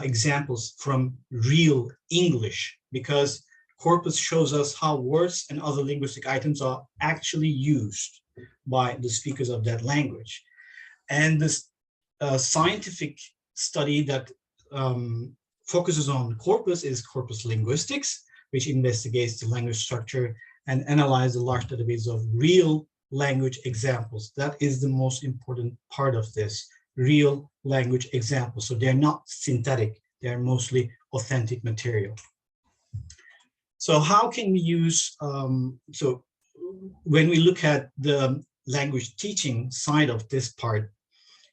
examples from real English, because corpus shows us how words and other linguistic items are actually used by the speakers of that language. And this scientific study that focuses on corpus is corpus linguistics, which investigates the language structure and analyzes a large database of real language examples. That is the most important part of this, real language examples. So they're not synthetic, they're mostly authentic material. So how can we use, so when we look at the language teaching side of this part,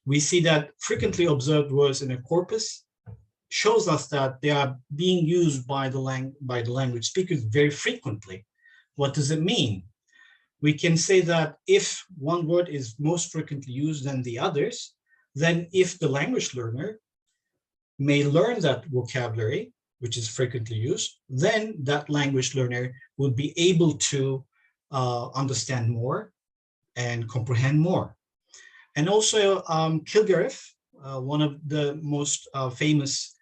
we see that frequently observed words in a corpus shows us that they are being used by the language speakers very frequently. What does it mean? We can say that if one word is most frequently used than the others, then if the language learner may learn that vocabulary, which is frequently used, then that language learner will be able to understand more and comprehend more. And also Kilgariff, one of the most famous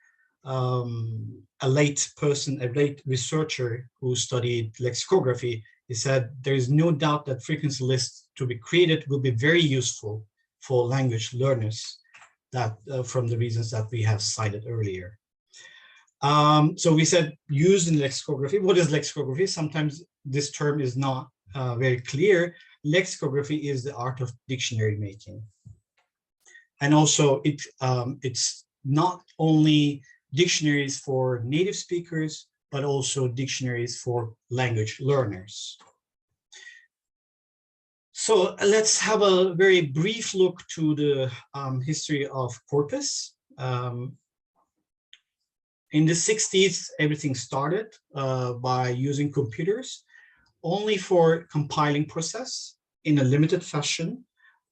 a late researcher who studied lexicography, he said there is no doubt that frequency lists to be created will be very useful for language learners, that from the reasons that we have cited earlier. So we said used in lexicography. What is lexicography? Sometimes this term is not very clear. Lexicography is the art of dictionary making. And also it's not only dictionaries for native speakers, but also dictionaries for language learners. So let's have a very brief look to the history of corpus. In the 60s, everything started by using computers only for compiling process in a limited fashion.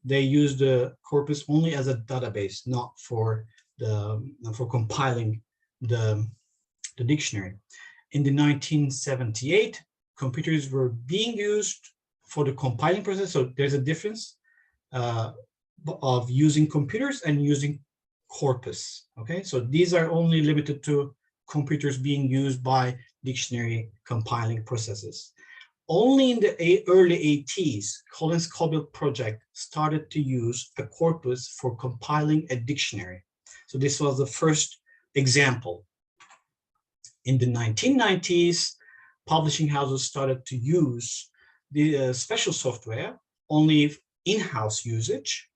They used the corpus only as a database, not for compiling the dictionary. In the 1978, computers were being used for the compiling process. So there's a difference of using computers and using corpus. Okay, so these are only limited to computers being used by dictionary compiling processes. Only in the early 80s, Collins-Cobalt project started to use a corpus for compiling a dictionary. So this was the first example. In the 1990s, publishing houses started to use the special software, only in-house usage.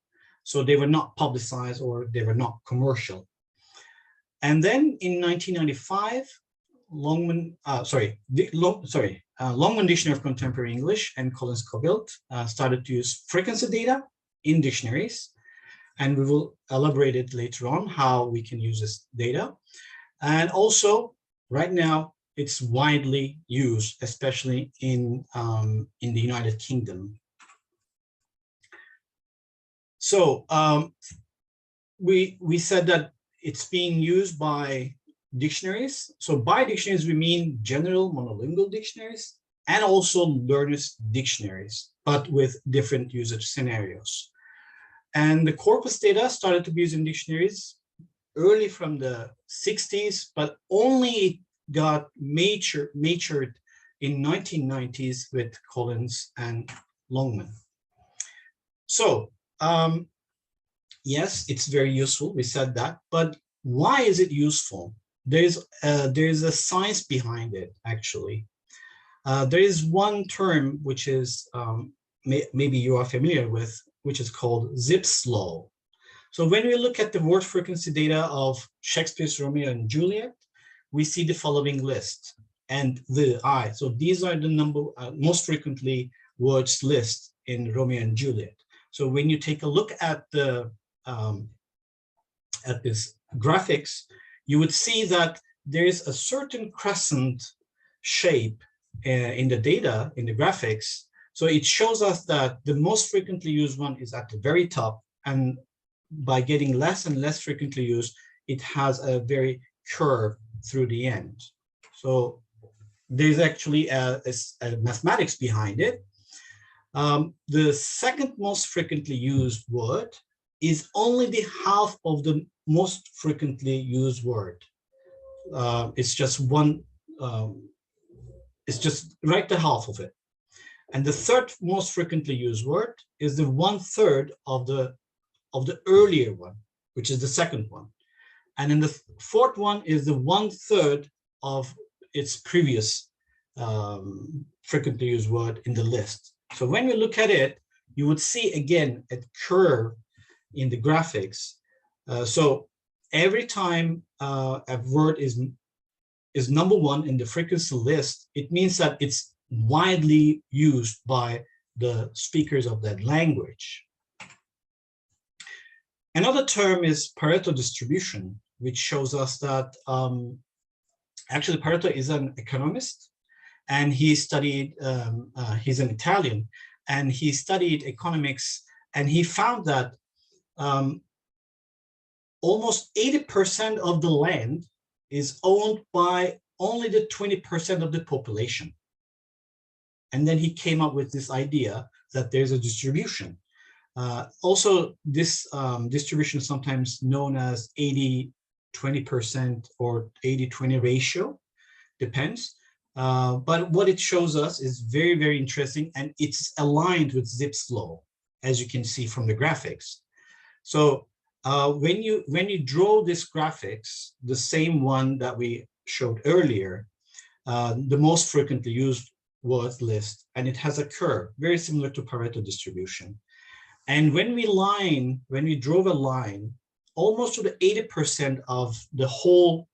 So they were not publicized or they were not commercial. And then in 1995, Longman Dictionary of Contemporary English and Collins-Cobalt started to use frequency data in dictionaries. And we will elaborate it later on how we can use this data. And also, right now, it's widely used, especially in the United Kingdom. So we said that it's being used by dictionaries. So by dictionaries, we mean general monolingual dictionaries and also learners' dictionaries, but with different usage scenarios. And the corpus data started to be used in dictionaries early from the 60s, but only got matured in 1990s with Collins and Longman. So yes, it's very useful. We said that, but why is it useful? There's a science behind it, actually. There is one term which is maybe you are familiar with, which is called Zipf's law. So when we look at the word frequency data of Shakespeare's Romeo and Juliet, we see the following list and the I. So these are the most frequently words list in Romeo and Juliet. So when you take a look at the at this graphics, you would see that there is a certain crescent shape in the data, in the graphics. So it shows us that the most frequently used one is at the very top, and by getting less and less frequently used, it has a very curve through the end. So there's actually a mathematics behind it. The second most frequently used word is only the half of the most frequently used word. It's just one, it's just right the half of it. And the third most frequently used word is the 1/3 of the earlier one, which is the second one. And then the fourth one is the 1/3 of its previous frequently used word in the list. So when we look at it, you would see again a curve in the graphics. So every time a word is number one in the frequency list, it means that it's widely used by the speakers of that language. Another term is Pareto distribution, which shows us that actually Pareto is an economist, and he studied, he's an Italian, and he studied economics, and he found that almost 80% of the land is owned by only the 20% of the population. And then he came up with this idea that there's a distribution. Also, this distribution is sometimes known as 80-20% or 80-20 ratio, depends. But what it shows us is very, very interesting, and it's aligned with Zipf's law, as you can see from the graphics. So when you draw this graphics, the same one that we showed earlier, the most frequently used word list, and it has a curve very similar to Pareto distribution. And when we drove a line, almost to the 80% of the whole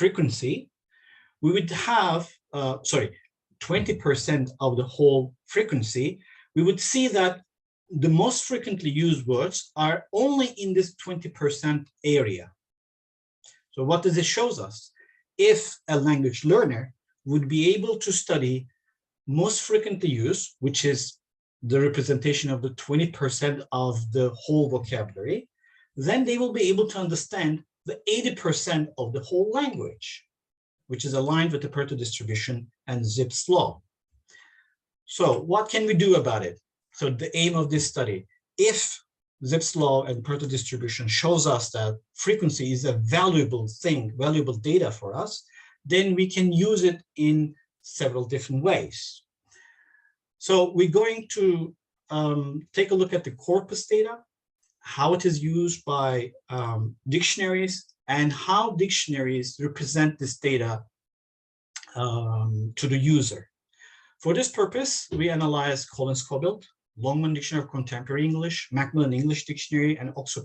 frequency, we would have, 20% of the whole frequency, we would see that the most frequently used words are only in this 20% area. So what does it show us? If a language learner would be able to study most frequently used, which is the representation of the 20% of the whole vocabulary, then they will be able to understand the 80% of the whole language, which is aligned with the Pareto distribution and Zipf's law. So what can we do about it? So the aim of this study, if Zipf's law and Pareto distribution shows us that frequency is a valuable thing, valuable data for us, then we can use it in several different ways. So we're going to take a look at the corpus data, how it is used by dictionaries, and how dictionaries represent this data to the user. For this purpose, we analyzed Collins-Cobalt, Longman Dictionary of Contemporary English, Macmillan English Dictionary, and Oxford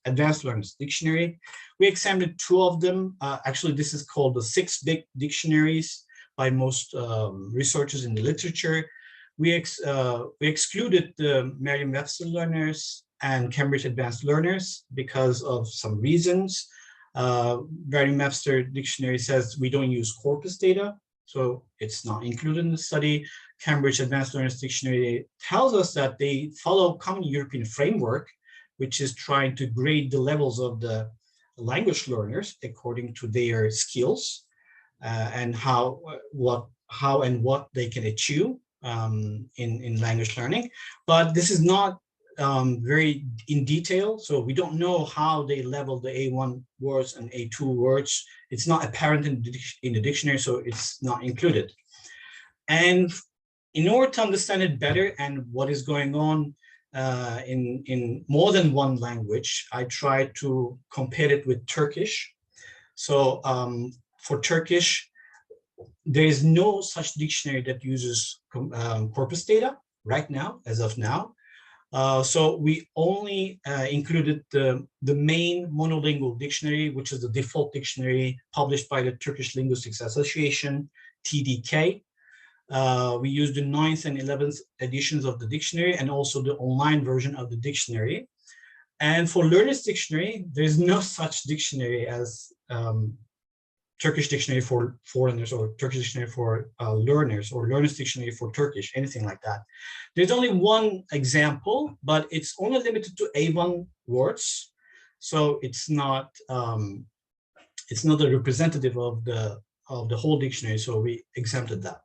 Advanced Learners Dictionary. We examined two of them. Actually, this is called the 6 big dictionaries by most researchers in the literature. We excluded the Merriam-Webster learners and Cambridge Advanced Learners because of some reasons. Merriam-Webster dictionary says we don't use corpus data, so it's not included in the study. Cambridge Advanced Learners Dictionary tells us that they follow common European framework, which is trying to grade the levels of the language learners according to their skills and how and what they can achieve in language learning. But this is not very in detail, so we don't know how they level the A1 words and A2 words. It's not apparent in the dictionary, so it's not included. And in order to understand it better and what is going on in more than one language, I try to compare it with Turkish. So for Turkish, there is no such dictionary that uses corpus data right now, as of now. So we only included the main monolingual dictionary, which is the default dictionary published by the Turkish Linguistics Association, TDK. We used the 9th and 11th editions of the dictionary and also the online version of the dictionary. And for Learner's Dictionary, there's no such dictionary as Turkish Dictionary for Foreigners or Turkish Dictionary for Learners or Learner's Dictionary for Turkish, anything like that. There's only one example, but it's only limited to A1 words. So it's not a representative of the whole dictionary, so we exempted that.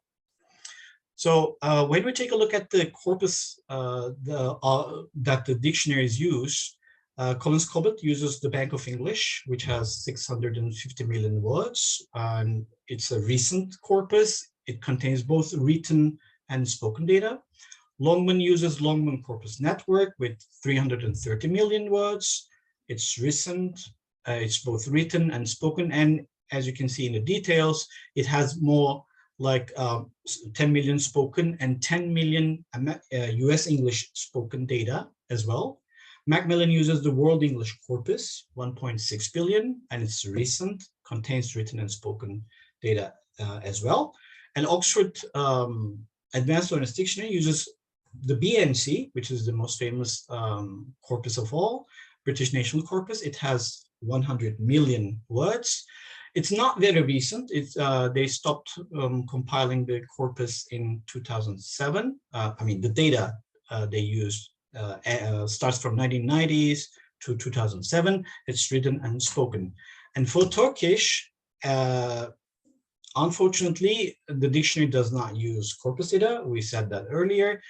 So when we take a look at the corpus that the dictionaries use, Collins Cobbett uses the Bank of English, which has 650 million words, and it's a recent corpus. It contains both written and spoken data. Longman uses Longman Corpus Network with 330 million words. It's recent, it's both written and spoken, and as you can see in the details, it has more like 10 million spoken and 10 million US English spoken data as well. Macmillan uses the World English Corpus, 1.6 billion, and it's recent, contains written and spoken data as well. And Oxford Advanced Learner's Dictionary uses the BNC, which is the most famous corpus of all, British National Corpus. It has 100 million words. It's not very recent. They stopped compiling the corpus in 2007. I mean, the data they used starts from 1990s to 2007. It's written and spoken. And for Turkish, unfortunately, the dictionary does not use corpus data. We said that earlier.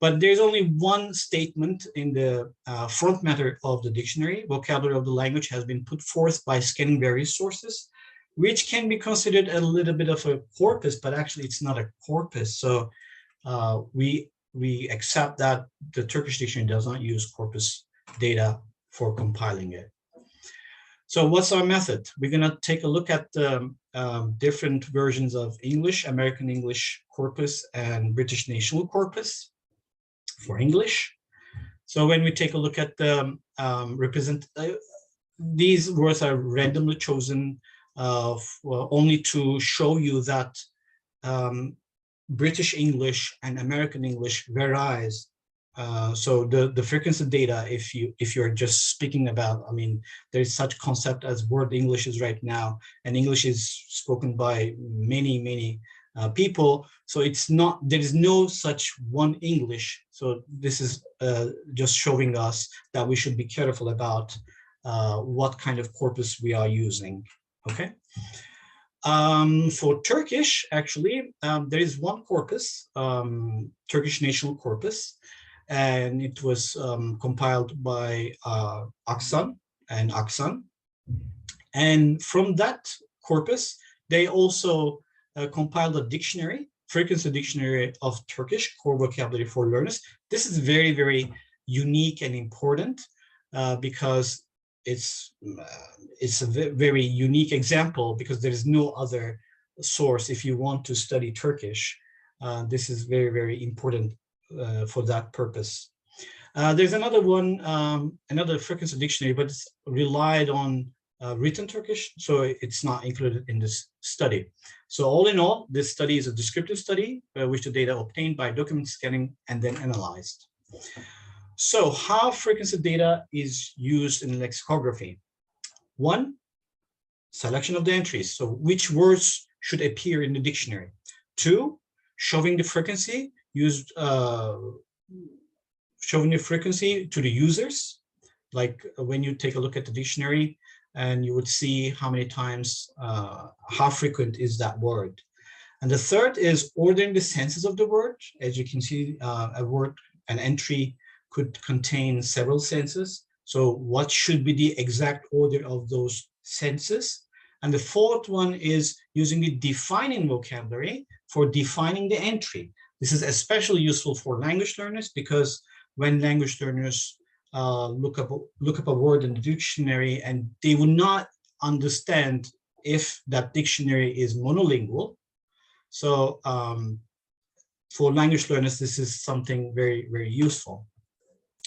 But there's only one statement in the front matter of the dictionary. Vocabulary of the language has been put forth by scanning various sources, which can be considered a little bit of a corpus, but actually it's not a corpus. So we accept that the Turkish dictionary does not use corpus data for compiling it. So what's our method? We're gonna take a look at the different versions of English, American English corpus and British National Corpus for English. So when we take a look at the these words are randomly chosen only to show you that British English and American English varies. So the frequency data, if you're just speaking about, I mean, there's such concept as word English is right now, and English is spoken by many people. So it's not, there is no such one English. So this is just showing us that we should be careful about what kind of corpus we are using. Okay. For Turkish, actually, there is one corpus, Turkish National Corpus, and it was compiled by Aksan and Aksan. And from that corpus, they also compiled a dictionary, frequency dictionary of Turkish, core vocabulary for learners. This is very unique and important because it's a very unique example, because there is no other source if you want to study Turkish. This is very important for that purpose. There's another one, another frequency dictionary, but it's relied on written Turkish, so it's not included in this study. So all in all, this study is a descriptive study, which the data obtained by document scanning and then analyzed. So how frequency data is used in lexicography? One, selection of the entries. So which words should appear in the dictionary? Two, showing the frequency used, showing the frequency to the users. Like when you take a look at the dictionary and you would see how many times, how frequent is that word. And the third is ordering the senses of the word. As you can see, a word, an entry could contain several senses. So what should be the exact order of those senses? And the fourth one is using the defining vocabulary for defining the entry. This is especially useful for language learners because when language learners look up a word in the dictionary and they will not understand if that dictionary is monolingual. So for language learners, this is something very, very useful.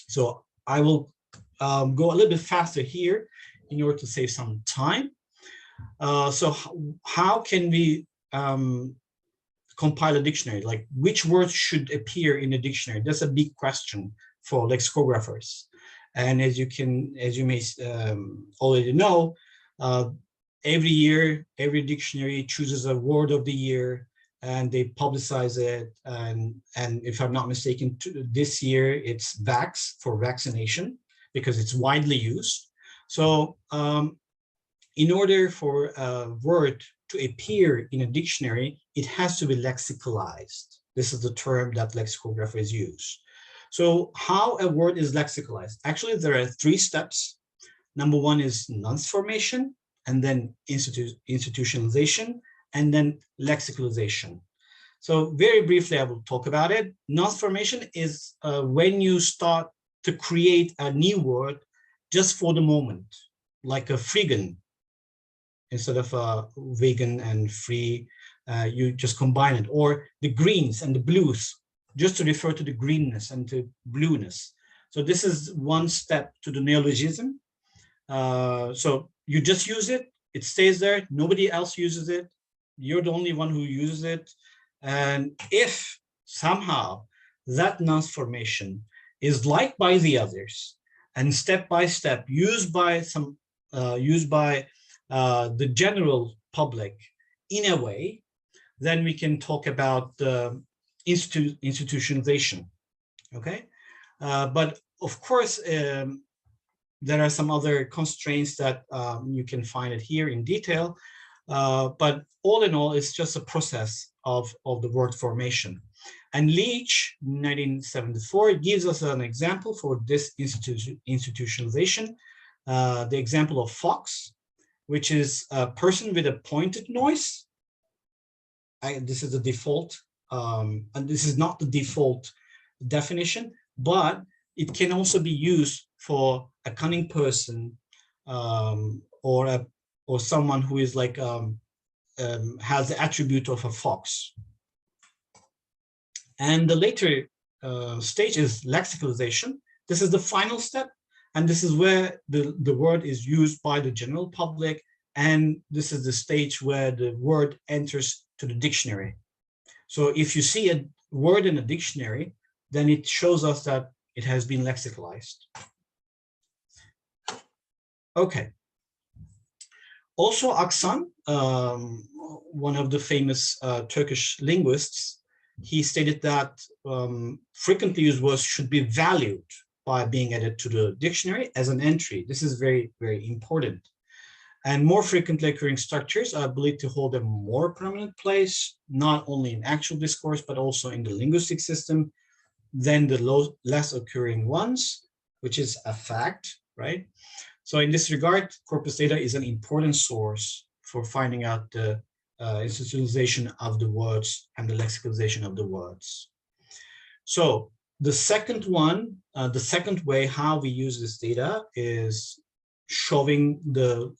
So I will go a little bit faster here in order to save some time. So how can we compile a dictionary? Like which words should appear in a dictionary? That's a big question for lexicographers. And as you may already know, every year, every dictionary chooses a word of the year and they publicize it. And if I'm not mistaken, this year it's vax for vaccination because it's widely used. So in order for a word to appear in a dictionary, it has to be lexicalized. This is the term that lexicographers use. So how a word is lexicalized? Actually, there are 3 steps. Number 1 is nonce formation, and then institutionalization, and then lexicalization. So very briefly, I will talk about it. Nonce formation is when you start to create a new word just for the moment, like a freegan. Instead of vegan and free, you just combine it. Or the greens and the blues, just to refer to the greenness and to blueness. So this is one step to the neologism. So you just use it, it stays there, nobody else uses it, you're the only one who uses it. And if somehow that nonce formation is liked by the others and step by step used by the general public in a way, then we can talk about the institutionalization. Okay, but of course there are some other constraints that you can find it here in detail, but all in all, it's just a process of the word formation. And Leach, 1974, gives us an example for this institutionalization, the example of fox, which is a person with a pointed noise. This is the default, and this is not the default definition, but it can also be used for a cunning person or someone who is like has the attribute of a fox. And the later stage is lexicalization. This is the final step, and this is where the word is used by the general public, and this is the stage where the word enters to the dictionary. So if you see a word in a dictionary, then it shows us that it has been lexicalized. Okay. Also, Aksan, one of the famous Turkish linguists, he stated that frequently used words should be valued by being added to the dictionary as an entry. This is very, very important. And more frequently occurring structures are believed to hold a more prominent place, not only in actual discourse, but also in the linguistic system than the less occurring ones, which is a fact, right? So in this regard, corpus data is an important source for finding out the institutionalization of the words and the lexicalization of the words. So the second one, the second way how we use this data is showing the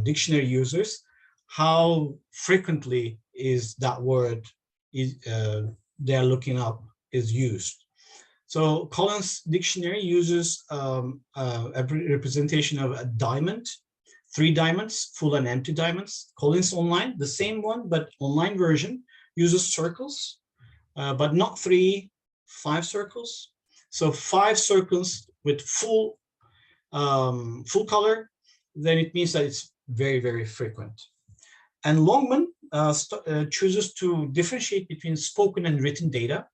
dictionary users how frequently is that word they're looking up is used. So Collins Dictionary uses a representation of a diamond, 3 diamonds, full and empty diamonds. Collins Online, the same one, but online version, uses circles, but not 3, 5 circles. So 5 circles with full color, then it means that it's very, very frequent. And Longman chooses to differentiate between spoken and written data.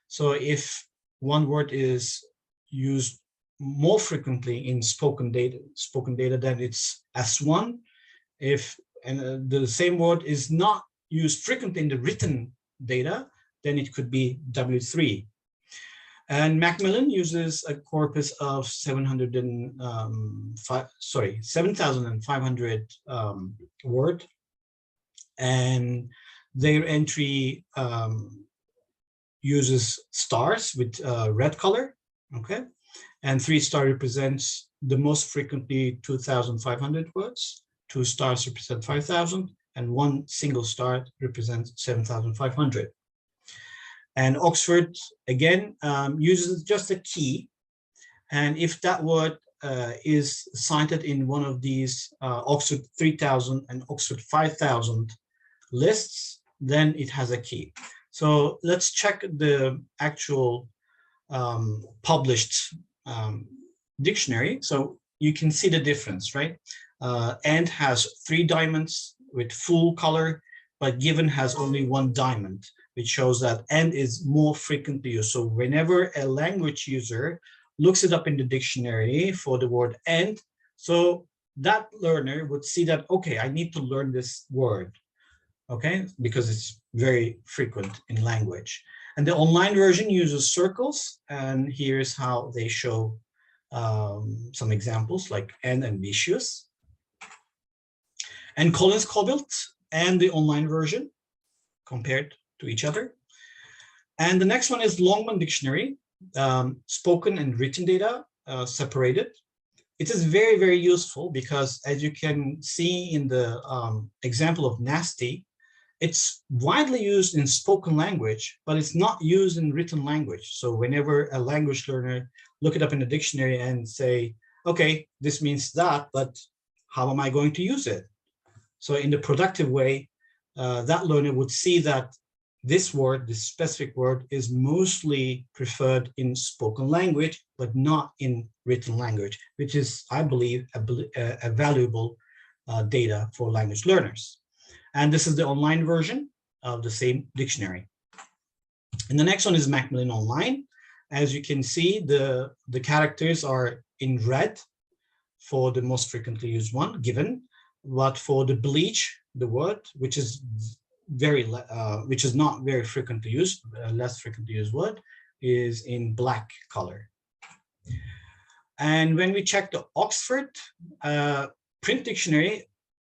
So if one word is used more frequently in spoken data, then it's S1. If the same word is not used frequently in the written data, then it could be W3. And Macmillan uses a corpus of 7,500 word, and their entry uses stars with red color, okay? And 3-star represents the most frequently 2,500 words, 2 stars represent 5,000, and 1 single star represents 7,500. And Oxford, again, uses just a key. And if that word is cited in one of these Oxford 3000 and Oxford 5000 lists, then it has a key. So let's check the actual published dictionary. So you can see the difference, right? And has 3 diamonds with full color, but given has only 1 diamond, which shows that and is more frequently used. So whenever a language user looks it up in the dictionary for the word and, so that learner would see that, okay, I need to learn this word, okay, because it's very frequent in language. And the online version uses circles, and here's how they show some examples like and ambitious. And Collins Cobalt and the online version compared to each other. And the next one is Longman Dictionary, spoken and written data separated. It is very, very useful because, as you can see in the example of nasty, it's widely used in spoken language, but it's not used in written language. So whenever a language learner look it up in the dictionary and say, okay, this means that, but how am I going to use it? So in the productive way, that learner would see that this word, this specific word, is mostly preferred in spoken language, but not in written language, which is, I believe, a valuable data for language learners. And this is the online version of the same dictionary. And the next one is Macmillan Online. As you can see, the characters are in red for the most frequently used one, given, but for the bleach, the word, which is not very frequently used, less frequently used word, is in black color. And when we check the Oxford print dictionary,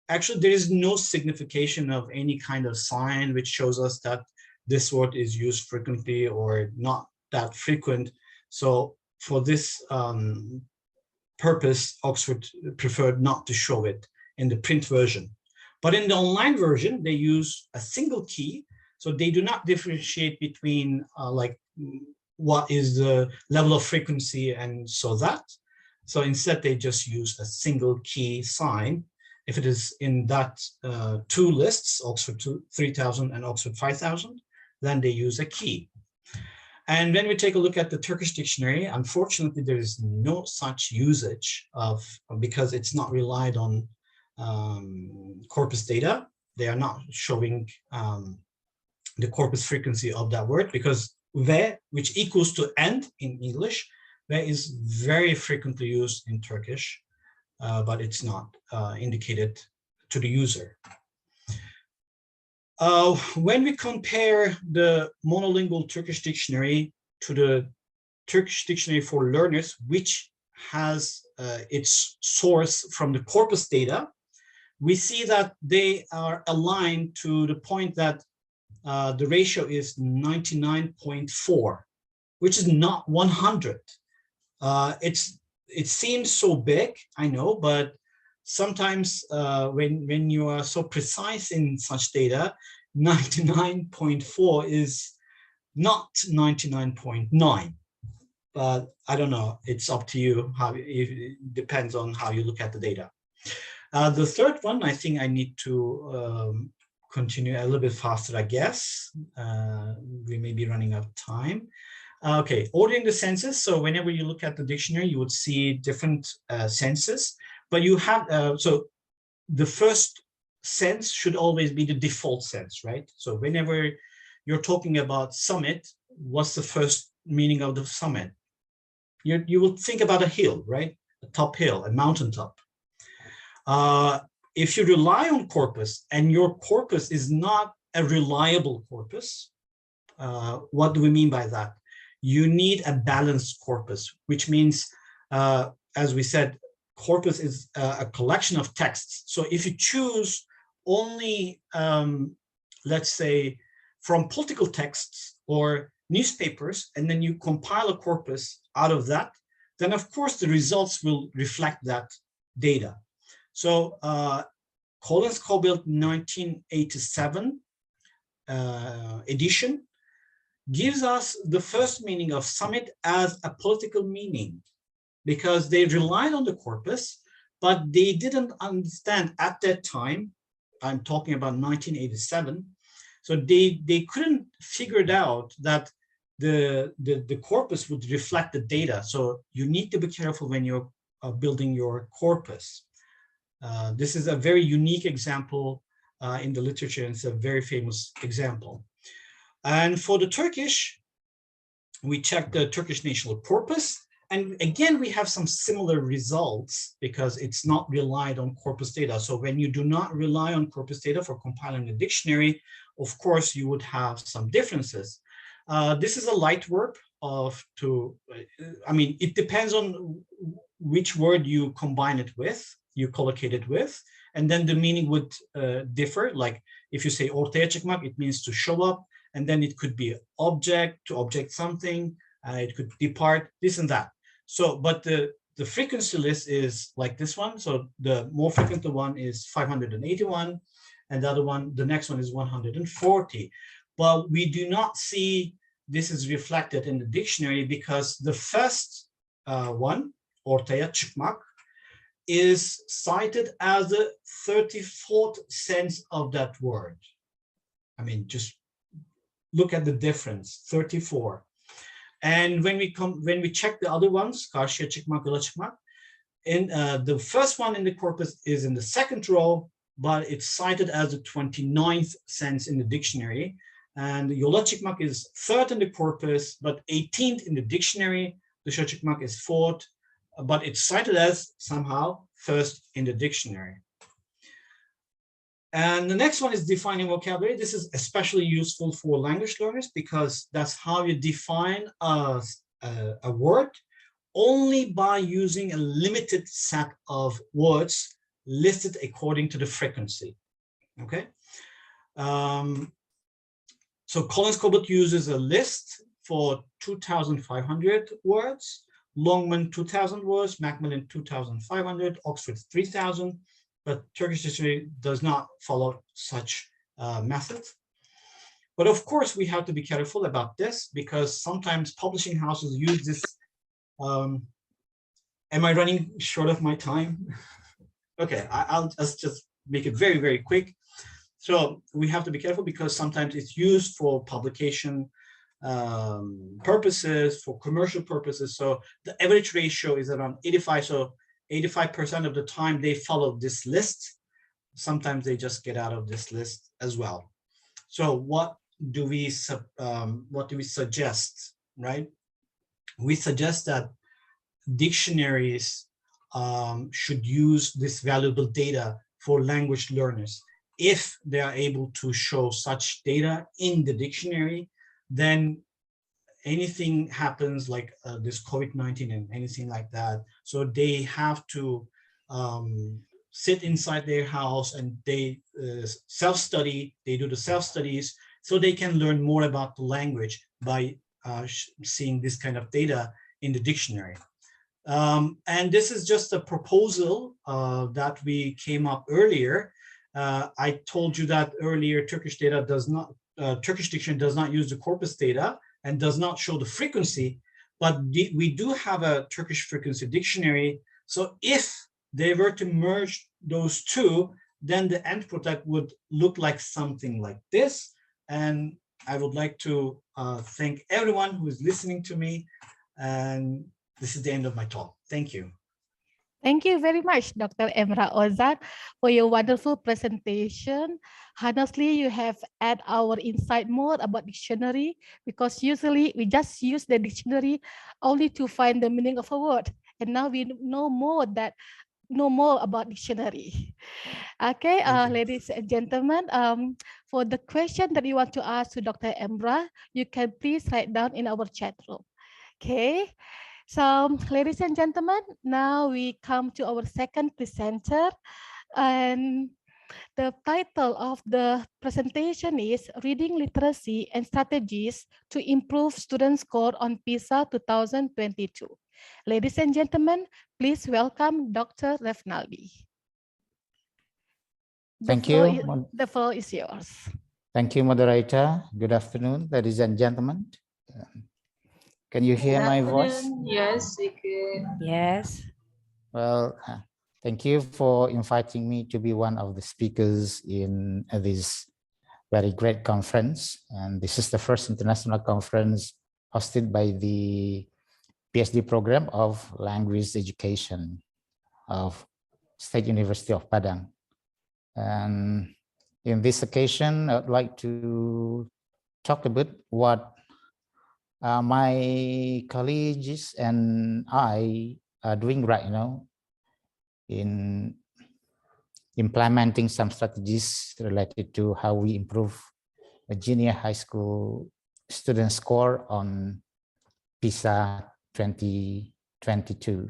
actually there is no signification of any kind of sign which shows us that this word is used frequently or not that frequent. So for this purpose, Oxford preferred not to show it in the print version. But in the online version, they use a single key. So they do not differentiate between like what is the level of frequency and so that. So instead, they just use a single key sign. If it is in that 2 lists, Oxford 3000 and Oxford 5000, then they use a key. And when we take a look at the Turkish dictionary, unfortunately, there is no such usage of, because it's not relied on corpus data. They are not showing the corpus frequency of that word, because ve, which equals to and in English, ve is very frequently used in Turkish, but it's not indicated to the user. When we compare the monolingual Turkish dictionary to the Turkish dictionary for learners, which has its source from the corpus data, we see that they are aligned to the point that the ratio is 99.4, which is not 100. It seems so big, I know, but sometimes when you are so precise in such data, 99.4 is not 99.9. But I don't know, it's up to you. It depends on how you look at the data. The third one, I think I need to continue a little bit faster, I guess. We may be running out of time. Okay, ordering the senses. So whenever you look at the dictionary, you would see different senses, but you have, so the first sense should always be the default sense, right? So whenever you're talking about summit, what's the first meaning of the summit? You will think about a hill, right? A top hill, a mountaintop. If you rely on corpus and your corpus is not a reliable corpus, what do we mean by that? you need a balanced corpus, which means, as we said, corpus is a collection of texts. So if you choose only, let's say, from political texts or newspapers, and then you compile a corpus out of that, then of course the results will reflect that data. So Collins-Cobalt 1987 edition gives us the first meaning of summit as a political meaning, because they relied on the corpus, but they didn't understand at that time, I'm talking about 1987, so they couldn't figure it out that the corpus would reflect the data. So you need to be careful when you're building your corpus. This is a very unique example in the literature, and it's a very famous example. And for the Turkish, we checked the Turkish national corpus. And again, we have some similar results because it's not relied on corpus data. So when you do not rely on corpus data for compiling a dictionary, of course, you would have some differences. This is a light work it depends on which word you combine it with, you collocate it with, and then the meaning would differ. Like if you say ortaya çıkmak, it means to show up, and then it could be object, to object something, it could depart, this and that. So, but the frequency list is like this one. So the more frequent one is 581, and the other one, the next one is 140. But we do not see this is reflected in the dictionary because the first one, ortaya çıkmak, is cited as the 34th sense of that word. I mean, just look at the difference, 34. And when we check the other ones, karşıya çıkmak, yola çıkmak, in the first one in the corpus is in the second row, but it's cited as the 29th sense in the dictionary. And yola çıkmak is third in the corpus, but 18th in the dictionary. Dışa çıkmak is fourth, but it's cited as somehow first in the dictionary. And the next one is defining vocabulary. This is especially useful for language learners because that's how you define a word only by using a limited set of words listed according to the frequency, okay? So Collins-Cobalt uses a list for 2,500 words, Longman 2,000 words, Macmillan 2,500, Oxford 3,000, but Turkish dictionary does not follow such methods. But of course, we have to be careful about this because sometimes publishing houses use this. Am I running short of my time? Okay, I'll just make it very, very quick. So we have to be careful because sometimes it's used for publication purposes, for commercial purposes. So the average ratio is around 85. So 85% of the time they follow this list. Sometimes they just get out of this list as well. So what do we suggest, right? We suggest that dictionaries should use this valuable data for language learners. If they are able to show such data in the dictionary, then anything happens like this COVID-19 and anything like that. So they have to sit inside their house and they self-study, they do the self-studies so they can learn more about the language by seeing this kind of data in the dictionary. And this is just a proposal that we came up earlier. I told you that earlier Turkish dictionary does not use the corpus data and does not show the frequency, but we do have a Turkish frequency dictionary. So if they were to merge those two, then the end product would look like something like this. And I would like to thank everyone who is listening to me. And this is the end of my talk. Thank you. Thank you very much, Dr. Emrah Ozan, for your wonderful presentation. Honestly, you have added our insight more about dictionary because usually we just use the dictionary only to find the meaning of a word. And now we know more about dictionary. Okay, ladies and gentlemen, for the question that you want to ask to Dr. Emrah, you can please write down in our chat room. Okay, so ladies and gentlemen, now we come to our second presenter, and the title of the presentation is Reading Literacy and Strategies to Improve Student Score on PISA 2022. Ladies and gentlemen, please welcome Dr. Refnaldi. Thank you. The floor is yours. Thank you, moderator. Good afternoon, ladies and gentlemen. Can you hear my voice? Yes, we can. Yes. Well, thank you for inviting me to be one of the speakers in this very great conference. And this is the first international conference hosted by the PhD program of Language Education of State University of Padang. And in this occasion, I'd like to talk a bit what my colleagues and I are doing right now in implementing some strategies related to how we improve a junior high school student score on PISA 2022.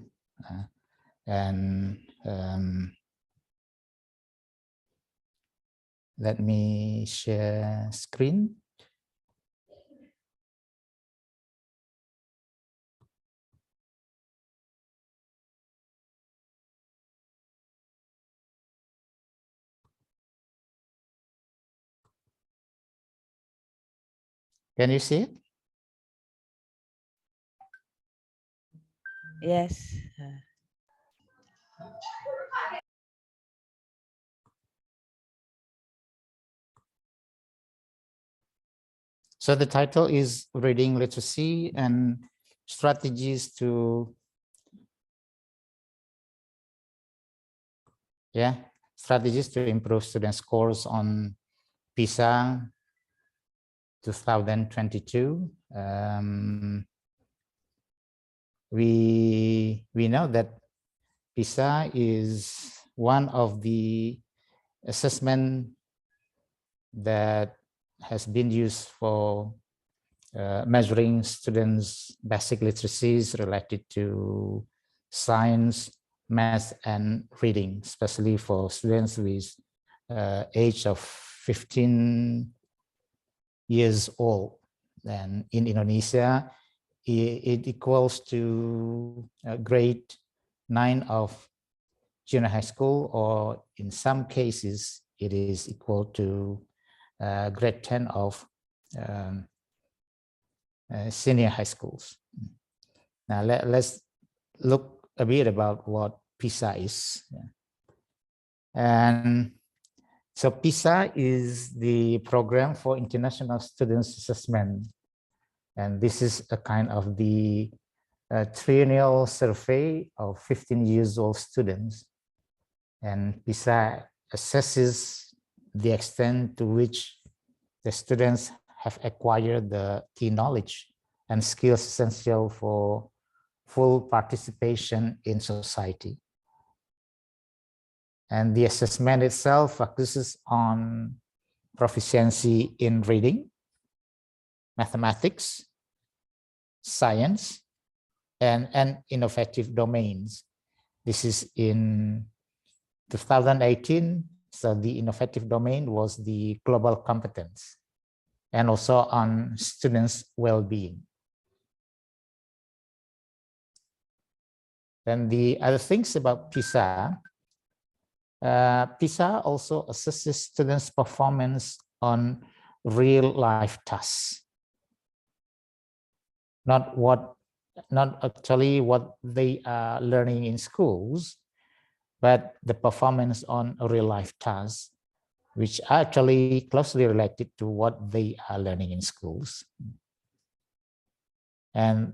Let me share screen. Can you see it? Yes. So the title is Reading Literacy and Strategies to improve student scores on PISA 2022. We know that PISA is one of the assessment that has been used for measuring students' basic literacies related to science, math, and reading, especially for students with age of 15 years old. And in Indonesia, it equals to grade 9 of junior high school, or in some cases, it is equal to grade 10 of senior high schools. Now let's look a bit about what PISA is. And so PISA is the Program for International Students Assessment. And this is a kind of the triennial survey of 15 years old students. And PISA assesses the extent to which the students have acquired the key knowledge and skills essential for full participation in society. And the assessment itself focuses on proficiency in reading, mathematics, science, and innovative domains. This is in 2018. So the innovative domain was the global competence, and also on students' well-being. Then the other things about PISA, PISA also assesses students' performance on real-life tasks. Not actually what they are learning in schools, but the performance on real-life tasks, which are actually closely related to what they are learning in schools. And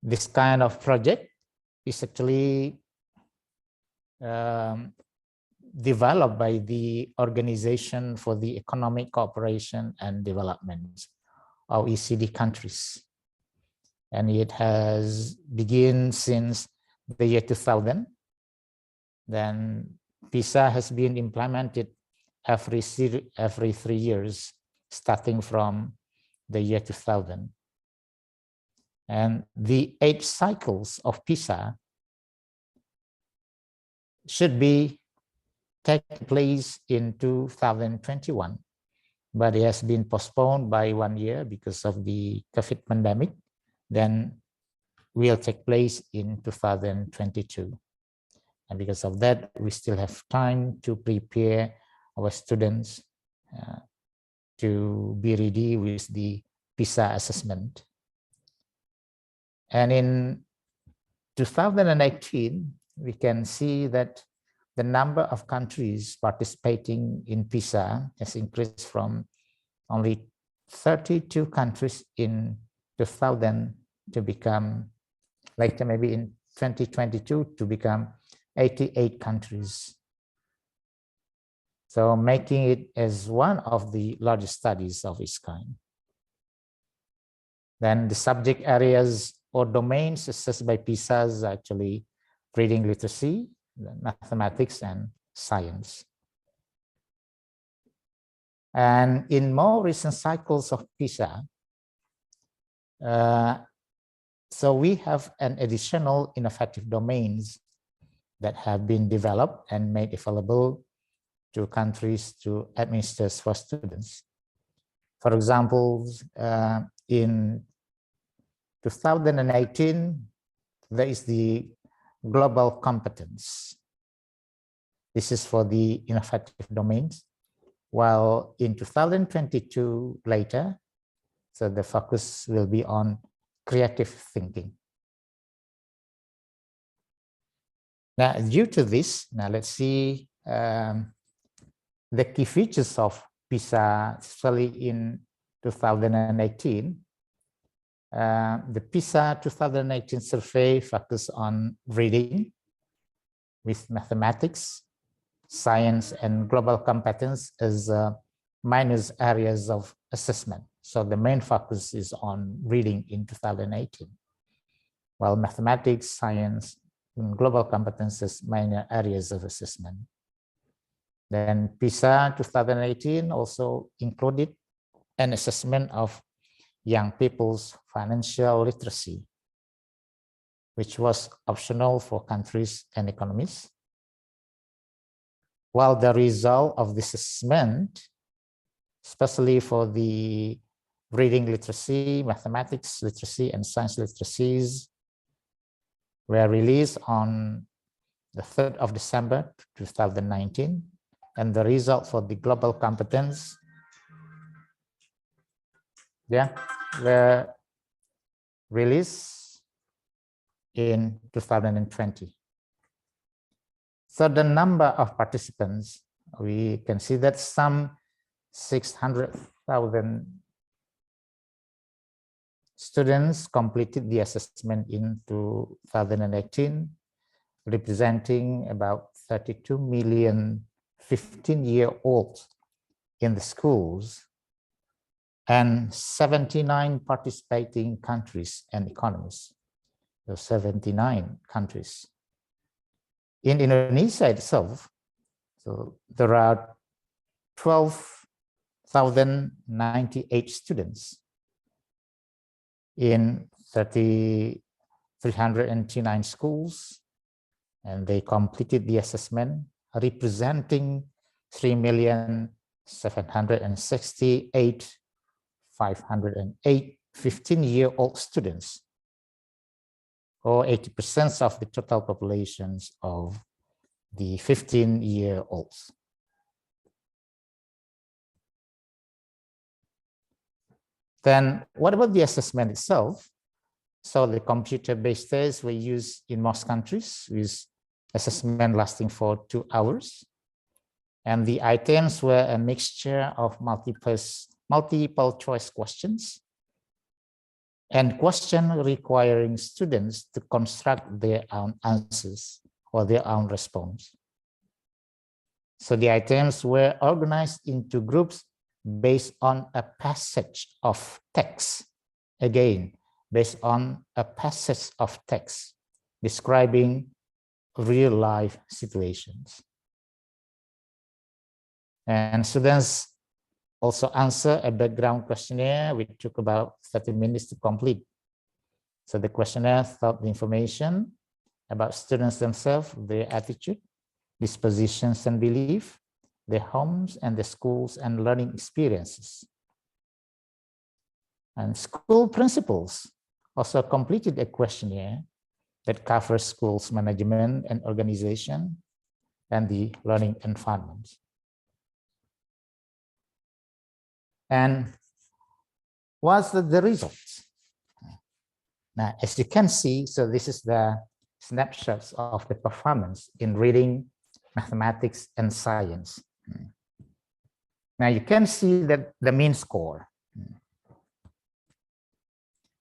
this kind of project is actually developed by the Organization for the Economic Cooperation and Development, OECD countries. And it has begun since the year 2000. Then PISA has been implemented every 3 years, starting from the year 2000. And the 8 cycles of PISA should be taking place in 2021, but it has been postponed by 1 year because of the COVID pandemic. Then will take place in 2022. And because of that, we still have time to prepare our students to be ready with the PISA assessment. And in 2018, we can see that the number of countries participating in PISA has increased from only 32 countries in 2000 to become, later maybe in 2022, to become 88 countries. So making it as one of the largest studies of its kind. Then the subject areas or domains assessed by PISA is actually reading literacy, mathematics, and science. And in more recent cycles of PISA, so we have an additional innovative domains that have been developed and made available to countries to administer for students. For example, in 2018, there is the global competence. This is for the innovative domains, while in 2022 later, so the focus will be on creative thinking. Now, due to this, now let's see the key features of PISA, especially in 2018. The PISA 2018 survey focused on reading with mathematics, science, and global competence as minor areas of assessment. So the main focus is on reading in 2018, while mathematics, science, and global competence as minor areas of assessment. Then PISA 2018 also included an assessment of young people's financial literacy, which was optional for countries and economies. While the result of this assessment, especially for the reading literacy, mathematics literacy, and science literacies, were released on the 3rd of December 2019, and the result for the global competence were released in 2020. So the number of participants, we can see that some 600,000 students completed the assessment in 2018, representing about 32 million 15-year-olds in the schools and 79 participating countries and economies. So 79 countries. In Indonesia itself, so there are 12,098 students in 389 schools, and they completed the assessment, representing 3,768,508 15-year-old students, or 80% of the total populations of the 15-year-olds. Then what about the assessment itself? So the computer-based tests were used in most countries with assessment lasting for 2 hours. And the items were a mixture of multiple choice questions and questions requiring students to construct their own answers or their own response. So the items were organized into groups based on a passage of text. Again, based on a passage of text describing real-life situations. And students also answer a background questionnaire, which took about 30 minutes to complete. So the questionnaire sought the information about students themselves, their attitude, dispositions and belief, their homes and the schools and learning experiences. And school principals also completed a questionnaire that covers schools management and organization and the learning environment. And what's the results? Now, as you can see, so this is the snapshots of the performance in reading, mathematics, and science. Now you can see that the mean score.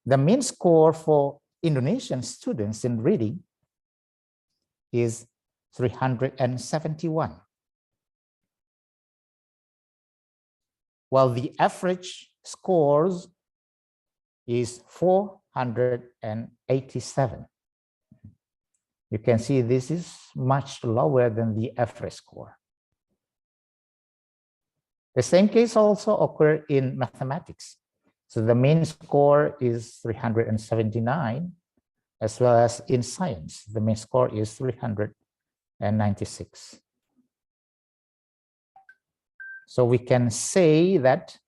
The mean score for Indonesian students in reading is 371, while the average scores is 487. You can see this is much lower than the average score. The same case also occurred in mathematics. So the mean score is 379, as well as in science, the mean score is 396. So we can say that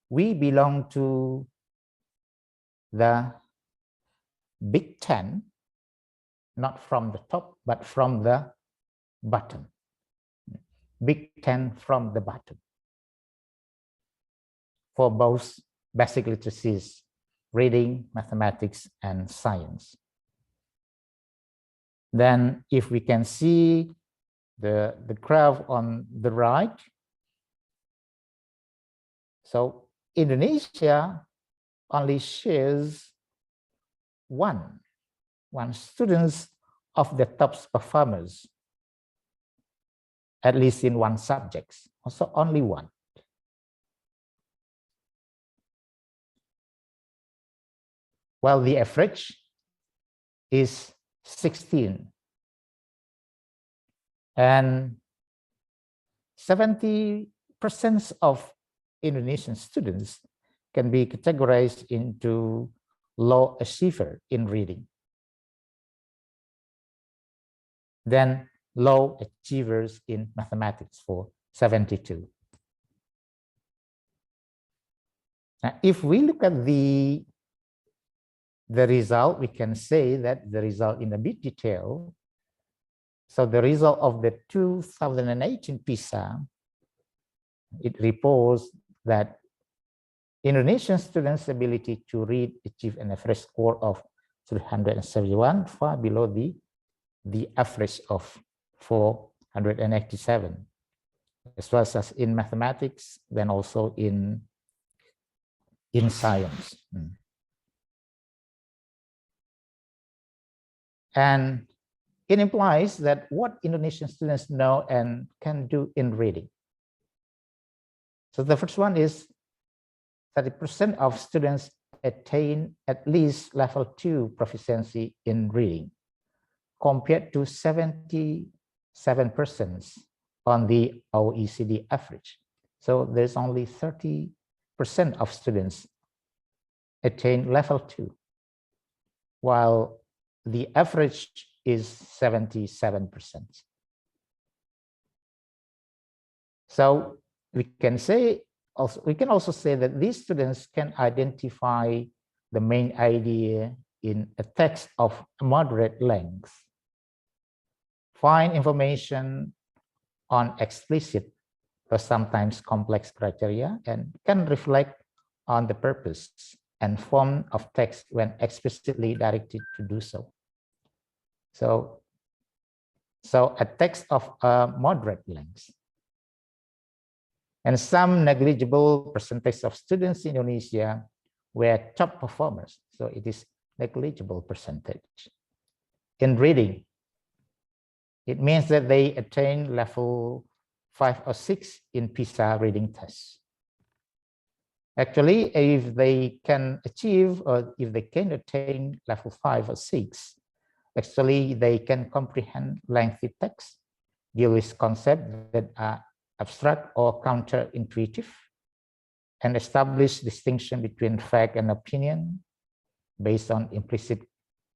we belong to the Big 10, not from the top, but from the bottom. Big 10 from the bottom for both basic literacies, reading, mathematics, and science. Then if we can see the graph on the right, so Indonesia only shares one students of the top performers, at least in one subject, also only one. While the average is 16. And 70% of Indonesian students can be categorized into low achiever in reading. Then low achievers in mathematics for 72. Now, if we look at the result, we can say that the result in a bit detail. So the result of the 2018 PISA, it reports that Indonesian students' ability to read achieved an average score of 371, far below the average of 487, as well as in mathematics, then also in science. And it implies that what Indonesian students know and can do in reading. So the first one is 30% of students attain at least level 2 proficiency in reading, compared to 77% on the OECD average. So there's only 30% of students attain level 2, while the average is 77%. So we can also say that these students can identify the main idea in a text of moderate length, find information on explicit or sometimes complex criteria, and can reflect on the purpose and form of text when explicitly directed to do so. So a text of a moderate length. And some negligible percentage of students in Indonesia were top performers. So it is negligible percentage. In reading, it means that they attain level 5 or 6 in PISA reading tests. Actually, if they can achieve or if they can attain level 5 or 6, actually they can comprehend lengthy text, deal with concepts that are abstract or counterintuitive, and establish distinction between fact and opinion based on implicit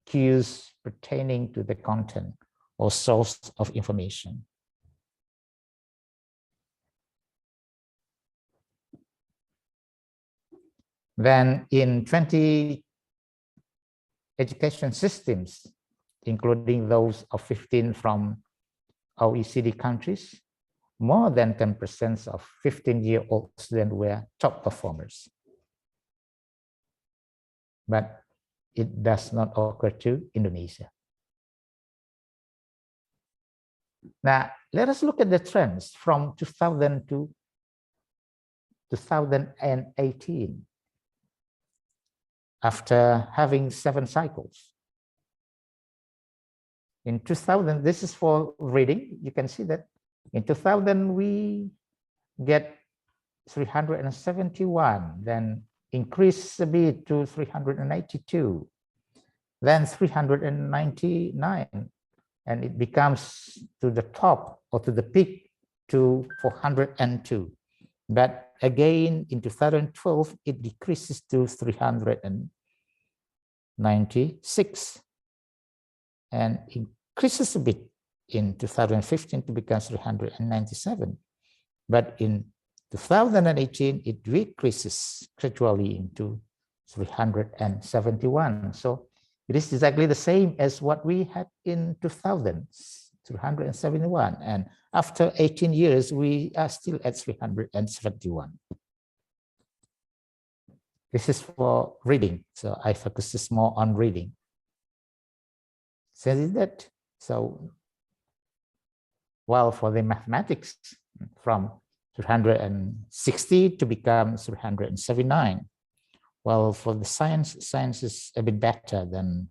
cues pertaining to the content or source of information. Then in 20 education systems, including those of 15 from OECD countries, more than 10% of 15-year-old students were top performers. But it does not occur to Indonesia. Now, let us look at the trends from 2000 to 2018. After having 7 cycles. In 2000, this is for reading. You can see that in 2000, we get 371, then increase a bit to 382, then 399, and it becomes to the top or to the peak to 402. But again, in 2012, it decreases to 396 and increases a bit in 2015 to become 397. But in 2018, it decreases gradually into 371. So it is exactly the same as what we had in 2000, 371. And after 18 years, we are still at 371. This is for reading. So I focus more on reading. So that. So while for the mathematics, from 360 to become 379. Well, for the science is a bit better than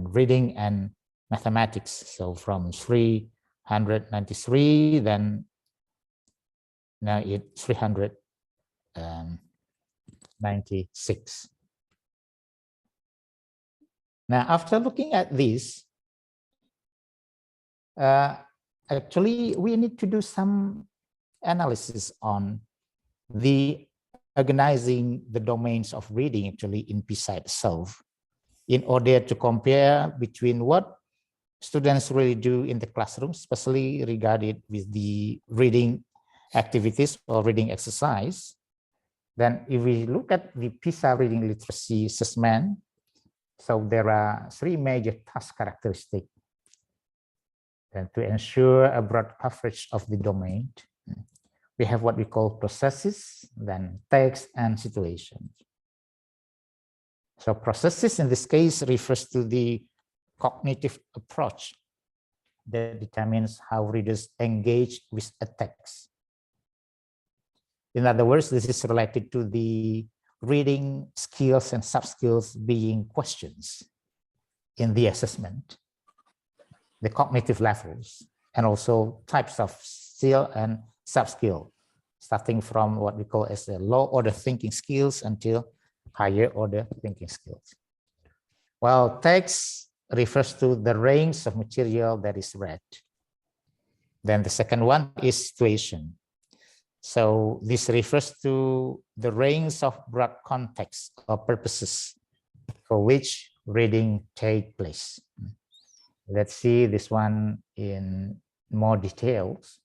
reading and mathematics. So from 393, then now it's 396. Now, after looking at this, actually, we need to do some analysis on the organizing the domains of reading actually in PISA itself in order to compare between what students really do in the classroom, especially regarded with the reading activities or reading exercise. Then if we look at the PISA reading literacy assessment, so there are 3 major task characteristics. And to ensure a broad coverage of the domain, we have what we call processes, then text and situations. So processes in this case refers to the cognitive approach that determines how readers engage with a text. In other words, this is related to the reading skills and sub-skills being questions in the assessment, the cognitive levels, and also types of skill and sub-skill, starting from what we call as the low order thinking skills until higher order thinking skills. While text refers to the range of material that is read. Then the second one is situation. So this refers to the range of broad context or purposes for which reading takes place. Let's see this one in more details.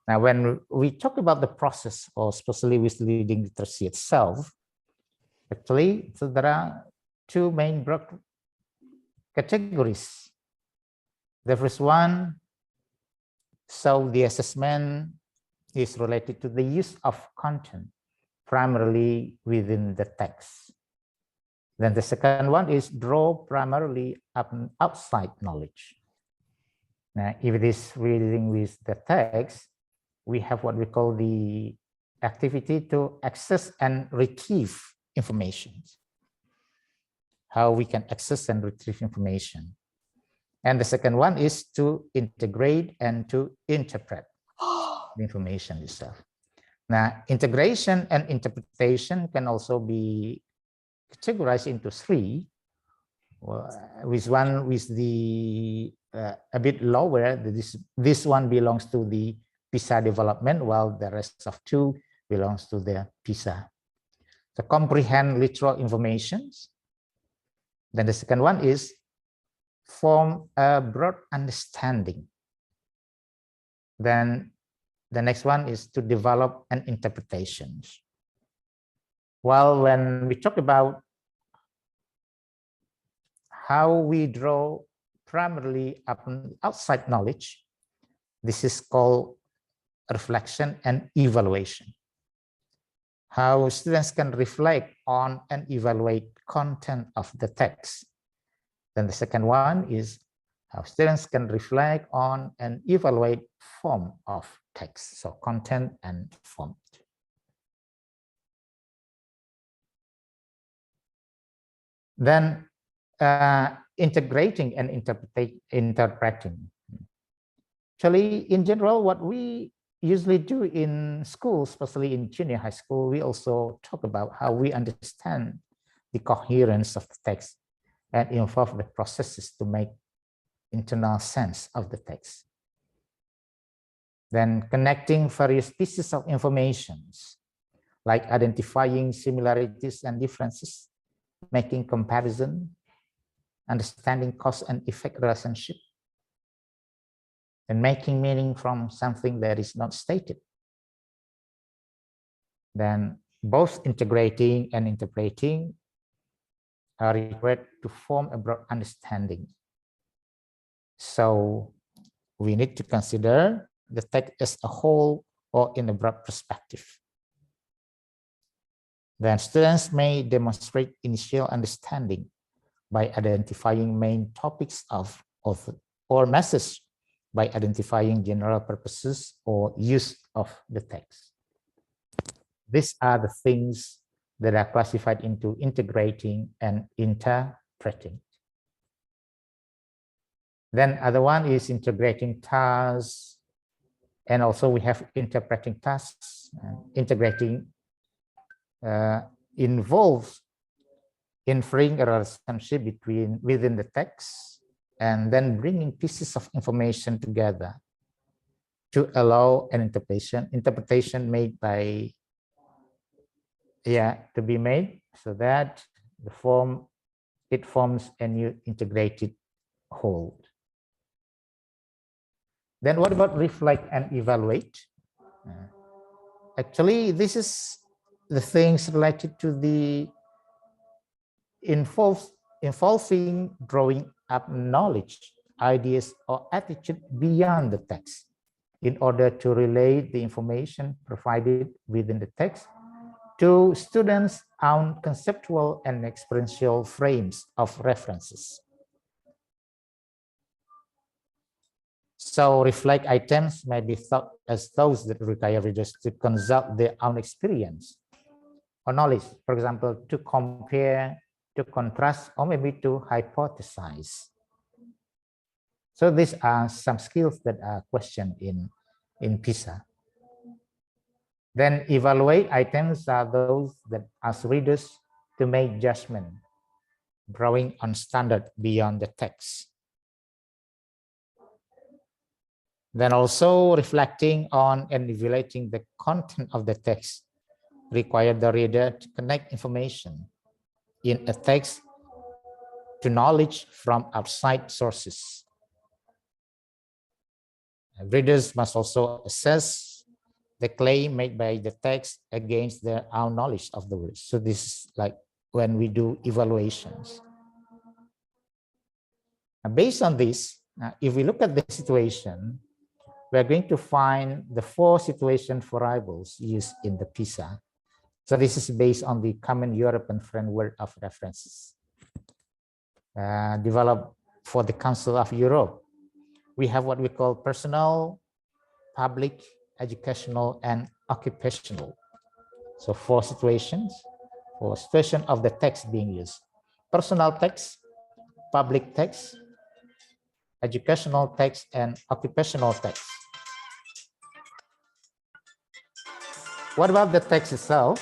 Now, when we talk about the process, or especially with reading literacy itself, actually, so there are 2 main broad categories. The first one, so the assessment is related to the use of content, primarily within the text. Then the second one is draw primarily outside knowledge. Now, if it is reading with the text, we have what we call the activity to access and retrieve information. How we can access and retrieve information. And the second one is to integrate and to interpret the information itself. Now, integration and interpretation can also be categorized into 3. With one with the a bit lower, this one belongs to the PISA development, while the rest of 2 belongs to the PISA. So comprehend literal information. Then the second one is form a broad understanding. Then the next one is to develop an interpretation. Well, when we talk about how we draw primarily upon outside knowledge, this is called reflection and evaluation. How students can reflect on and evaluate content of the text. Then the second one is how students can reflect on and evaluate form of text, so content and form. Then integrating and interpreting. Actually, in general, what we usually do in school, especially in junior high school, we also talk about how we understand the coherence of the text and involve the processes to make internal sense of the text. Then connecting various pieces of information, like identifying similarities and differences, making comparison, understanding cause and effect relationship, and making meaning from something that is not stated. Then both integrating and interpreting are required to form a broad understanding. So we need to consider the text as a whole or in a broad perspective. Then students may demonstrate initial understanding by identifying main topics or message by identifying general purposes or use of the text. These are the things that are classified into integrating and interpreting. Then other one is integrating tasks, and also we have interpreting tasks. Integrating involves inferring a relationship within the text and then bringing pieces of information together to allow an interpretation made by to be made so that it forms a new integrated whole. Then what about reflect and evaluate? Actually, this is the things related to the involving drawing up knowledge, ideas, or attitude beyond the text in order to relate the information provided within the text to students' own conceptual and experiential frames of references. So reflect items may be thought as those that require readers to consult their own experience or knowledge, for example, to compare, to contrast, or maybe to hypothesize. So these are some skills that are questioned in PISA. Then evaluate items are those that ask readers to make judgment, drawing on standard beyond the text. Then also reflecting on and evaluating the content of the text require the reader to connect information in a text to knowledge from outside sources. Readers must also assess the claim made by the text against their own knowledge of the words. So this is like when we do evaluations. Based on this, if we look at the situation, we're going to find the 4 situation variables used in the PISA. So this is based on the Common European Framework of References developed for the Council of Europe. We have what we call personal, public, educational, and occupational. So 4 situations, 4 situations of the text being used. Personal text, public text, educational text, and occupational text. What about the text itself?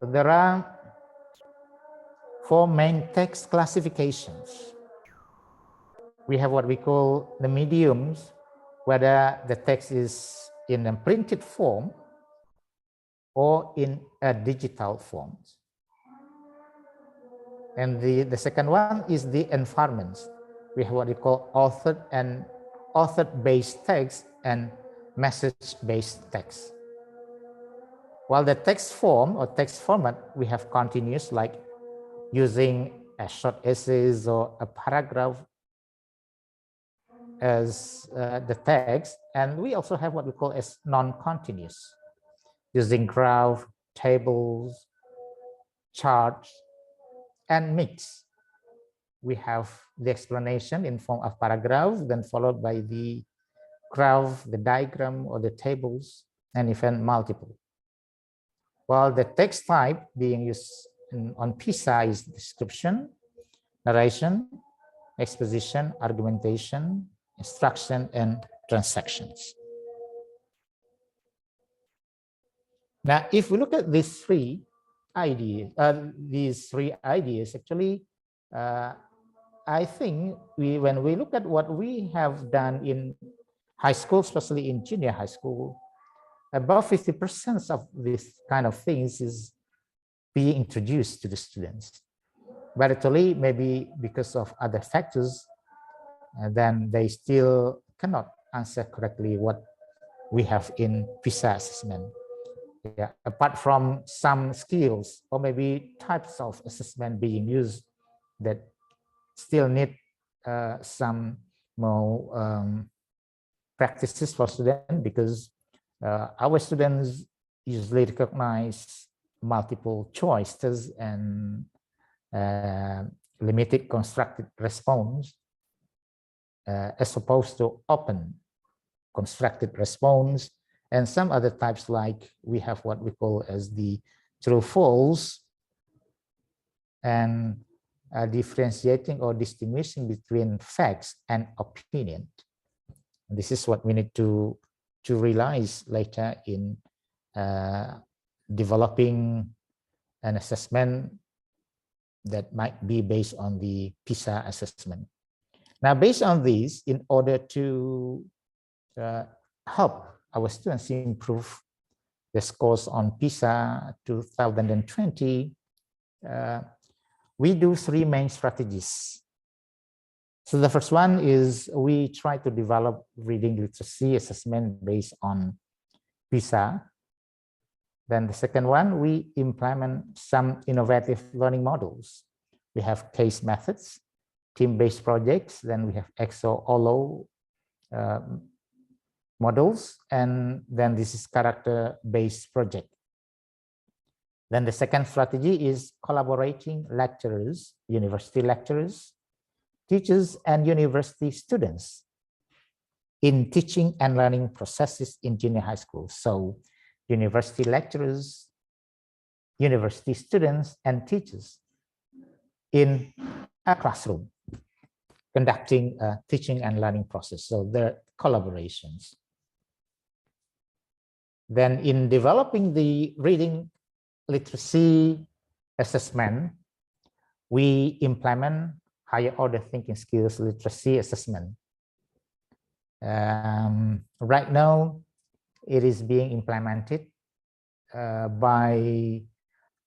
There are 4 main text classifications. we have what we call the mediums, whether the text is in a printed form or in a digital form. And the second one is the environments. We have what we call authored-based text and message-based text. While the text form or text format, we have continuous, like using a short essays or a paragraph as the text. And we also have what we call as non-continuous, using graph, tables, charts, and mix. We have the explanation in form of paragraph, then followed by the graph, the diagram, or the tables, and even multiple. While the text type being used on PISA is description, narration, exposition, argumentation, instruction, and transactions. Now, if we look at these three ideas, actually, I think when we look at what we have done in high school, especially in junior high school, about 50% of this kind of things is being introduced to the students. But actually, maybe because of other factors, then they still cannot answer correctly what we have in PISA assessment. Yeah, apart from some skills or maybe types of assessment being used that still need some more practices for students, because our students usually recognize multiple choices and limited constructed response as opposed to open constructed response, and some other types, like we have what we call as the true false, and differentiating or distinguishing between facts and opinion. This is what we need to realize later in developing an assessment that might be based on the PISA assessment. Now, based on this, in order to help our students improve the scores on PISA 2020, we do three main strategies. So the first one is we try to develop reading literacy assessment based on PISA. Then the second one, we implement some innovative learning models. We have case methods, team-based projects, then we have EXO-OLO models, and then this is character-based project. Then the second strategy is collaborating lecturers, university lecturers, teachers, and university students in teaching and learning processes in junior high school. So university lecturers, university students, and teachers in a classroom conducting a teaching and learning process. So they're collaborations. Then in developing the reading literacy assessment, we implement higher order thinking skills literacy assessment. Right now, it is being implemented by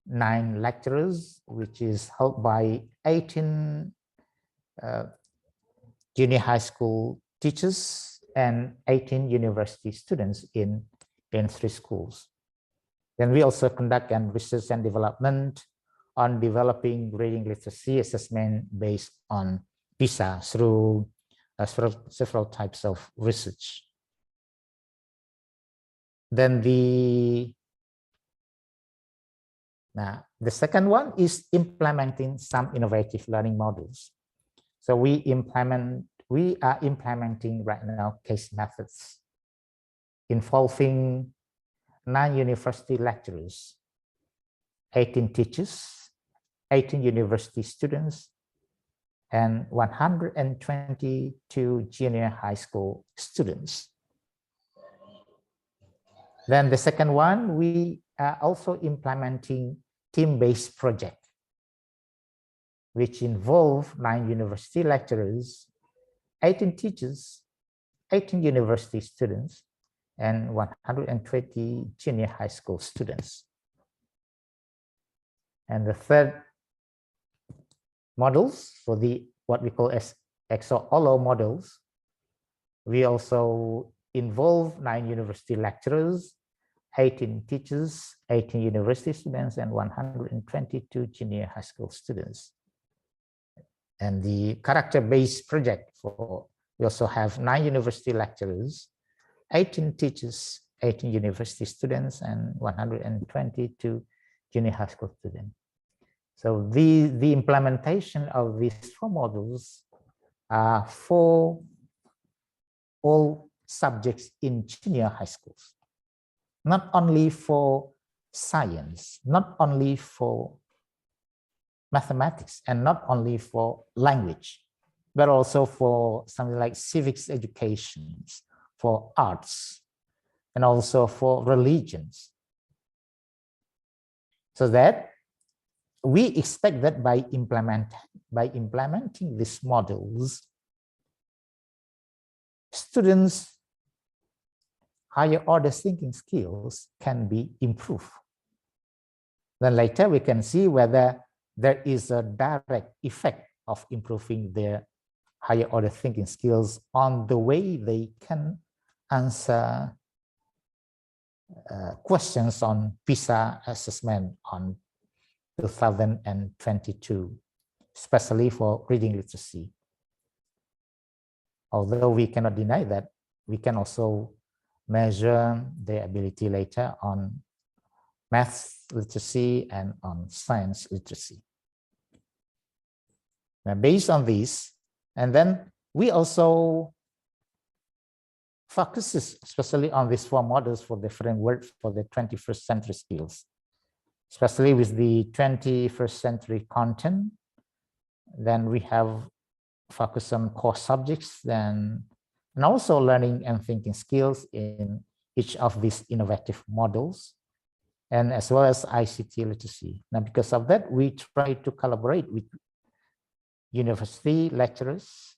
9 lecturers, which is held by 18 junior high school teachers and 18 university students in 3 schools. Then we also conduct research and development on developing reading literacy assessment based on PISA through several types of research. Then the second one is implementing some innovative learning models. So we are implementing right now case methods involving 9 university lecturers, 18 teachers, 18 university students, and 122 junior high school students. Then the second one, we are also implementing team-based project, which involve 9 university lecturers, 18 teachers, 18 university students, and 120 junior high school students. And the third models for the what we call as EXO-OLO models, we also involve 9 university lecturers, 18 teachers, 18 university students, and 122 junior high school students. And the character-based project we also have 9 university lecturers, 18 teachers, 18 university students, and 122 junior high school students. So the implementation of these 4 models are for all subjects in junior high schools, not only for science, not only for mathematics, and not only for language, but also for something like civics education, for arts, and also for religions. So that we expect that by implementing these models, students' higher order thinking skills can be improved. Then later we can see whether there is a direct effect of improving their higher order thinking skills on the way they can answer questions on PISA assessment on 2022, especially for reading literacy. Although we cannot deny that, we can also measure their ability later on math literacy and on science literacy. Now, based on this, and then we also focuses especially on these 4 models for the framework for the 21st century skills, especially with the 21st century content. Then we have focus on core subjects, and also learning and thinking skills in each of these innovative models, and as well as ICT literacy. Now, because of that, we try to collaborate with university lecturers,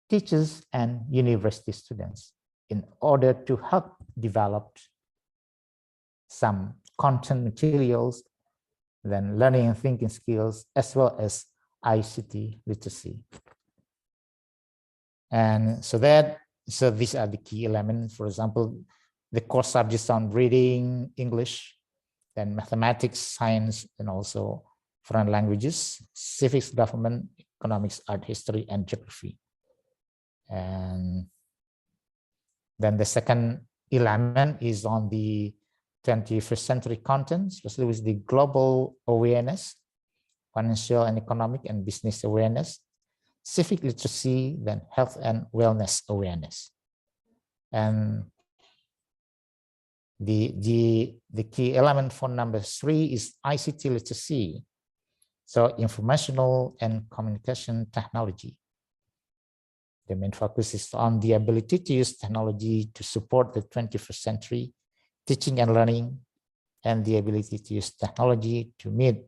teachers, and university students in order to help develop some content materials, then learning and thinking skills, as well as ICT literacy. And so these are the key elements. For example, the core subjects on reading, English, then mathematics, science, and also foreign languages, civics, government, economics, art, history, and geography. And then the second element is on the 21st century content, especially with the global awareness, financial and economic and business awareness, civic literacy, then health and wellness awareness. And the key element for number 3 is ICT literacy. So informational and communication technology. The main focus is on the ability to use technology to support the 21st century teaching and learning, and the ability to use technology to meet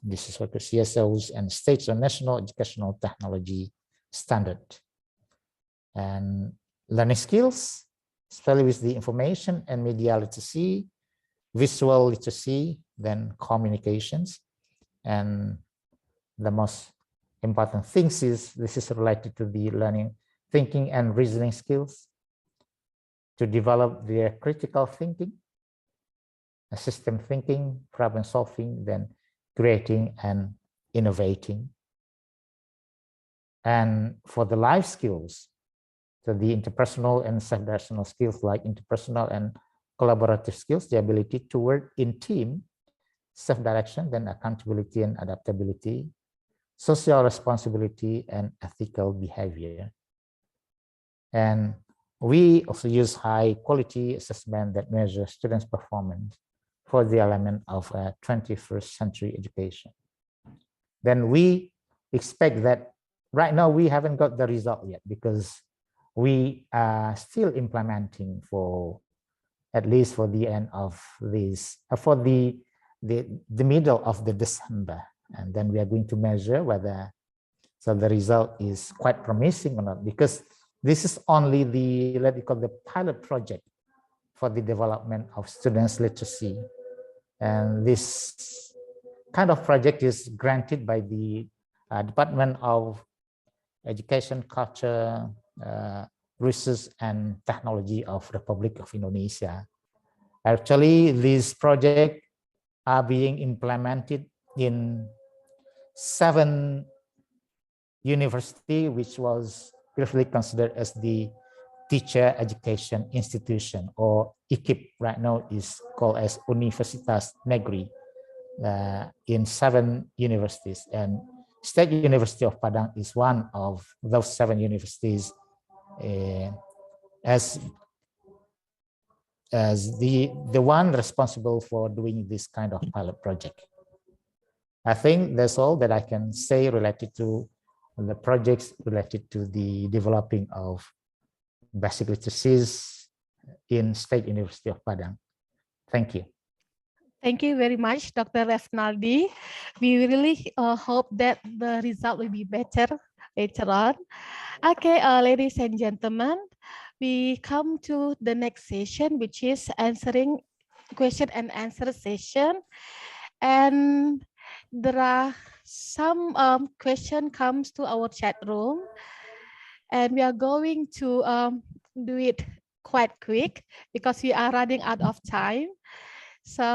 this is what the CSOs and states or national educational technology standard. And learning skills, especially with the information and media literacy, visual literacy, then communications. And the most important things is this is related to the learning, thinking and reasoning skills, to develop their critical thinking, system thinking, problem solving, then creating and innovating. And for the life skills, so the interpersonal and self-directional skills like interpersonal and collaborative skills, the ability to work in team, self-direction, then accountability and adaptability, social responsibility, and ethical behavior. And we also use high quality assessment that measures students' performance for the element of 21st century education. Then we expect that right now we haven't got the result yet because we are still implementing for at least for the end of this, for the middle of the December. And then we are going to measure whether So the result is quite promising or not, because this is only the, let me call the pilot project for the development of students' literacy. And this kind of project is granted by the Department of Education, Culture, Research and Technology of Republic of Indonesia. Actually, these projects are being implemented in 7 universities, which was previously considered as the teacher education institution, or ICIP right now is called as Universitas Negeri, in 7 universities. And State University of Padang is one of those 7 universities, as the one responsible for doing this kind of pilot project. I think that's all that I can say related to the projects related to the developing of basic literacies in State University of Padang. Thank you. Thank you very much, Dr. Refnaldi. We really hope that the result will be better later on. Okay, ladies and gentlemen, we come to the next session, which is answering question and answer session. And there are some question comes to our chat room, and we are going to do it quite quick because we are running out of time. So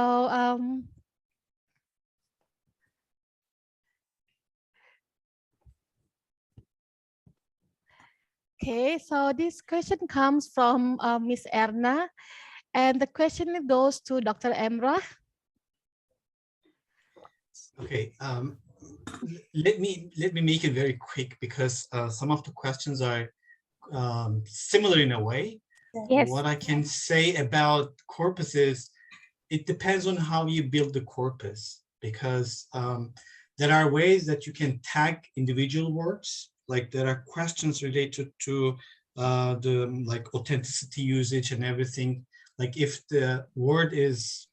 okay, so this question comes from Miss Erna, and the question goes to Dr. Emrah. Okay, let me make it very quick, because some of the questions are similar in a way. Yes. What I can say about corpus is it depends on how you build the corpus, because there are ways that you can tag individual words. Like there are questions related to the like authenticity usage and everything. Like if the word is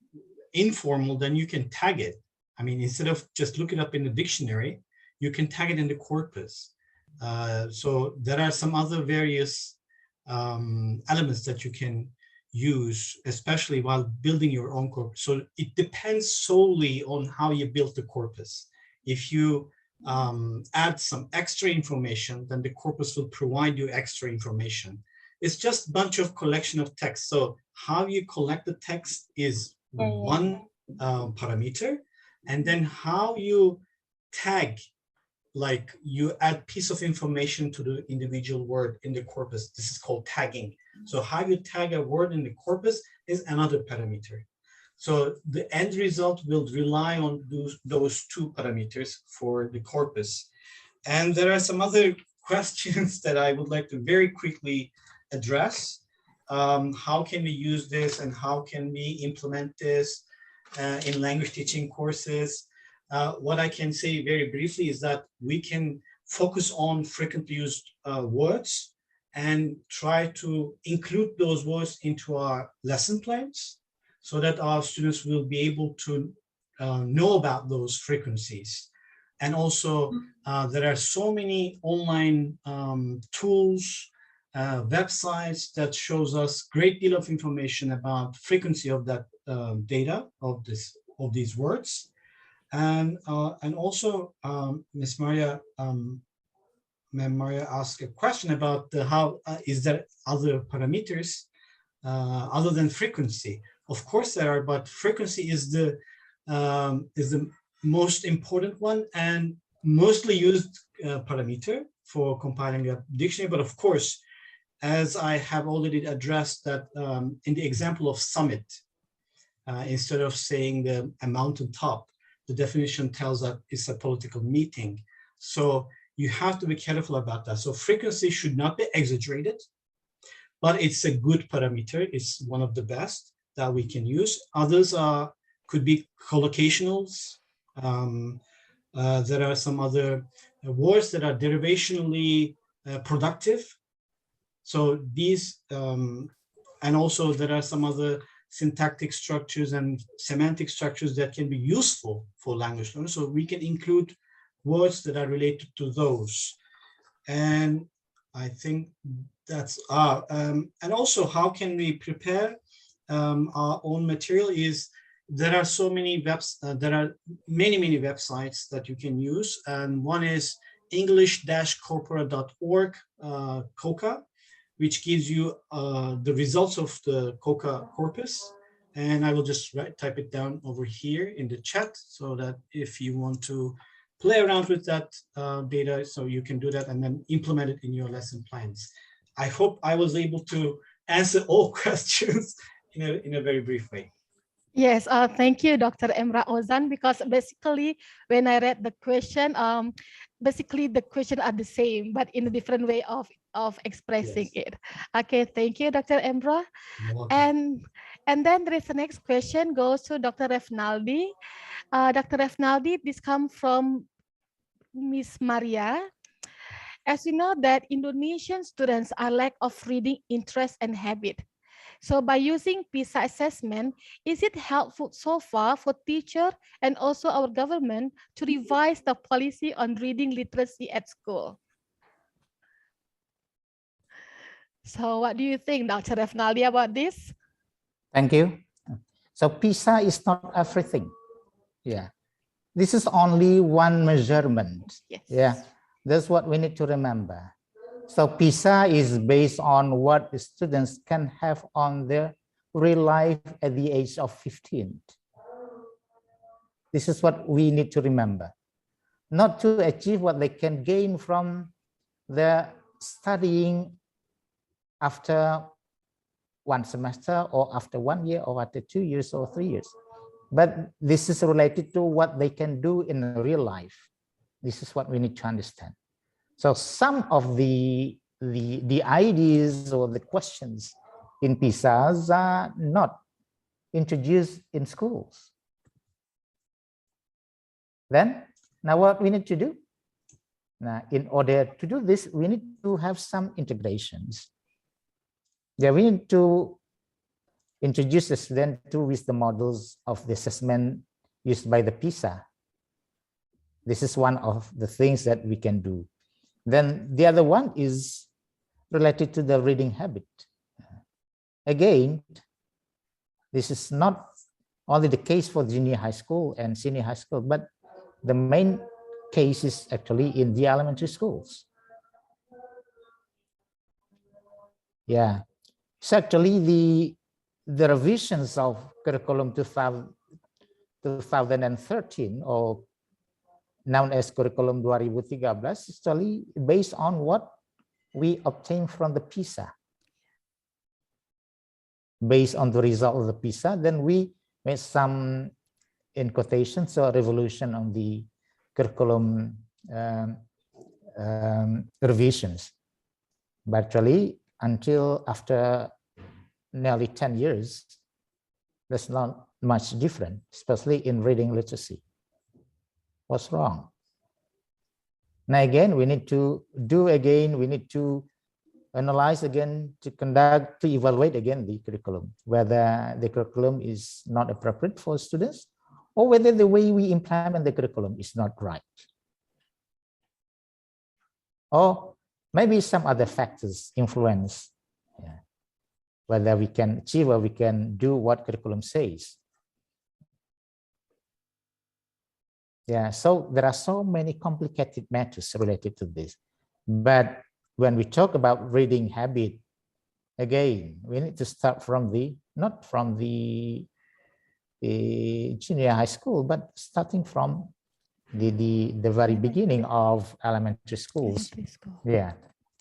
informal, then you can tag it. I mean, instead of just look it up in the dictionary, you can tag it in the corpus. So there are some other various elements that you can use, especially while building your own corpus. So it depends solely on how you build the corpus. If you add some extra information, then the corpus will provide you extra information. It's just a bunch of collection of text. So how you collect the text is one parameter. And then how you tag, like you add piece of information to the individual word in the corpus. This is called tagging. So how you tag a word in the corpus is another parameter. So the end result will rely on those 2 parameters for the corpus. And there are some other questions that I would like to very quickly address. How can we use this, and how can we implement this in language teaching courses? What I can say very briefly is that we can focus on frequently used words and try to include those words into our lesson plans so that our students will be able to know about those frequencies. And also, there are so many online tools, websites that shows us great deal of information about frequency of that data of these words. And also, Ms. Maria, Ma'am Maria asked a question about how is there other parameters other than frequency? Of course there are, but frequency is the most important one and mostly used parameter for compiling a dictionary. But of course, as I have already addressed that in the example of summit, instead of saying a mountaintop, the definition tells that it's a political meeting. So you have to be careful about that. So frequency should not be exaggerated, but it's a good parameter. It's one of the best that we can use. Others could be collocationals. There are some other words that are derivationally productive. So these, and also there are some other syntactic structures and semantic structures that can be useful for language learners. So we can include words that are related to those. And I think that's and also how can we prepare our own material is there are so many there are many websites that you can use, and one is english-corpora.org COCA, which gives you the results of the COCA corpus. And I will just type it down over here in the chat so that if you want to play around with that data, so you can do that and then implement it in your lesson plans. I hope I was able to answer all questions in a very brief way. Yes, thank you, Dr. Emra Ozan, because basically when I read the question, basically the question are the same, but in a different way of expressing it. Okay, thank you, Dr. Emra. And then there is the next question goes to Dr. Refnaldi. Dr. Refnaldi, this comes from Miss Maria. As we know that Indonesian students are lack of reading interest and habit. So by using PISA assessment, is it helpful so far for teacher and also our government to revise the policy on reading literacy at school? So what do you think, Dr. Refnaldi, about this? Thank you. So PISA is not everything. Yeah. This is only one measurement. Yes. Yeah. That's what we need to remember. So PISA is based on what the students can have on their real life at the age of 15. This is what we need to remember. Not to achieve what they can gain from their studying after one semester or after 1 year or after 2 years or 3 years. But this is related to what they can do in real life. This is what we need to understand. So some of the ideas or the questions in PISAs are not introduced in schools. Then, now what we need to do? Now, in order to do this, we need to have some integrations. Yeah, we need to introduce the student to with the models of the assessment used by the PISA. This is one of the things that we can do. Then the other one is related to the reading habit. Again, this is not only the case for junior high school and senior high school, but the main case is actually in the elementary schools. Yeah, so actually the revisions of curriculum 2013 or known as curriculum 2013 is actually based on what we obtained from the PISA. Based on the result of the PISA, then we made some, in quotations, so revolution on the curriculum revisions. But actually, until after nearly 10 years, that's not much different, especially in reading literacy. What's wrong? Now again, we need to do again, we need to analyze again, to conduct, to evaluate again the curriculum, whether the curriculum is not appropriate for students or whether the way we implement the curriculum is not right. Or maybe some other factors influence whether we can achieve or we can do what curriculum says. Yeah, so there are so many complicated matters related to this. But when we talk about reading habit, again, we need to start from not from the junior high school, but starting from the very beginning of elementary schools. Yeah,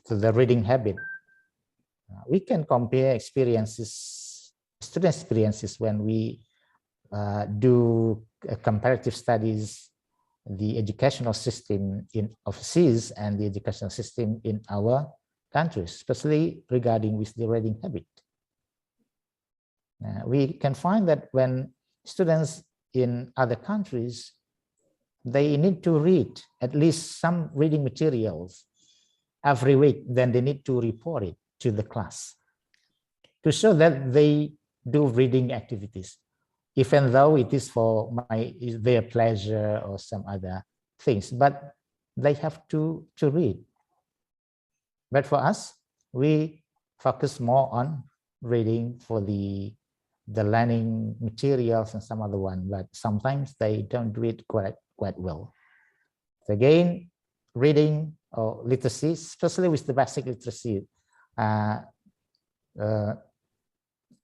so the reading habit. We can compare experiences, student experiences when we do comparative studies, the educational system in overseas and the educational system in our countries, especially regarding with the reading habit. We can find that when students in other countries, they need to read at least some reading materials every week, then they need to report it to the class to show that they do reading activities, even though it is for their pleasure or some other things, but they have to read. But for us, we focus more on reading for the learning materials and some other one, but sometimes they don't do it quite well. So again, reading or literacy, especially with the basic literacy,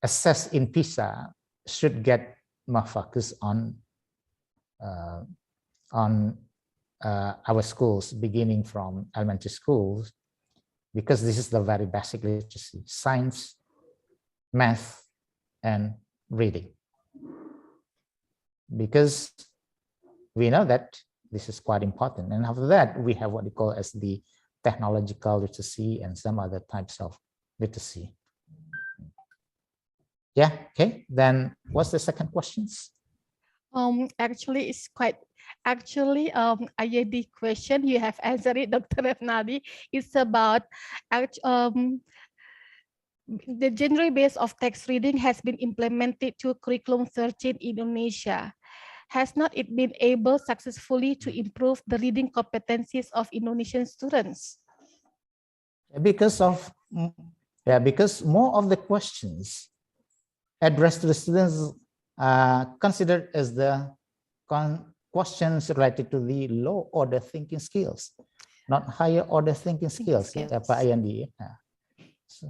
assessed in PISA should get more focus on our schools, beginning from elementary schools, because this is the very basic literacy: science, math, and reading. Because we know that this is quite important. And after that, we have what we call as the technological literacy and some other types of literacy. Yeah, okay. Then what's the second questions? Actually, it's quite, IAD question, you have answered it, Dr. Refnadi. It's about the genre base of text reading has been implemented to curriculum 13 in Indonesia. Has not it been able successfully to improve the reading competencies of Indonesian students? Because more of the questions addressed to the students are considered as the questions related to the low order thinking skills, not higher order thinking skills. Yeah, Pak Ayandi.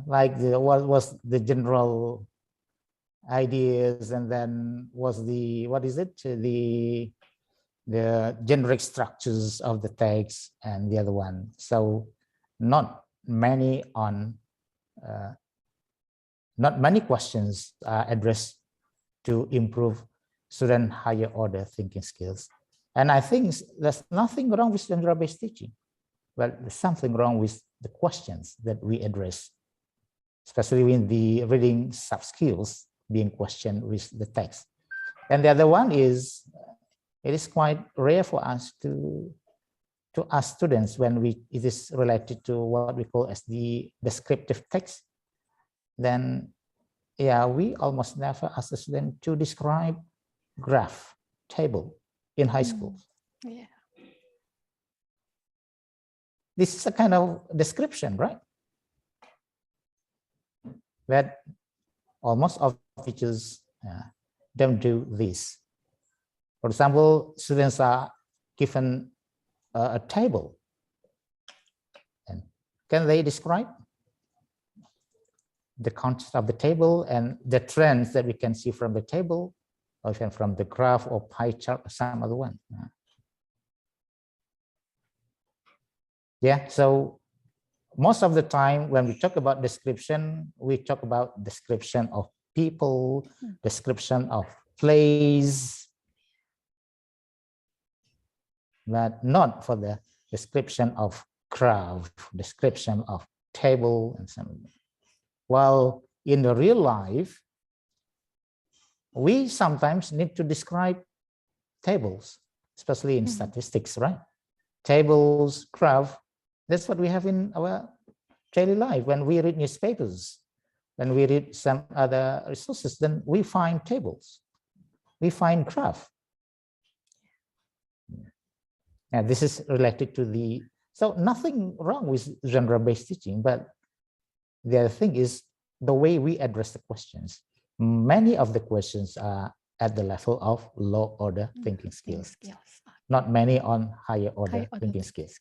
Like what was the general ideas, and then was the, what is it, the generic structures of the text, and the other one. So not many questions are addressed to improve student higher order thinking skills. And I think there's nothing wrong with genre-based teaching, but there's something wrong with the questions that we address, especially when the reading sub skills being questioned with the text. And the other one is, it is quite rare for us to ask students when it is related to what we call as the descriptive text. Then, yeah, we almost never ask the student to describe graph, table in high school. Yeah. This is a kind of description, right? But almost all teachers don't do this. For example, students are given a table, and can they describe the content of the table and the trends that we can see from the table, or even from the graph or pie chart or some other one? Yeah, so most of the time when we talk about description, we talk about description of people, description of place, but not for the description of crowd, description of table, and some. While in the real life, we sometimes need to describe tables, especially in statistics, right? Tables, graph, that's what we have in our daily life. When we read newspapers, when we read some other resources, then we find tables, we find graph. And this is related to the, so nothing wrong with genre-based teaching, but the other thing is the way we address the questions. Many of the questions are at the level of low order thinking skills, not many on higher order thinking skills.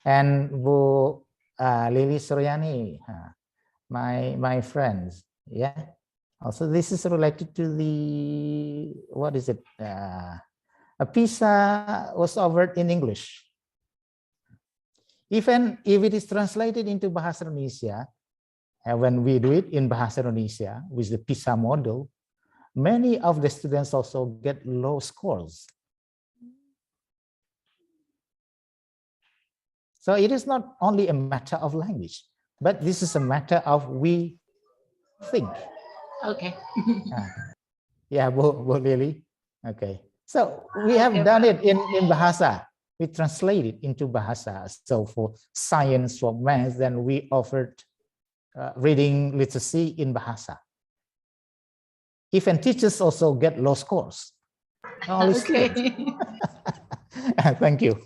And Bu Lili Suryani, my friends, yeah. Also, this is related to the, what is it? A PISA was offered in English. Even if it is translated into Bahasa Indonesia, and when we do it in Bahasa Indonesia with the PISA model, many of the students also get low scores. So it is not only a matter of language, but this is a matter of we think. Okay. Yeah, Bu Lili. Okay. So we have done it in Bahasa. We translate it into Bahasa. So for science, for math, then we offered reading literacy in Bahasa. Even teachers also get low scores. Only Okay. students. Thank you.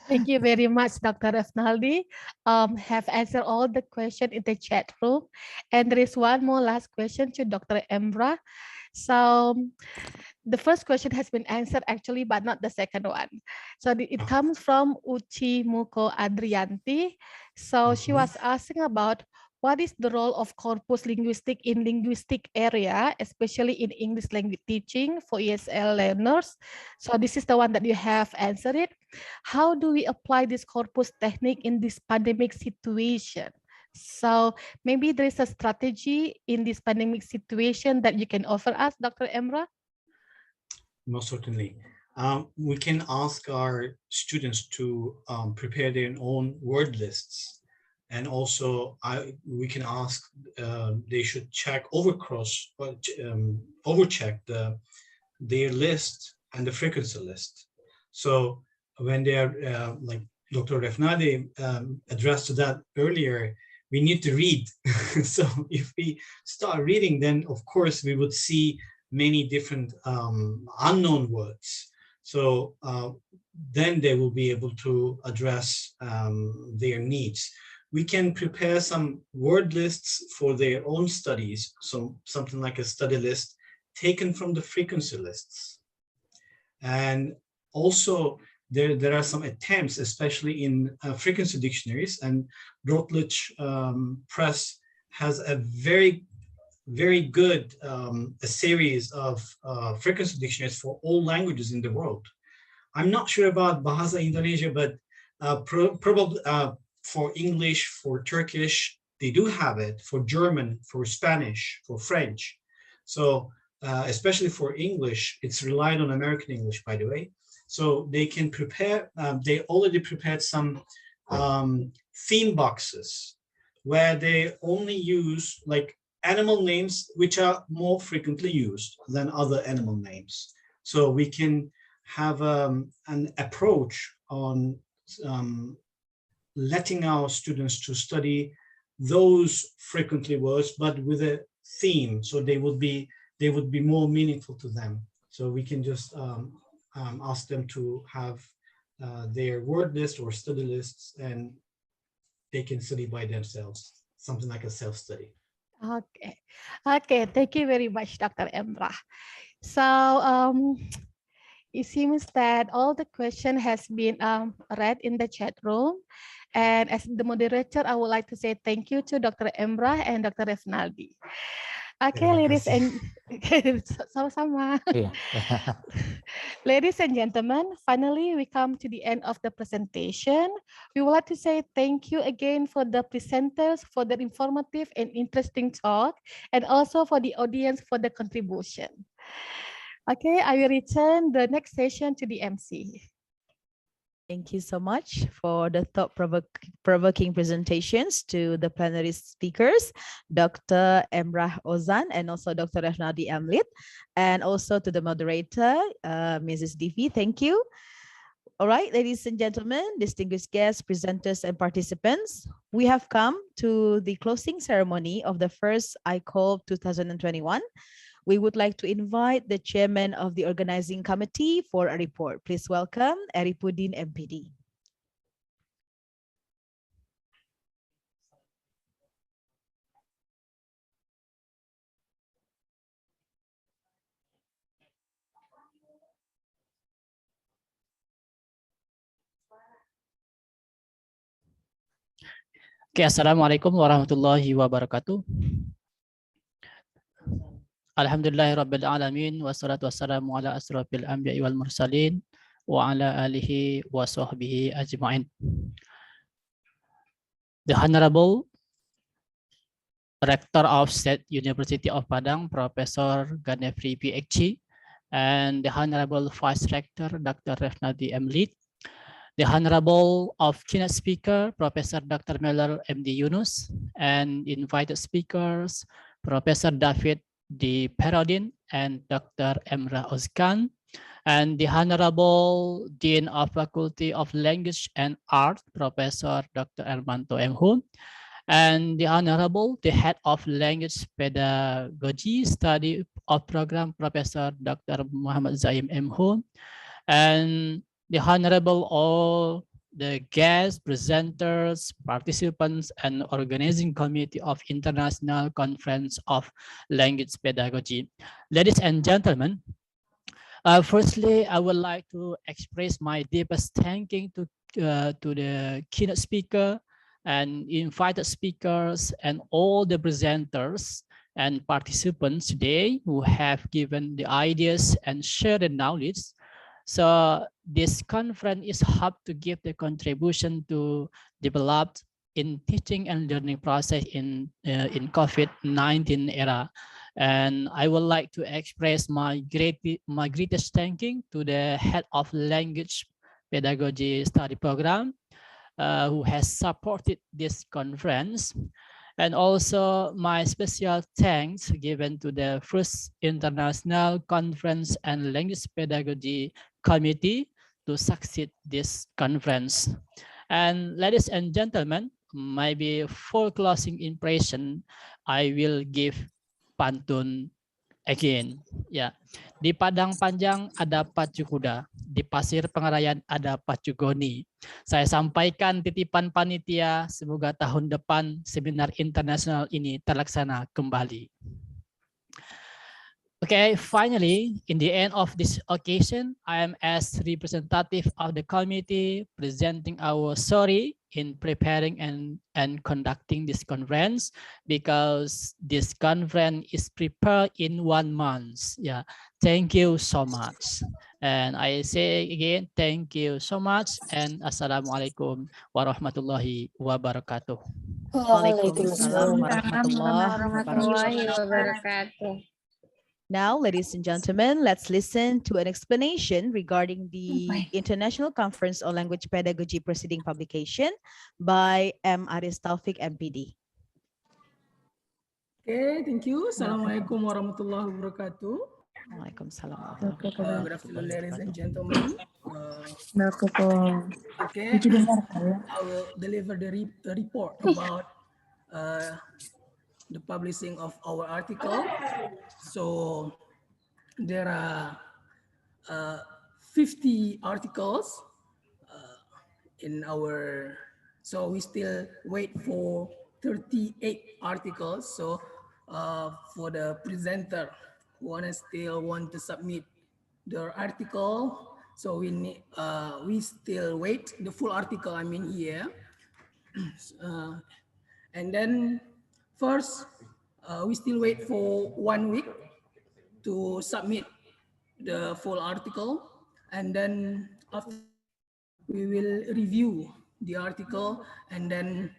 Thank you very much, Dr. Resnaldi. Have answered all the questions in the chat room. And there is one more last question to Dr. Emra. So the first question has been answered actually, but not the second one. So it comes from Uchi Muko Adrianti. So she was asking about what is the role of corpus linguistic in linguistic area, especially in English language teaching for ESL learners. So this is the one that you have answered it. How do we apply this corpus technique in this pandemic situation? So maybe there is a strategy in this pandemic situation that you can offer us, Dr. Emra? Most certainly. We can ask our students to prepare their own word lists. And also we can ask, they should check overcheck their list and the frequency list. So when they are, like Dr. Refnadi addressed to that earlier, we need to read. So if we start reading, then of course we would see many different unknown words. So then they will be able to address their needs. We can prepare some word lists for their own studies, so something like a study list taken from the frequency lists. And also there are some attempts, especially in frequency dictionaries, and Routledge Press has a very good a series of frequency dictionaries for all languages in the world. I'm not sure about Bahasa Indonesia, but probably for English, for Turkish, they do have it, for German, for Spanish, for French. So especially for English, it's relied on American English, by the way. So they can prepare, they already prepared some theme boxes where they only use like animal names which are more frequently used than other animal names. So we can have an approach on letting our students to study those frequently words, but with a theme, so they would be more meaningful to them. So we can just ask them to have their word list or study lists, and they can study by themselves, something like a self-study. Okay, thank you very much, Dr. Emrah. So it seems that all the question has been read in the chat room. And as the moderator, I would like to say thank you to Dr. Emrah and Dr. Resnaldi. Okay, ladies and sama-sama. Yeah. Ladies and gentlemen, finally we come to the end of the presentation. We would like to say thank you again for the presenters for their informative and interesting talk, and also for the audience for the contribution. Okay, I will return the next session to the MC. Thank you so much for the thought-provoking presentations to the plenary speakers, Dr. Emrah Ozan and also Dr. Resnaldi Amlit, and also to the moderator, Mrs. Divi. Thank you. All right, ladies and gentlemen, distinguished guests, presenters, and participants, we have come to the closing ceremony of the first ICOLP 2021. We would like to invite the chairman of the organizing committee for a report. Please welcome Aripudin MPD. Okay, Assalamualaikum warahmatullahi wabarakatuh. Alhamdulillahi Rabbil Alamin, wassalatu wassalamu ala asrafil anbiya'i wal mursalin, wa ala alihi wa sahbihi ajma'in. The Honorable Rector of State University of Padang, Professor Ganefri PhD, and the Honorable Vice Rector, Dr. Resnaldi Amlit, the Honorable of keynote speaker, Professor Dr. Meller MD Yunus, and invited speakers, Professor David D. Perodin and Dr. Emrah Ozkan, and the Honorable Dean of Faculty of Language and Art, Professor Dr. Ermanto M. Hun, and the Honorable, the Head of Language Pedagogy Study of Program, Professor Dr. Muhammad Zaim M. Ho, and the Honorable all the guests, presenters, participants, and organizing committee of International Conference of Language Pedagogy. Ladies and gentlemen, firstly, I would like to express my deepest thanking to the keynote speaker and invited speakers and all the presenters and participants today who have given the ideas and shared the knowledge. So this conference is hoped to give the contribution to develop in teaching and learning process in COVID-19 era. And I would like to express my greatest thanking to the head of language pedagogy study program who has supported this conference. And also my special thanks given to the first International Conference and Language Pedagogy Committee to succeed this conference. And ladies and gentlemen, maybe for closing impression, I will give pantun again. Ya, di padang panjang ada pacu kuda, di pasir pengarayan ada pacu goni. Saya sampaikan titipan panitia, semoga tahun depan seminar internasional ini terlaksana kembali. Okay, finally, in the end of this occasion, I am as representative of the committee presenting our sorry in preparing and conducting this conference, because this conference is prepared in 1 month. Yeah, thank you so much. And I say again, thank you so much, and Assalamualaikum warahmatullahi wabarakatuh. Waalaikumsalam warahmatullahi Warahmatullahi wabarakatuh. wabarakatuh. Now, ladies and gentlemen, let's listen to an explanation regarding the International Conference on Language Pedagogy proceeding publication by M. Aris Taufik, MPD. Okay, thank you. Assalamualaikum warahmatullahi wabarakatuh. Waalaikumsalam. Good afternoon, ladies and gentlemen. Okay, I will deliver the report about the publishing of our article. So there are 50 articles in our, so we still wait for 38 articles. So for the presenter who still want to submit their article, so we need, we still wait the full article, I mean here. And then first, we still wait for 1 week to submit the full article. And then after we will review the article and then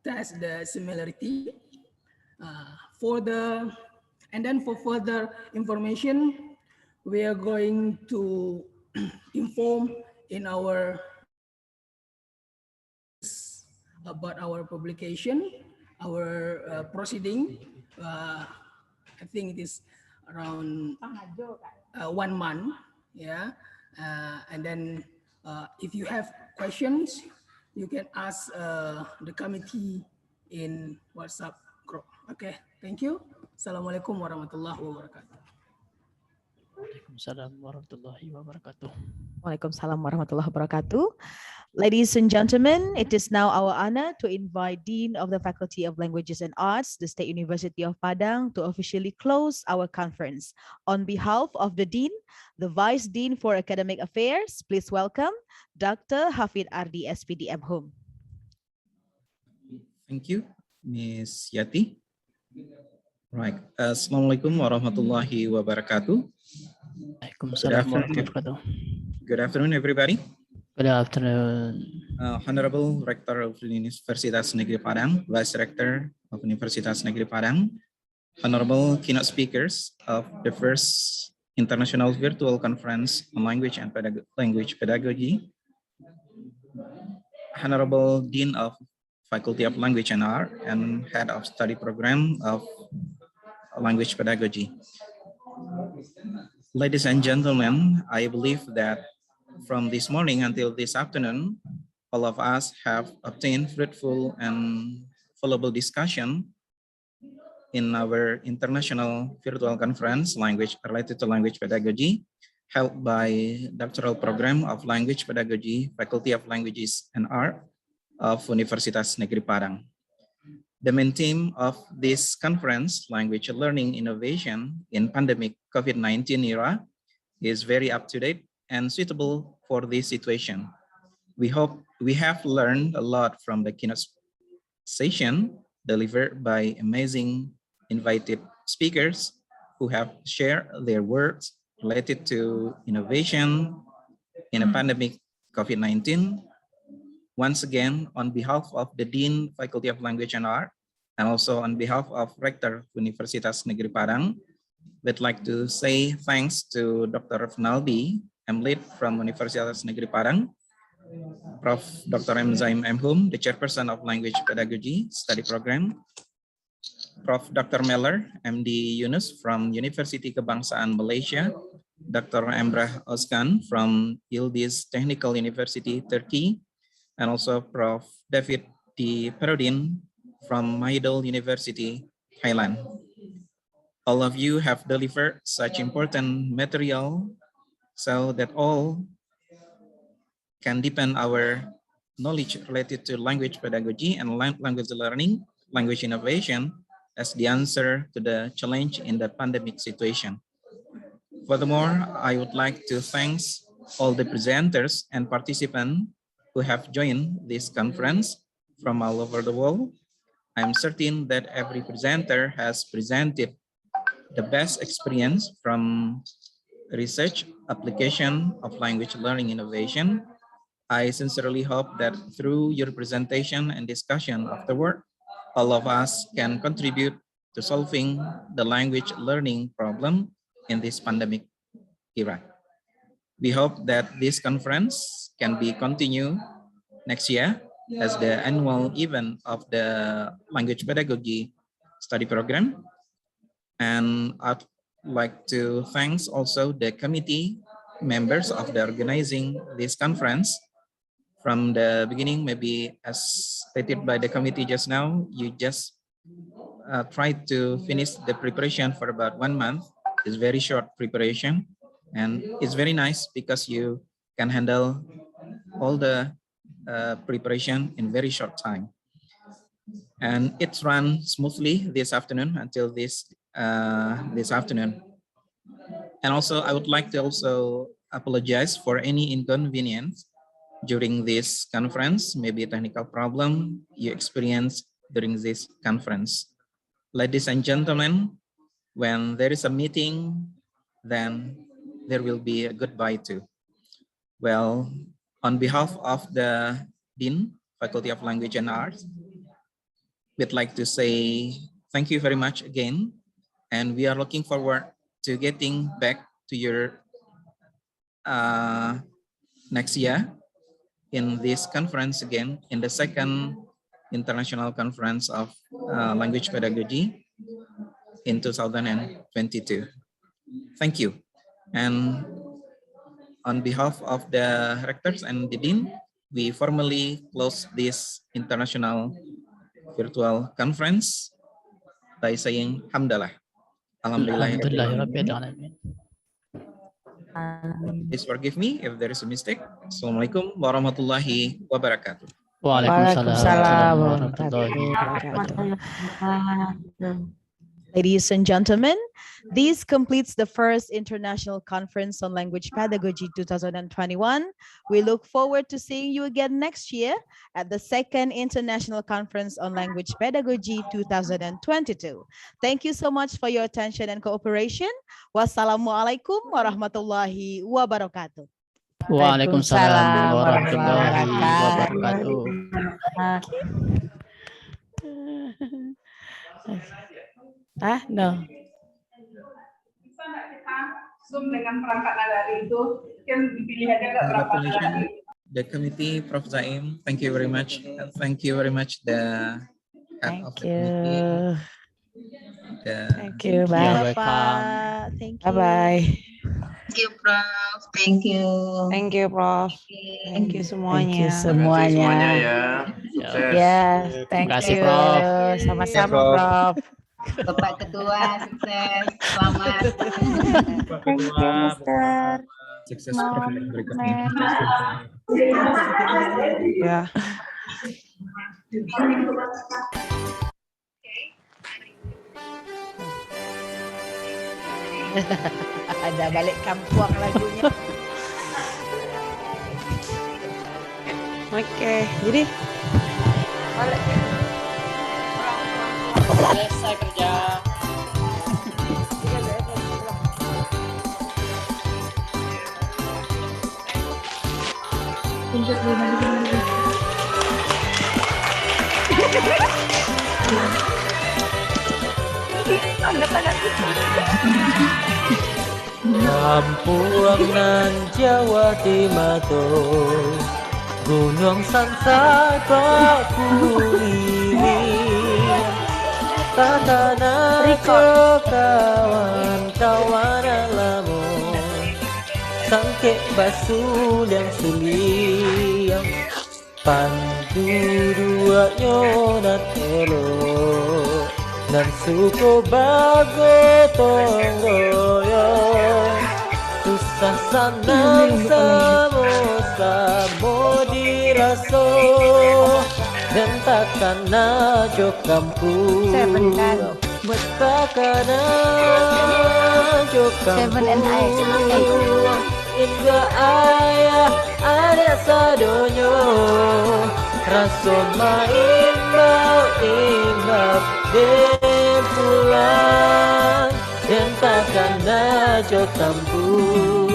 test the similarity. And then for further information, we are going to inform in our about our publication, our proceeding. I think it is around 1 month, yeah. And then if you have questions, you can ask the committee in WhatsApp group. Okay, thank you. Assalamualaikum warahmatullahi wabarakatuh. Waalaikumsalam warahmatullahi wabarakatuh. Waalaikumsalam warahmatullahi wabarakatuh. Ladies and gentlemen, it is now our honor to invite Dean of the Faculty of Languages and Arts, the State University of Padang, to officially close our conference. On behalf of the Dean, the Vice Dean for Academic Affairs, please welcome Dr. Hafid Ardi, SPD M.Hum. Thank you, Ms. Yati. Right. Assalamualaikum warahmatullahi wabarakatuh. Good afternoon, everybody. Good afternoon. Honorable Rector of Universitas Negeri Padang, Vice Rector of Universitas Negeri Padang, Honorable keynote speakers of the first International Virtual Conference on Language and Language Pedagogy, Honorable Dean of Faculty of Language and Art and Head of Study Program of Language Pedagogy. Ladies and gentlemen, I believe that from this morning until this afternoon, all of us have obtained fruitful and valuable discussion in our international virtual conference, language related to language pedagogy, held by doctoral program of language pedagogy, Faculty of Languages and Art of Universitas Negeri Padang. The main theme of this conference, language learning innovation in pandemic COVID-19 era, is very up to date and suitable for this situation. We hope we have learned a lot from the keynote session delivered by amazing invited speakers who have shared their works related to innovation in a pandemic COVID-19. Once again, on behalf of the Dean, Faculty of Language and Art, and also on behalf of Rector Universitas Negeri Padang, we'd like to say thanks to Dr. Ronaldi, MLead from Universitas Negeri Padang, Prof. Dr. M. Zaim M. Hum, the Chairperson of Language Pedagogy Study Program, Prof. Dr. Meller, MD Yunus from University Kebangsaan Malaysia, Dr. Emrah Özkan from Yildiz Technical University, Turkey, and also Prof. David D. Perudin from Mahidol University, Thailand. All of you have delivered such important material so that all can deepen our knowledge related to language pedagogy and language learning, language innovation as the answer to the challenge in the pandemic situation. Furthermore, I would like to thank all the presenters and participants who have joined this conference from all over the world. I'm certain that every presenter has presented the best experience from research application of language learning innovation. I sincerely hope that through your presentation and discussion afterward, all of us can contribute to solving the language learning problem in this pandemic era. We hope that this conference can be continued next year as the annual event of the language pedagogy study program. And I'd like to thank also the committee members of the organizing this conference. From the beginning, maybe as stated by the committee just now, you just try to finish the preparation for about 1 month. It's very short preparation, and it's very nice because you can handle all the preparation in very short time. And it's run smoothly this afternoon until this afternoon. And also, I would like to also apologize for any inconvenience during this conference, maybe a technical problem you experienced during this conference. Ladies and gentlemen, when there is a meeting, then there will be a goodbye too. Well, on behalf of the Dean, Faculty of Language and Arts, we'd like to say thank you very much again. And we are looking forward to getting back to your next year in this conference again, in the second international conference of language pedagogy in 2022. Thank you. And on behalf of the rectors and the dean, we formally close this international virtual conference by saying Hamdalah. Alhamdulillahirrahmanirrahim. Please forgive me if there is a mistake. Assalamualaikum warahmatullahi wabarakatuh. Waalaikumsalam warahmatullahi wabarakatuh. Ladies and gentlemen, this completes the first International Conference on Language Pedagogy 2021. We look forward to seeing you again next year at the second International Conference on Language Pedagogy 2022. Thank you so much for your attention and cooperation. Wassalamualaikum warahmatullahi wabarakatuh. Waalaikumsalam warahmatullahi wabarakatuh. No. Congratulations, the committee, Prof. Zaim. Thank you very much. Thank you very much, the head of the committee. Thank you. Bye. Thank you. Bye-bye. Thank you, Prof. Thank you. Thank you, Prof. Thank you semuanya. Semuanya ya. Sukses. Yes, thank Terima kasih, you. Prof. Sama-sama, Prof. Prof. Bapak Ketua, sukses. Selamat. Thank you, Mister. Sukses Mom, program berikutnya. ma'am. Ya. Ada balik kampung lagunya. Oke, jadi Selesai kerja. Kampuang nan Jawa Timur, Gunung Sansai Pakulilir, Tatana kawan-kawan alamu, Sangke basul yang suliang, Pandu dua nyonat elok, dan suku bago tonggoyong, susah sanang samo diraso, dan takkan najo kampung, takkan najo kampung, Inga ayah ada sadonyo, raso main mau ingat dan pulang, dan takkan najo kampung.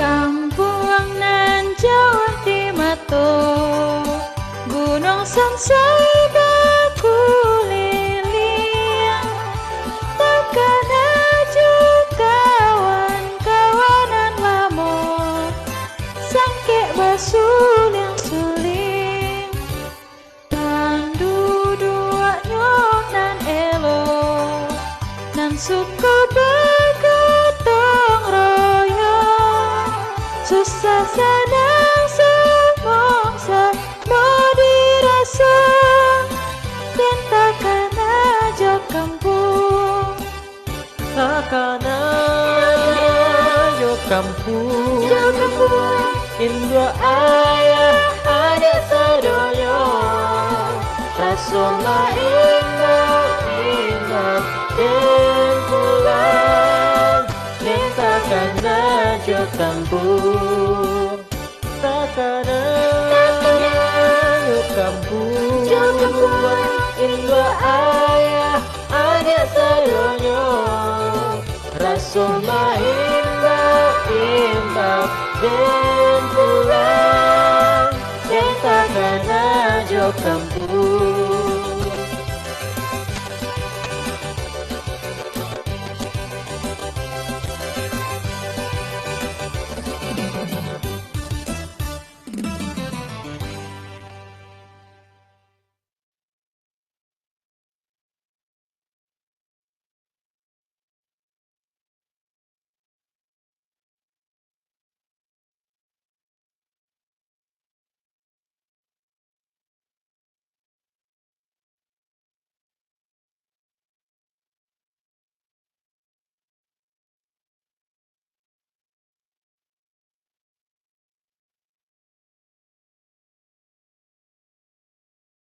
Kampung nan Jawa Timur, Gunung Sansai Bakuliling, takkan aju kawan-kawanan lamur, sangke basul yang suling, tandu dua nyonan elo, nan suka bagatong royong, susah senang semongsa mau dirasa, dan takkan aja kampung, takkan aja kampung, Indo ayah ada sadonyo, raso main mau ingat dan pulang, dan takkan aja kampung, takkan aja kampung, Indo ayah ada sadonyo, raso main mau ingat dan